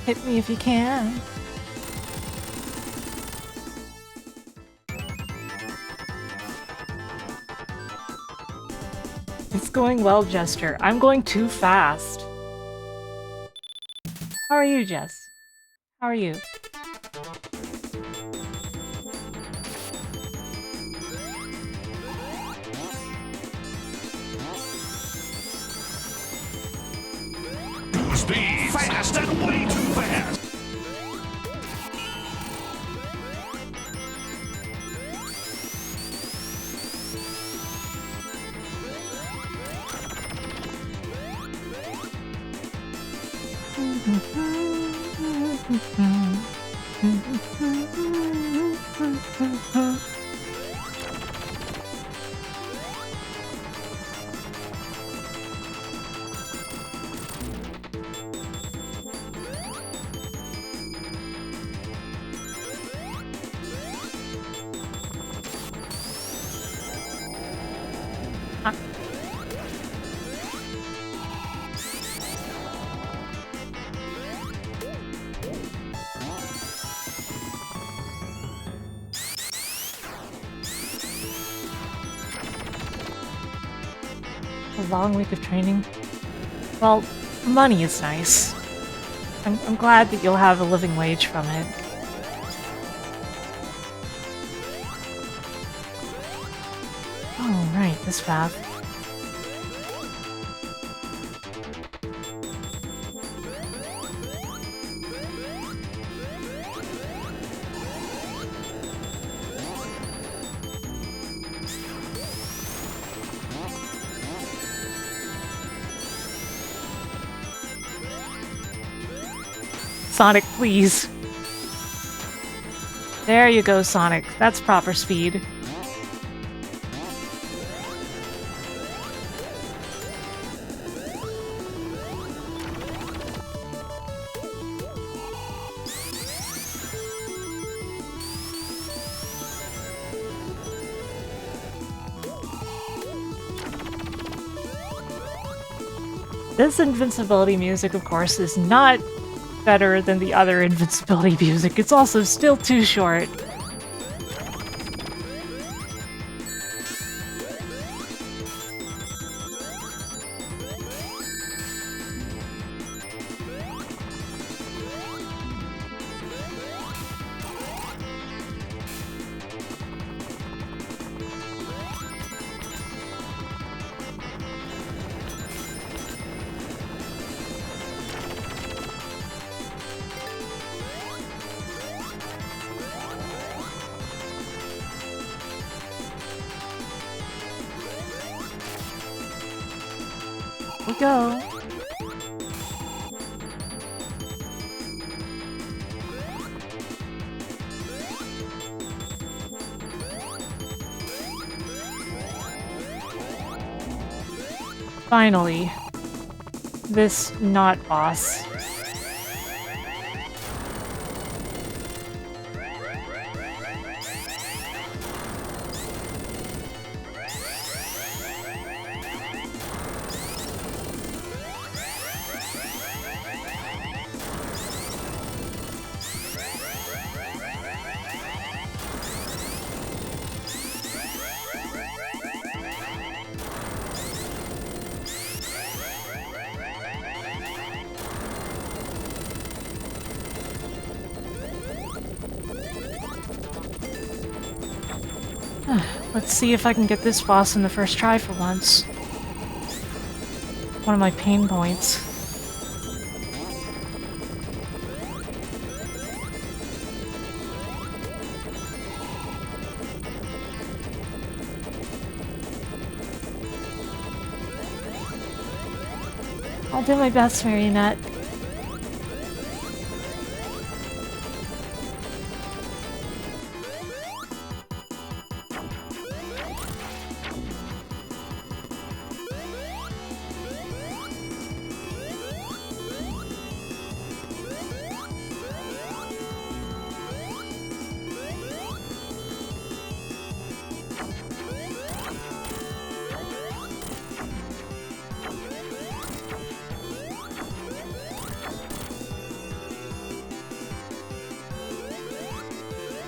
hit me if you can. It's going well, Jester. I'm going too fast. How are you, Jess? How are you? Speed fast and way too fast. A long week of training. Well, money is nice. I'm glad that you'll have a living wage from it. Oh, right, this path. Sonic, please. There you go, Sonic. That's proper speed. This invincibility music, of course, is not better than the other invincibility music. It's also still too short. We go. Finally. This not boss. Let's see if I can get this boss in the first try for once. One of my pain points. I'll do my best, Marionette.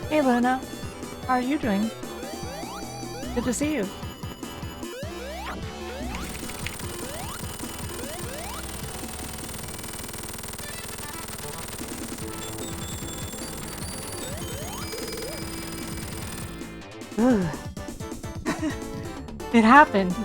Hey Luna, how are you doing? Good to see you. Ugh. It happened.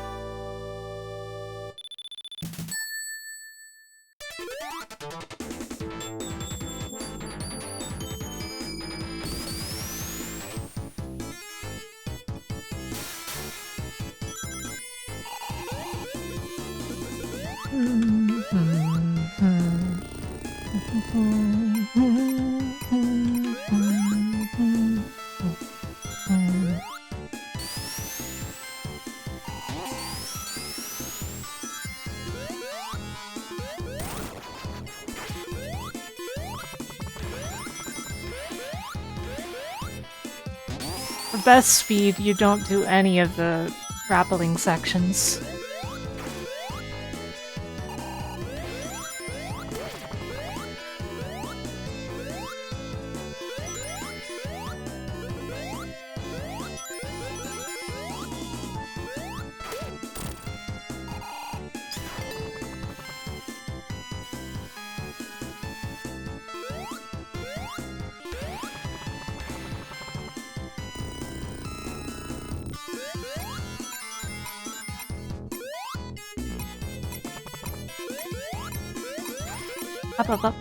For best speed, you don't do any of the grappling sections. Up, up, up.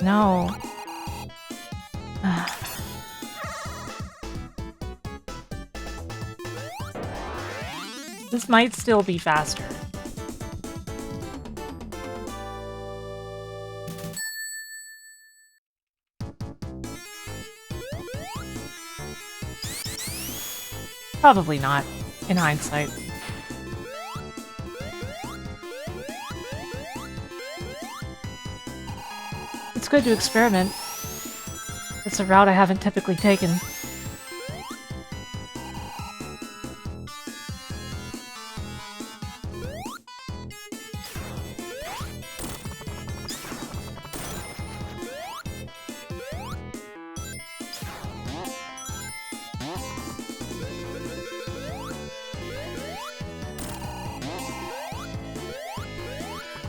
No. This might still be faster. Probably not, in hindsight. It's good to experiment. It's a route I haven't typically taken.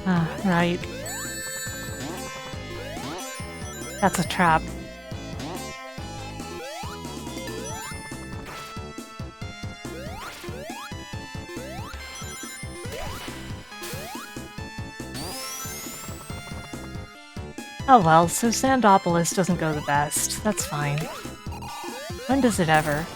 Ah, right. That's a trap. Oh well, so Sandopolis doesn't go the best. That's fine. When does it ever?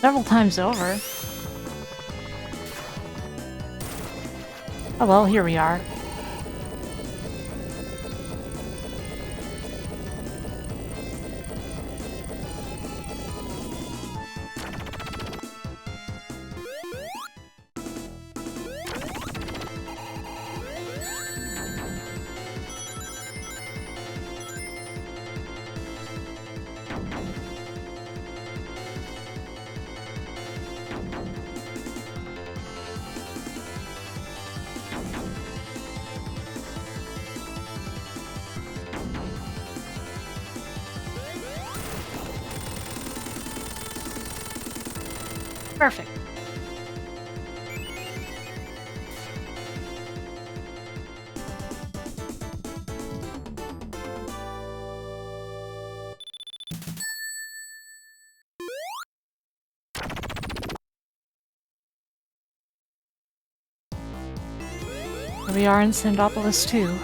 Several times over. Oh well, here we are. Perfect. Here we are in Sandopolis too.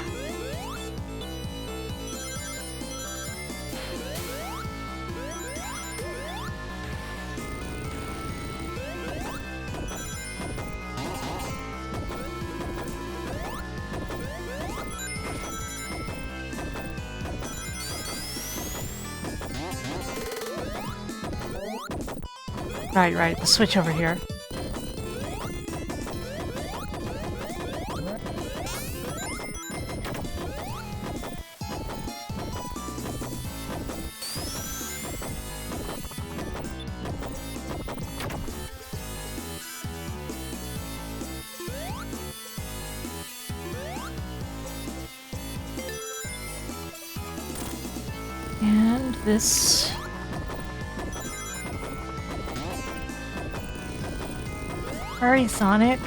Right, the switch over here. And this... Hurry, Sonic.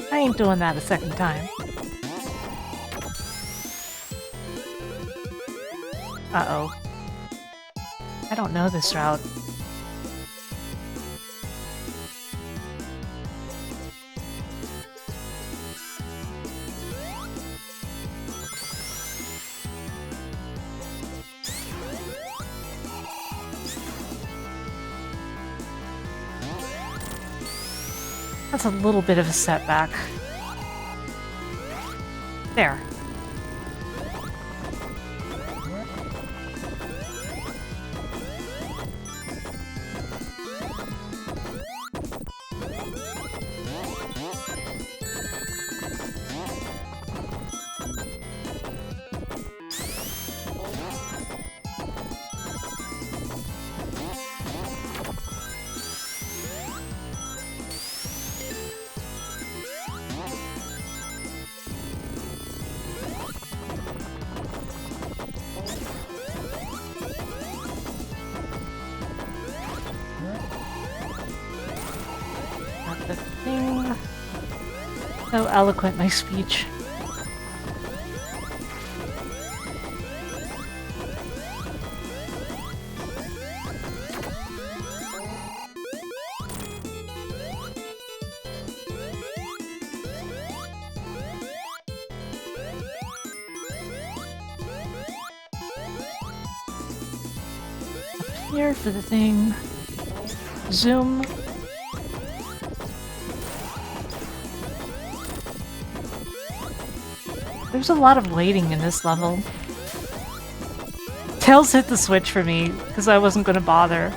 I ain't doing that a second time. Uh-oh. I don't know this route. That's a little bit of a setback. There. Got the thing. So eloquent, my speech. Up here for the thing. Zoom. There's a lot of waiting in this level. Tails hit the switch for me, because I wasn't going to bother.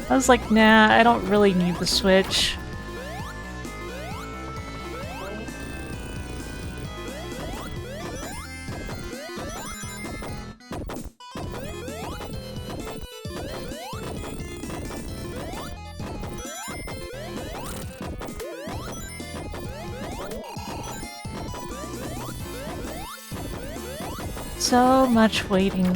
I was like, nah, I don't really need the switch. So much waiting.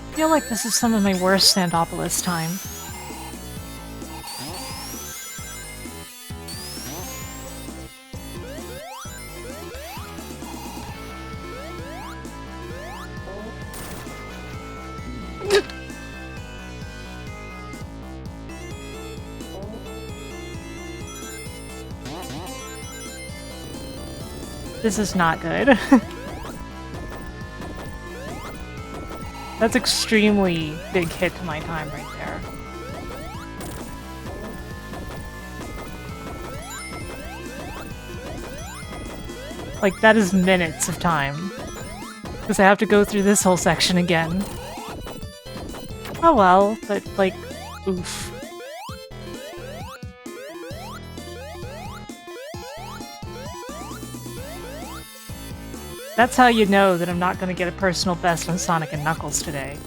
I feel like this is some of my worst Sandopolis time. This is not good. That's extremely big hit to my time right there. Like, that is minutes of time. Because I have to go through this whole section again. Oh well, but like, oof. That's how you know that I'm not going to get a personal best on Sonic and Knuckles today.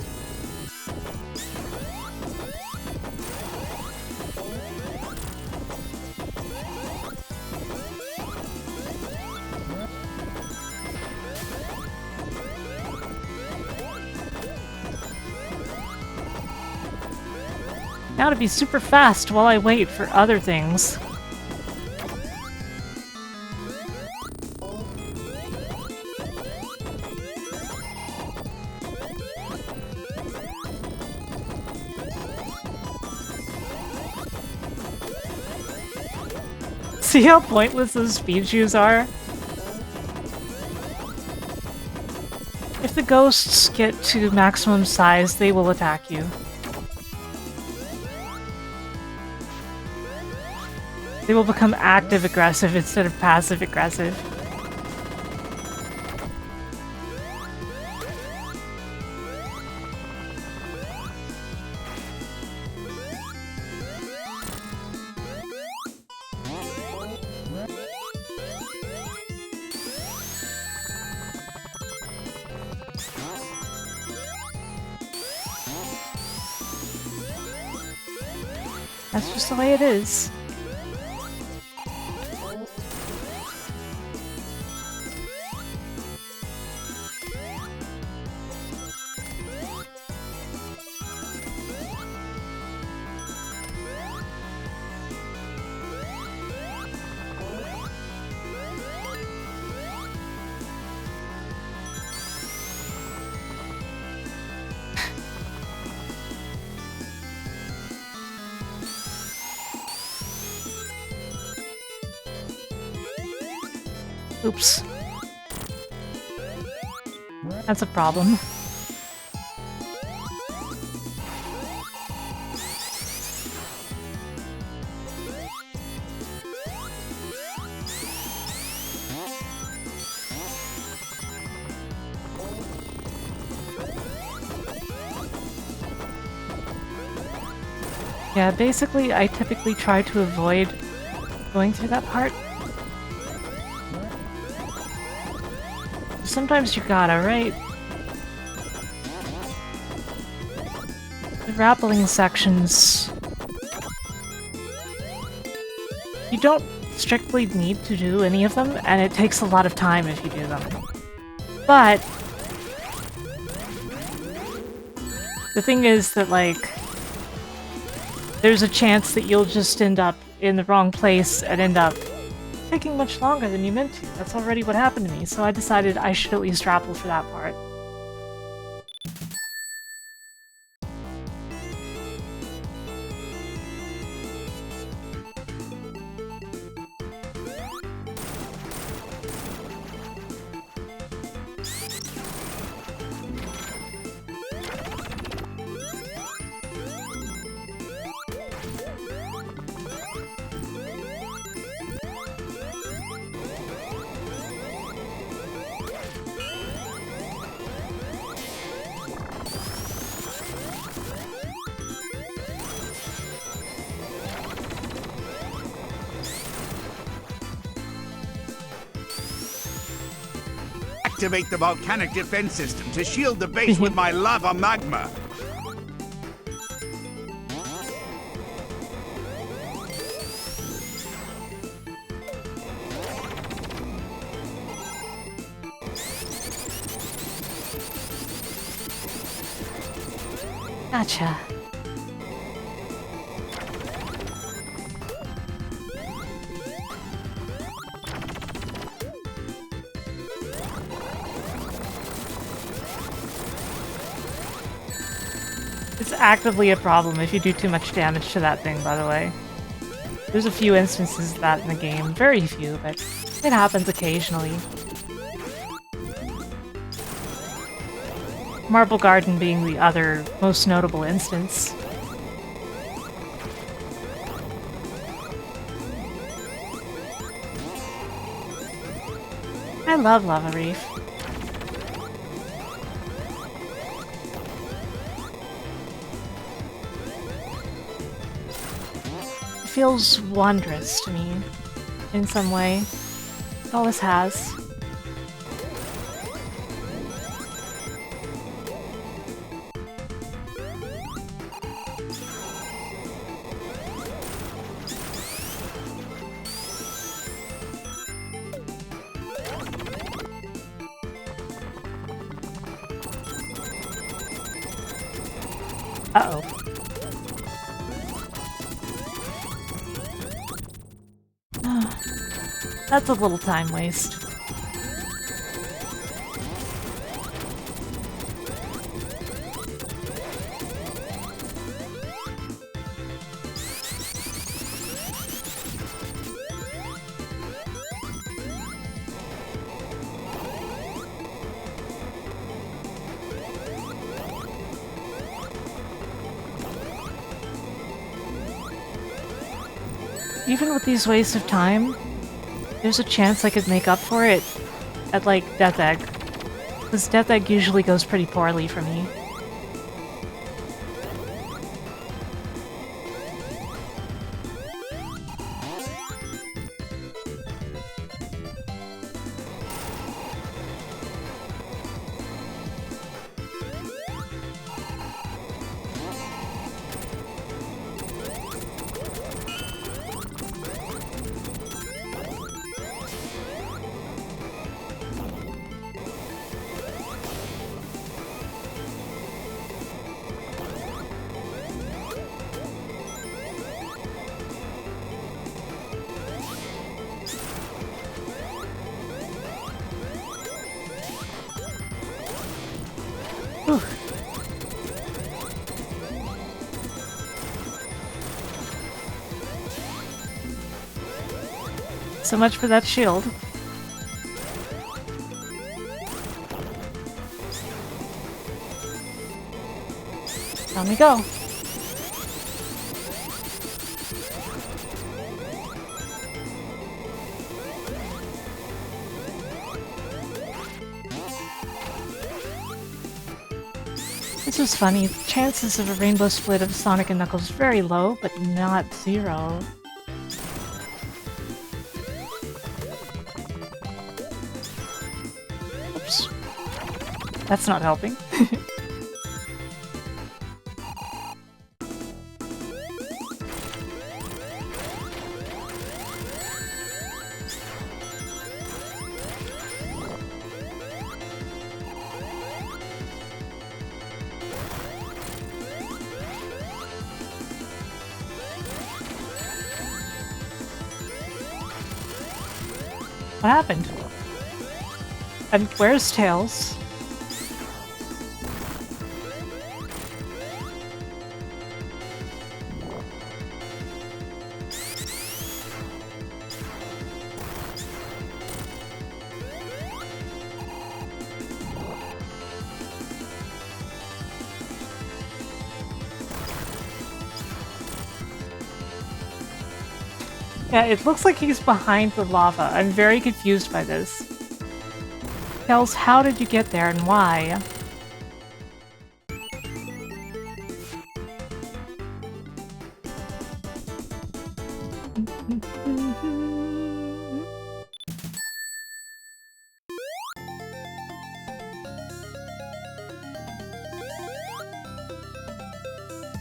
Now to be super fast while I wait for other things. See how pointless those speed shoes are? If the ghosts get to maximum size, they will attack you. They will become active aggressive instead of passive aggressive. That's just the way it is. Oops. That's a problem. Yeah, basically, I typically try to avoid going through that part. Sometimes you gotta, right? The rappelling sections... You don't strictly need to do any of them, and it takes a lot of time if you do them. But... the thing is that, like... there's a chance that you'll just end up in the wrong place and end up taking much longer than you meant to. That's already what happened to me, so I decided I should at least rappel for that part. Activate the volcanic defense system to shield the base with my lava magma. Gotcha. It's actively a problem if you do too much damage to that thing, by the way. There's a few instances of that in the game. Very few, but it happens occasionally. Marble Garden being the other most notable instance. I love Lava Reef. It feels wondrous to me, in some way. It always has. Uh-oh. That's a little time waste. Even with these wastes of time, there's a chance I could make up for it at, like, Death Egg. Because Death Egg usually goes pretty poorly for me. Whew. So much for that shield. On we go. This is funny. The chances of a rainbow split of Sonic and Knuckles is very low, but not zero. Oops. That's not helping. What happened? And where's Tails? Yeah, it looks like he's behind the lava. I'm very confused by this. Tails, how did you get there and why?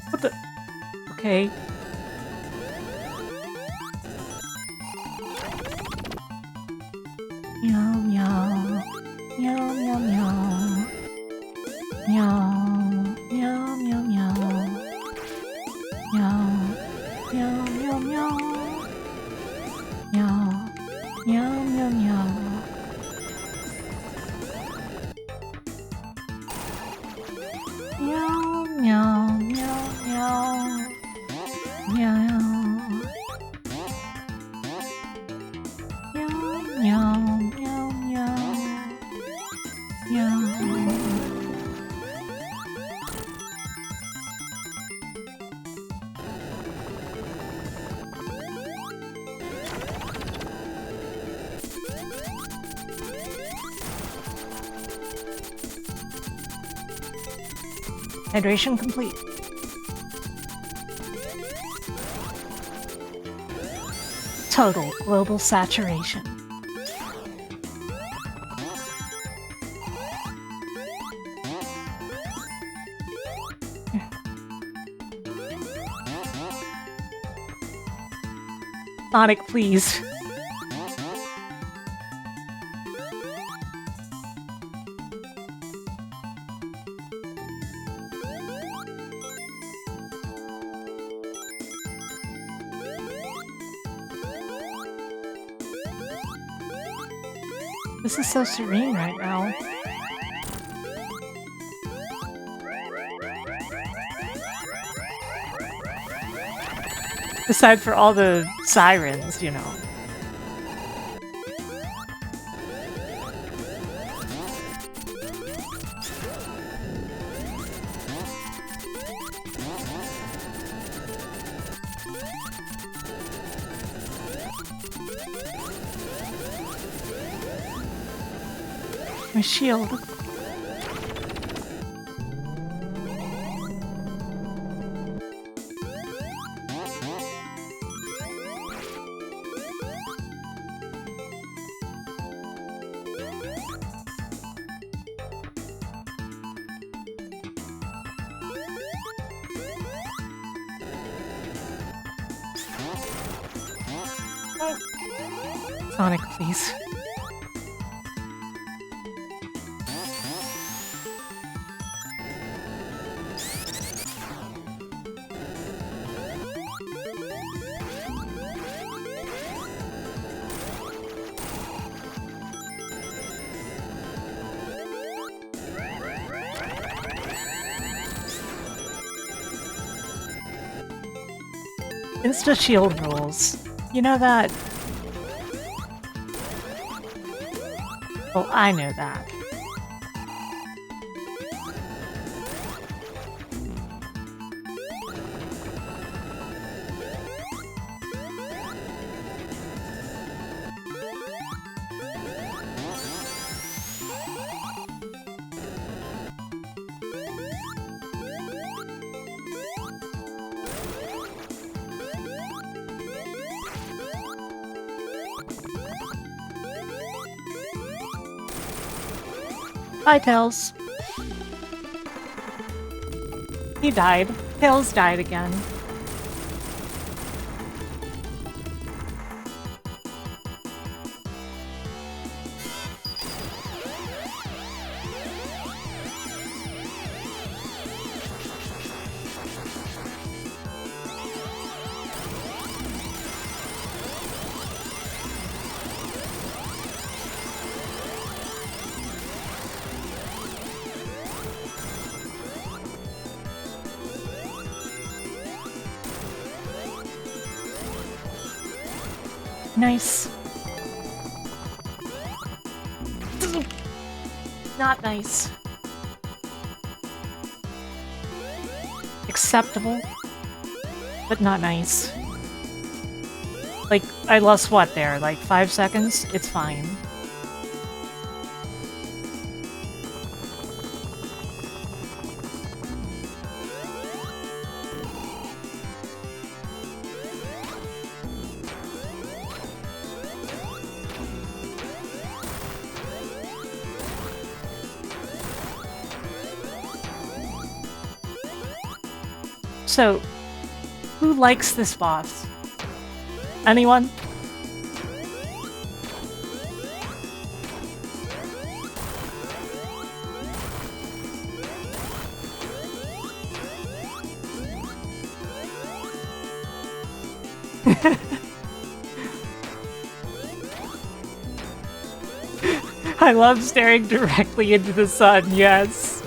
What the? Okay. Meow meow. Meow meow meow. Meow meow meow meow. Meow meow meow meow. Meow meow meow meow. Meow meow meow meow. Meow. Meow, meow, meow. Meow. Hydration complete. Total global saturation. Sonic, please. This is so serene right now. Aside for all the sirens, you know. My shield. Sonic, please. Insta shield rules. You know that? Well, I know that. Hi, Tails. He died. Tails died again. Nice. Not nice. Acceptable, but not nice. Like, I lost what there? Like 5 seconds? It's fine. So, who likes this boss? Anyone? I love staring directly into the sun, yes.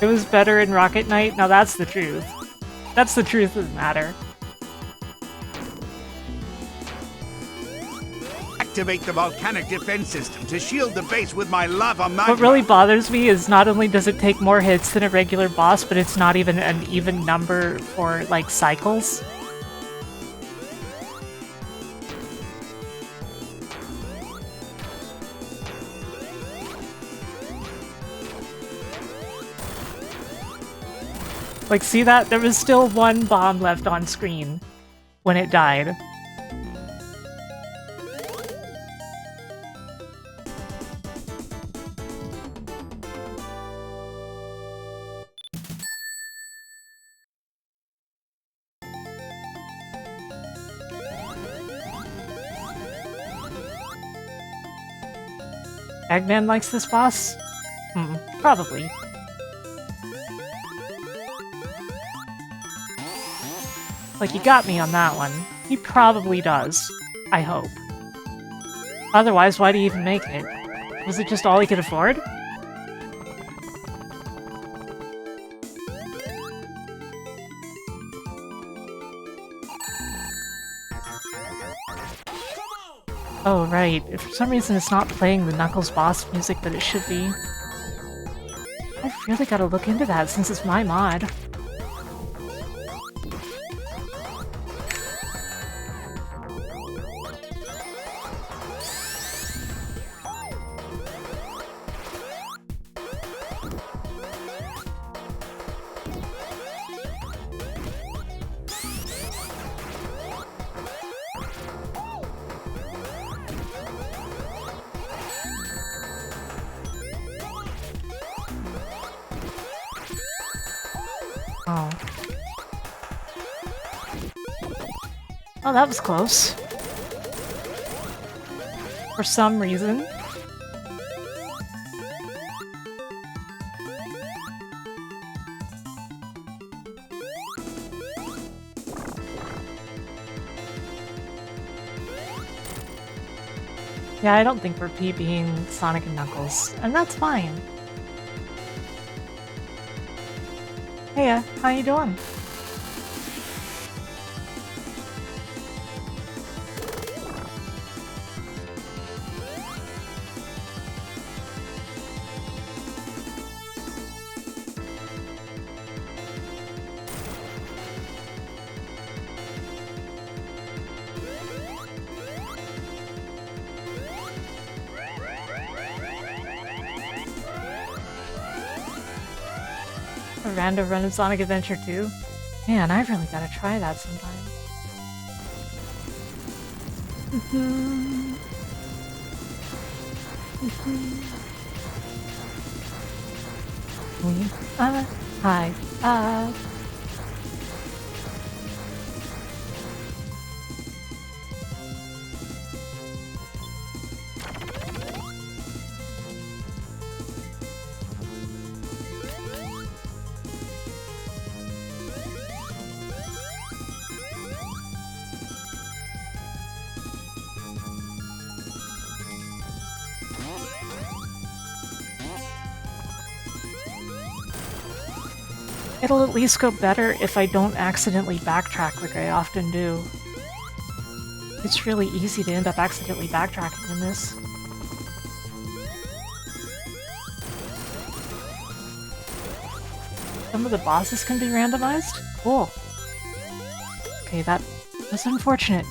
It was better in Rocket Knight? Now that's the truth. That's the truth of the matter. Activate the volcanic defense system to shield the base with my lava magma. What really bothers me is not only does it take more hits than a regular boss, but it's not even an even number for, like, cycles. Like, see that? There was still one bomb left on screen when it died. Eggman likes this boss? Probably. Like, you got me on that one. He probably does. I hope. Otherwise, why'd he even make it? Was it just all he could afford? Oh, right. If for some reason it's not playing the Knuckles boss music that it should be. I've really gotta look into that since it's my mod. Oh. Oh, that was close. For some reason. Yeah, I don't think we're PBing Sonic and Knuckles, and that's fine. Hey, how you doing? A random run of Sonic Adventure 2? Man, I really gotta try that sometime. We are high up. It'll at least go better if I don't accidentally backtrack like I often do. It's really easy to end up accidentally backtracking in this. Some of the bosses can be randomized? Cool. Okay, that was unfortunate.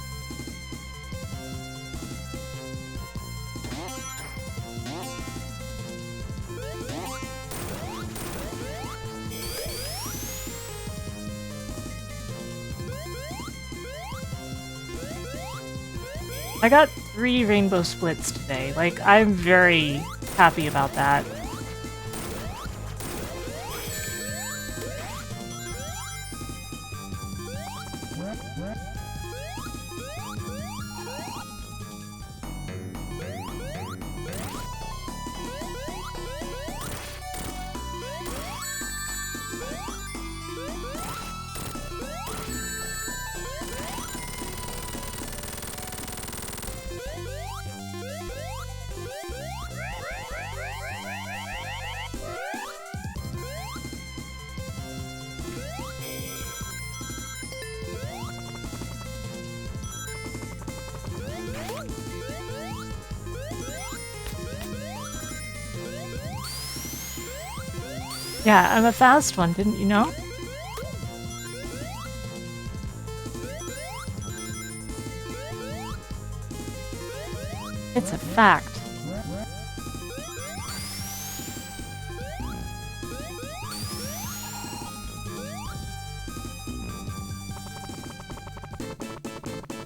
I got 3 rainbow splits today. Like, I'm very happy about that. Yeah, I'm a fast one, didn't you know? It's a fact.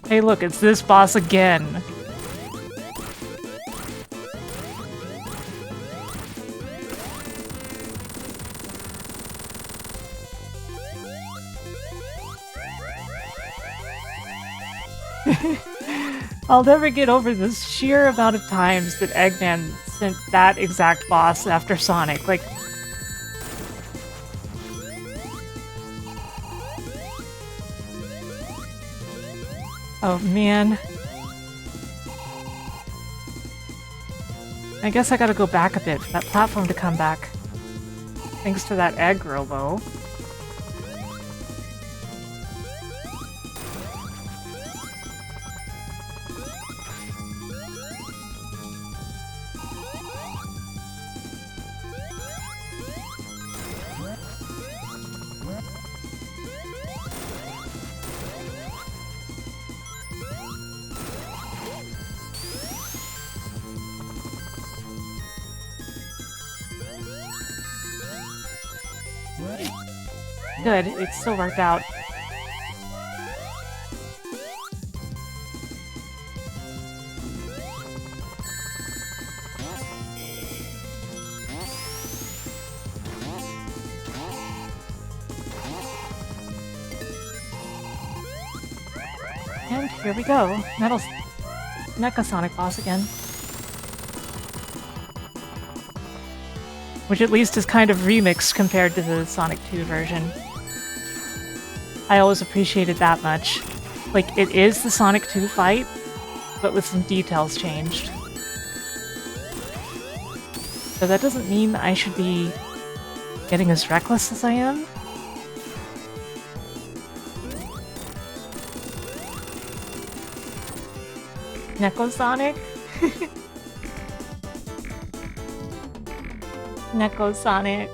Hey look, it's this boss again. I'll never get over the sheer amount of times that Eggman sent that exact boss after Sonic. Like, oh man. I guess I gotta go back a bit for that platform to come back. Thanks to that egg robo. Good, it still worked out. And here we go. Metal Mecha Sonic boss again. Which at least is kind of remixed compared to the Sonic 2 version. I always appreciated that much. Like, it is the Sonic 2 fight, but with some details changed. So that doesn't mean I should be getting as reckless as I am. Neko Sonic? Neko Sonic.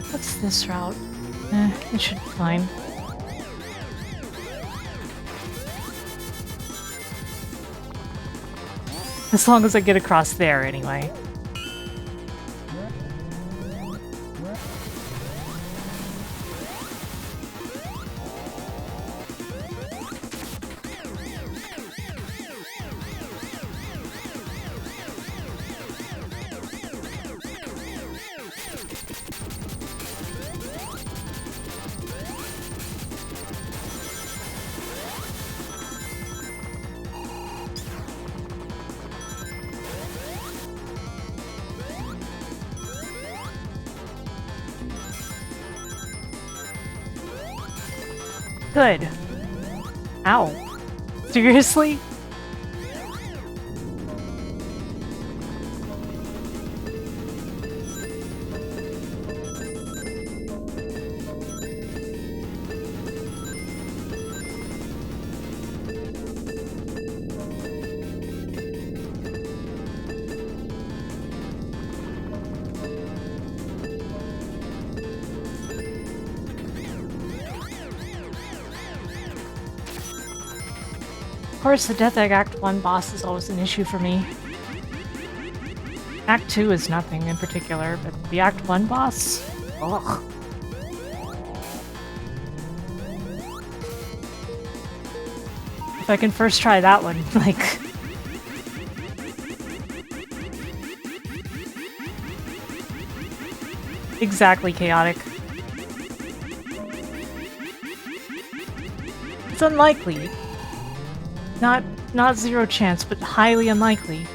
What's this route? It should be fine. As long as I get across there, anyway. Good. Ow. Seriously? Of course, the Death Egg Act 1 boss is always an issue for me. Act 2 is nothing in particular, but the Act 1 boss? Ugh. If I can first try that one, like... Exactly chaotic. It's unlikely. Not zero chance, but highly unlikely.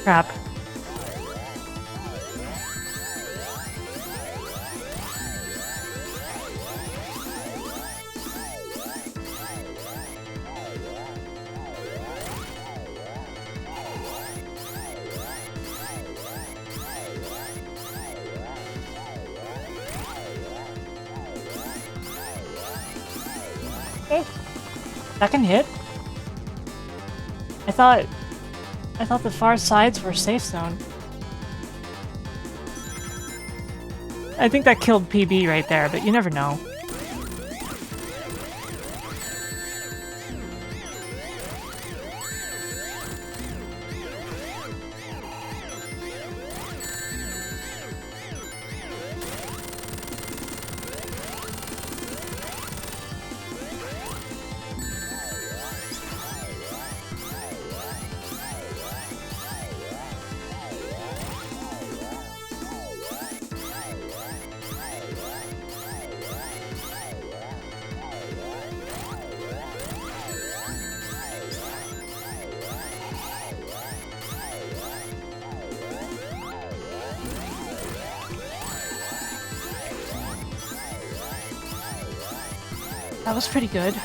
Crap. Second hit? I thought the far sides were safe zone. I think that killed PB right there, but you never know. That was pretty good.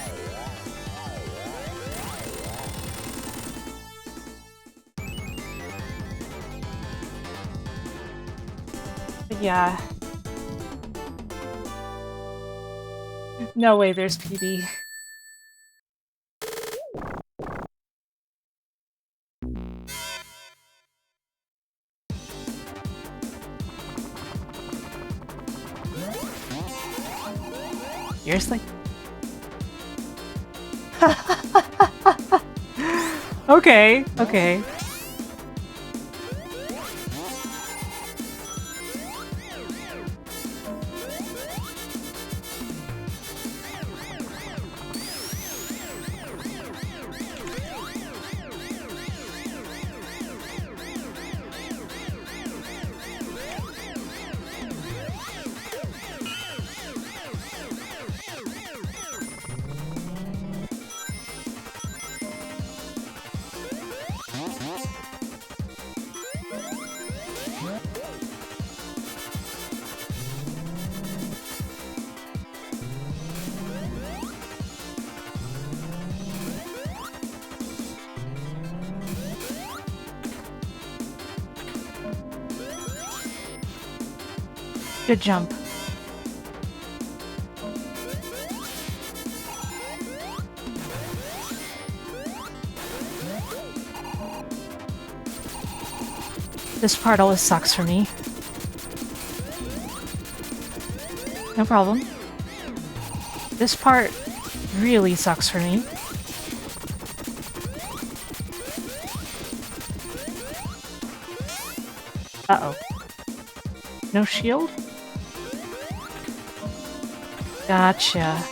But yeah. No way there's PB. Seriously? Okay, okay. Good jump. This part always sucks for me. No problem. This part really sucks for me. Uh-oh. No shield? Gotcha.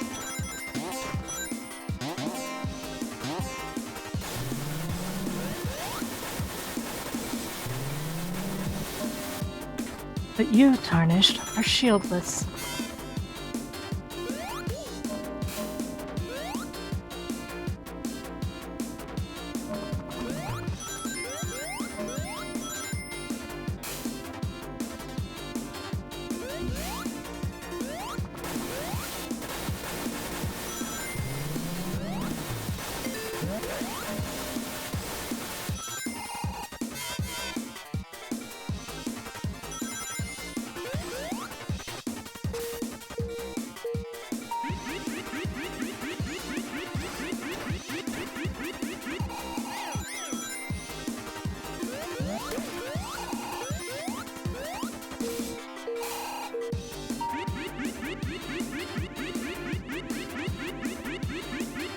But you, Tarnished, are shieldless.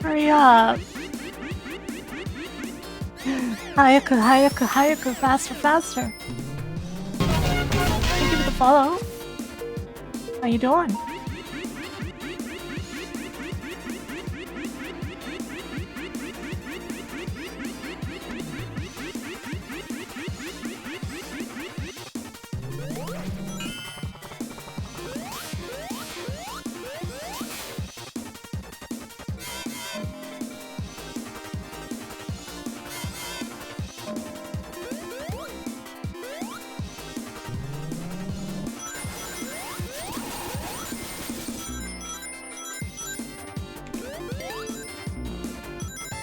Hurry up! Hayaka, Hayaka, Hayaka, faster, faster! Thank you for the follow. How you doing?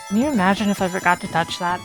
Can you imagine if I forgot to touch that?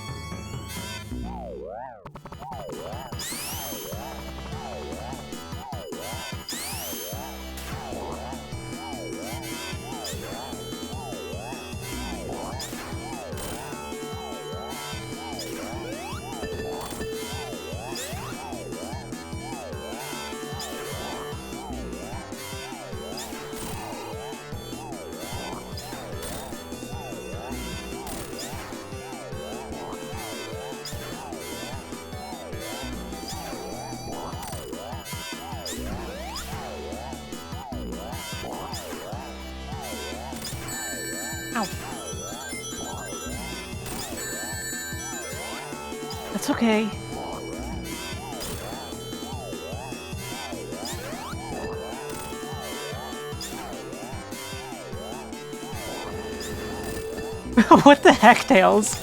Ow. That's okay. What the heck, Tails?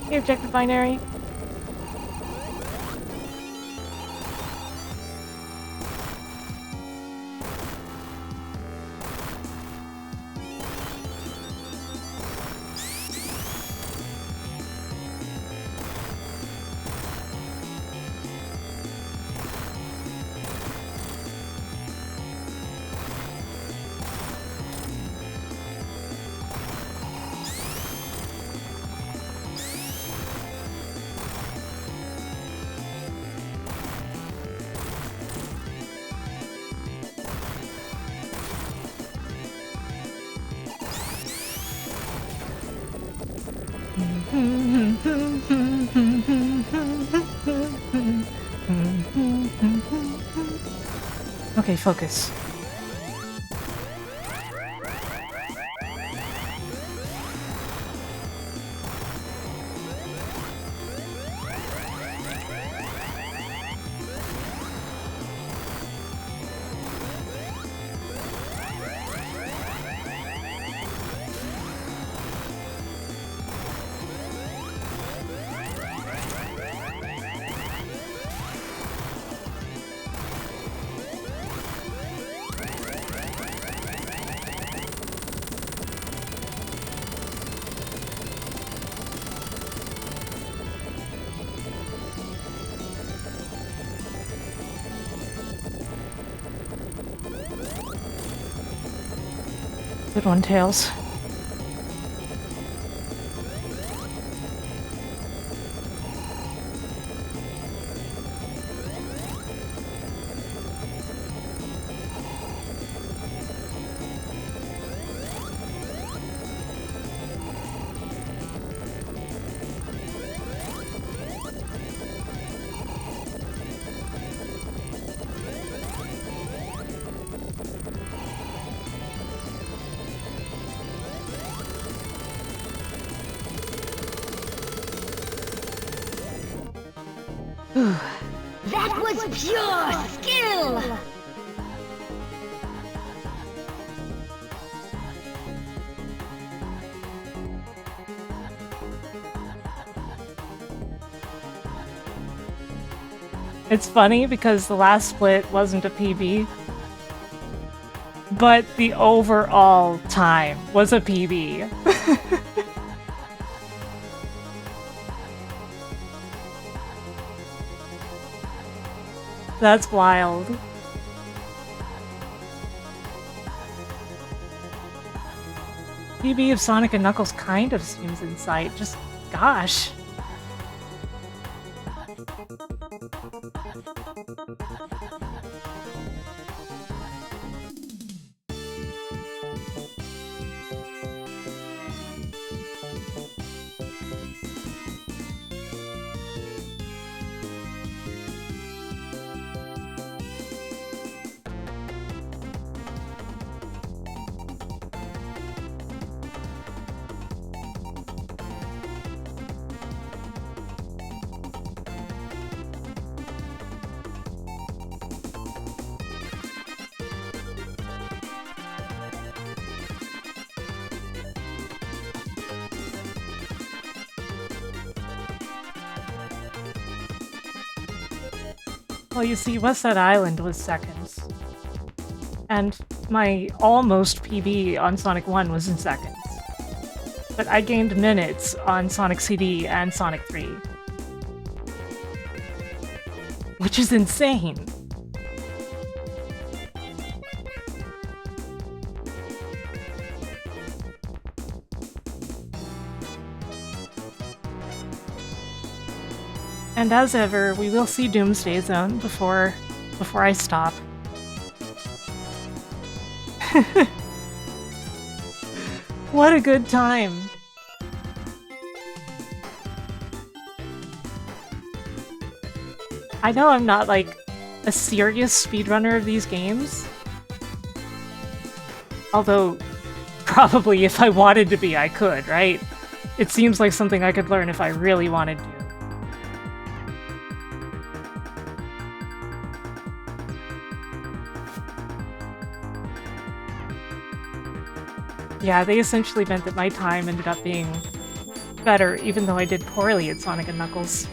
Hey, objective binary. Okay, focus. Good one, Tails. That was pure skill! It's funny because the last split wasn't a PB, but the overall time was a PB. That's wild. PB of Sonic and Knuckles kind of seems in sight, just gosh. Well, you see, West Side Island was seconds. And my almost PB on Sonic 1 was in seconds. But I gained minutes on Sonic CD and Sonic 3. Which is insane. And as ever, we will see Doomsday Zone before I stop. What a good time! I know I'm not, like, a serious speedrunner of these games. Although, probably if I wanted to be, I could, right? It seems like something I could learn if I really wanted to. Yeah, they essentially meant that my time ended up being better, even though I did poorly at Sonic and Knuckles.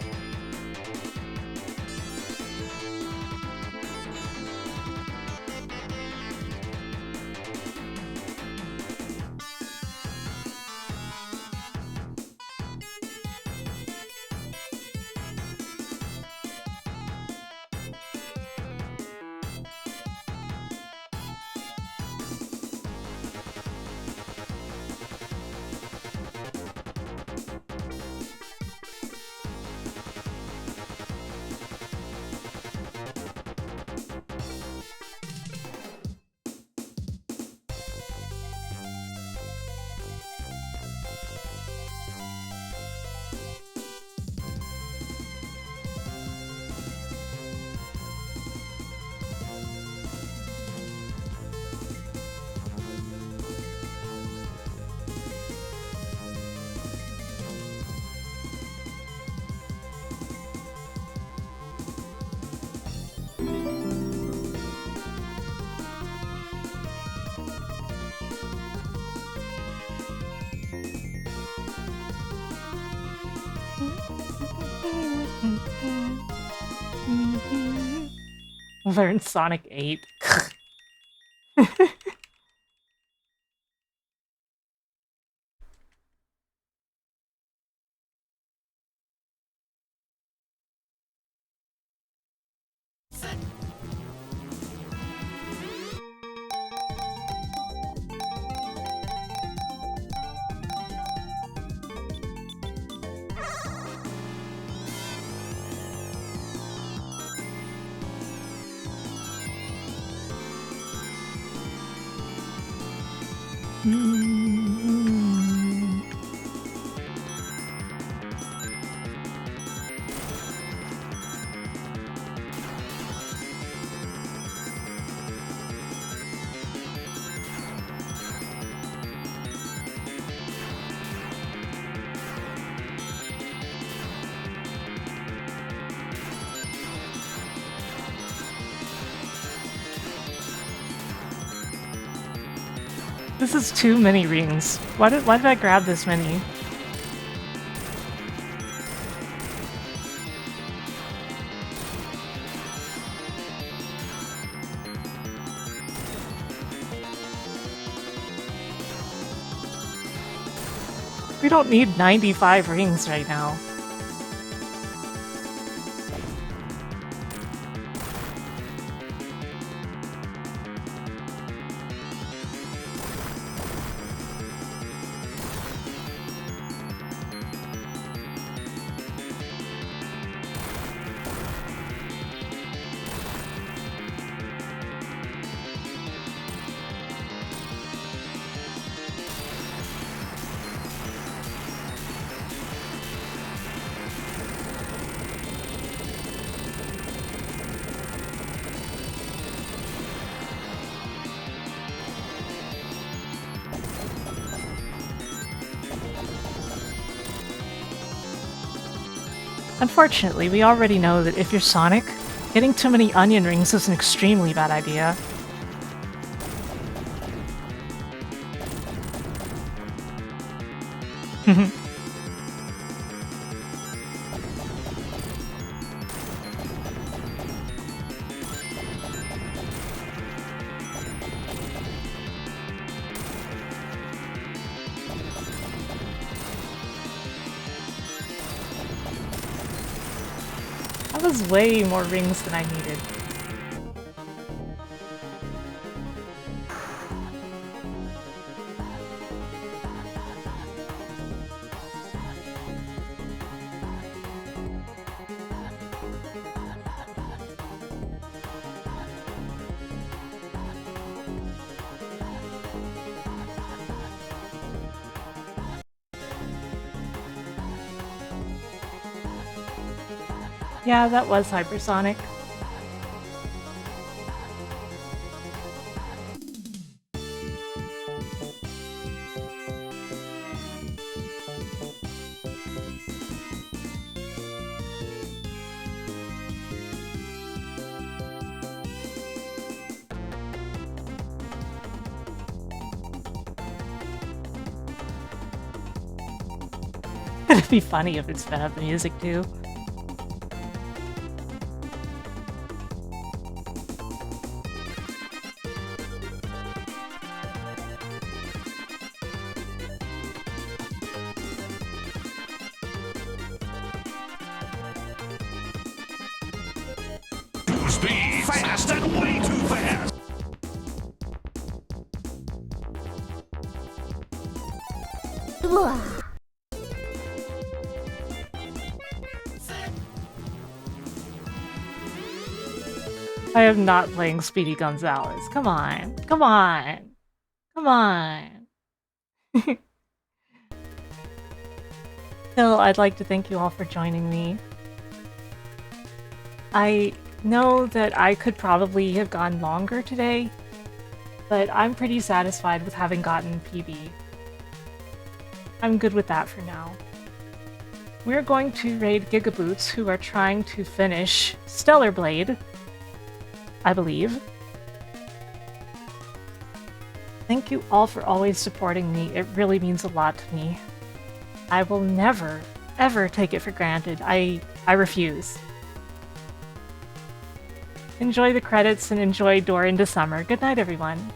Learn Sonic 8. This is too many rings. Why did I grab this many? We don't need 95 rings right now. Unfortunately, we already know that if you're Sonic, getting too many onion rings is an extremely bad idea. That was way more rings than I needed. Yeah, that was hypersonic. It'd be funny if it sped up the music too. Speed fast and way too fast. I am not playing Speedy Gonzales. Come on. Come on. Come on. Still, I'd like to thank you all for joining me. I know that I could probably have gone longer today, but I'm pretty satisfied with having gotten PB. I'm good with that for now. We're going to raid Gigaboots, who are trying to finish Stellar Blade, I believe. Thank you all for always supporting me. It really means a lot to me. I will never ever take it for granted. I refuse. Enjoy the credits and enjoy Door into Summer. Good night, everyone.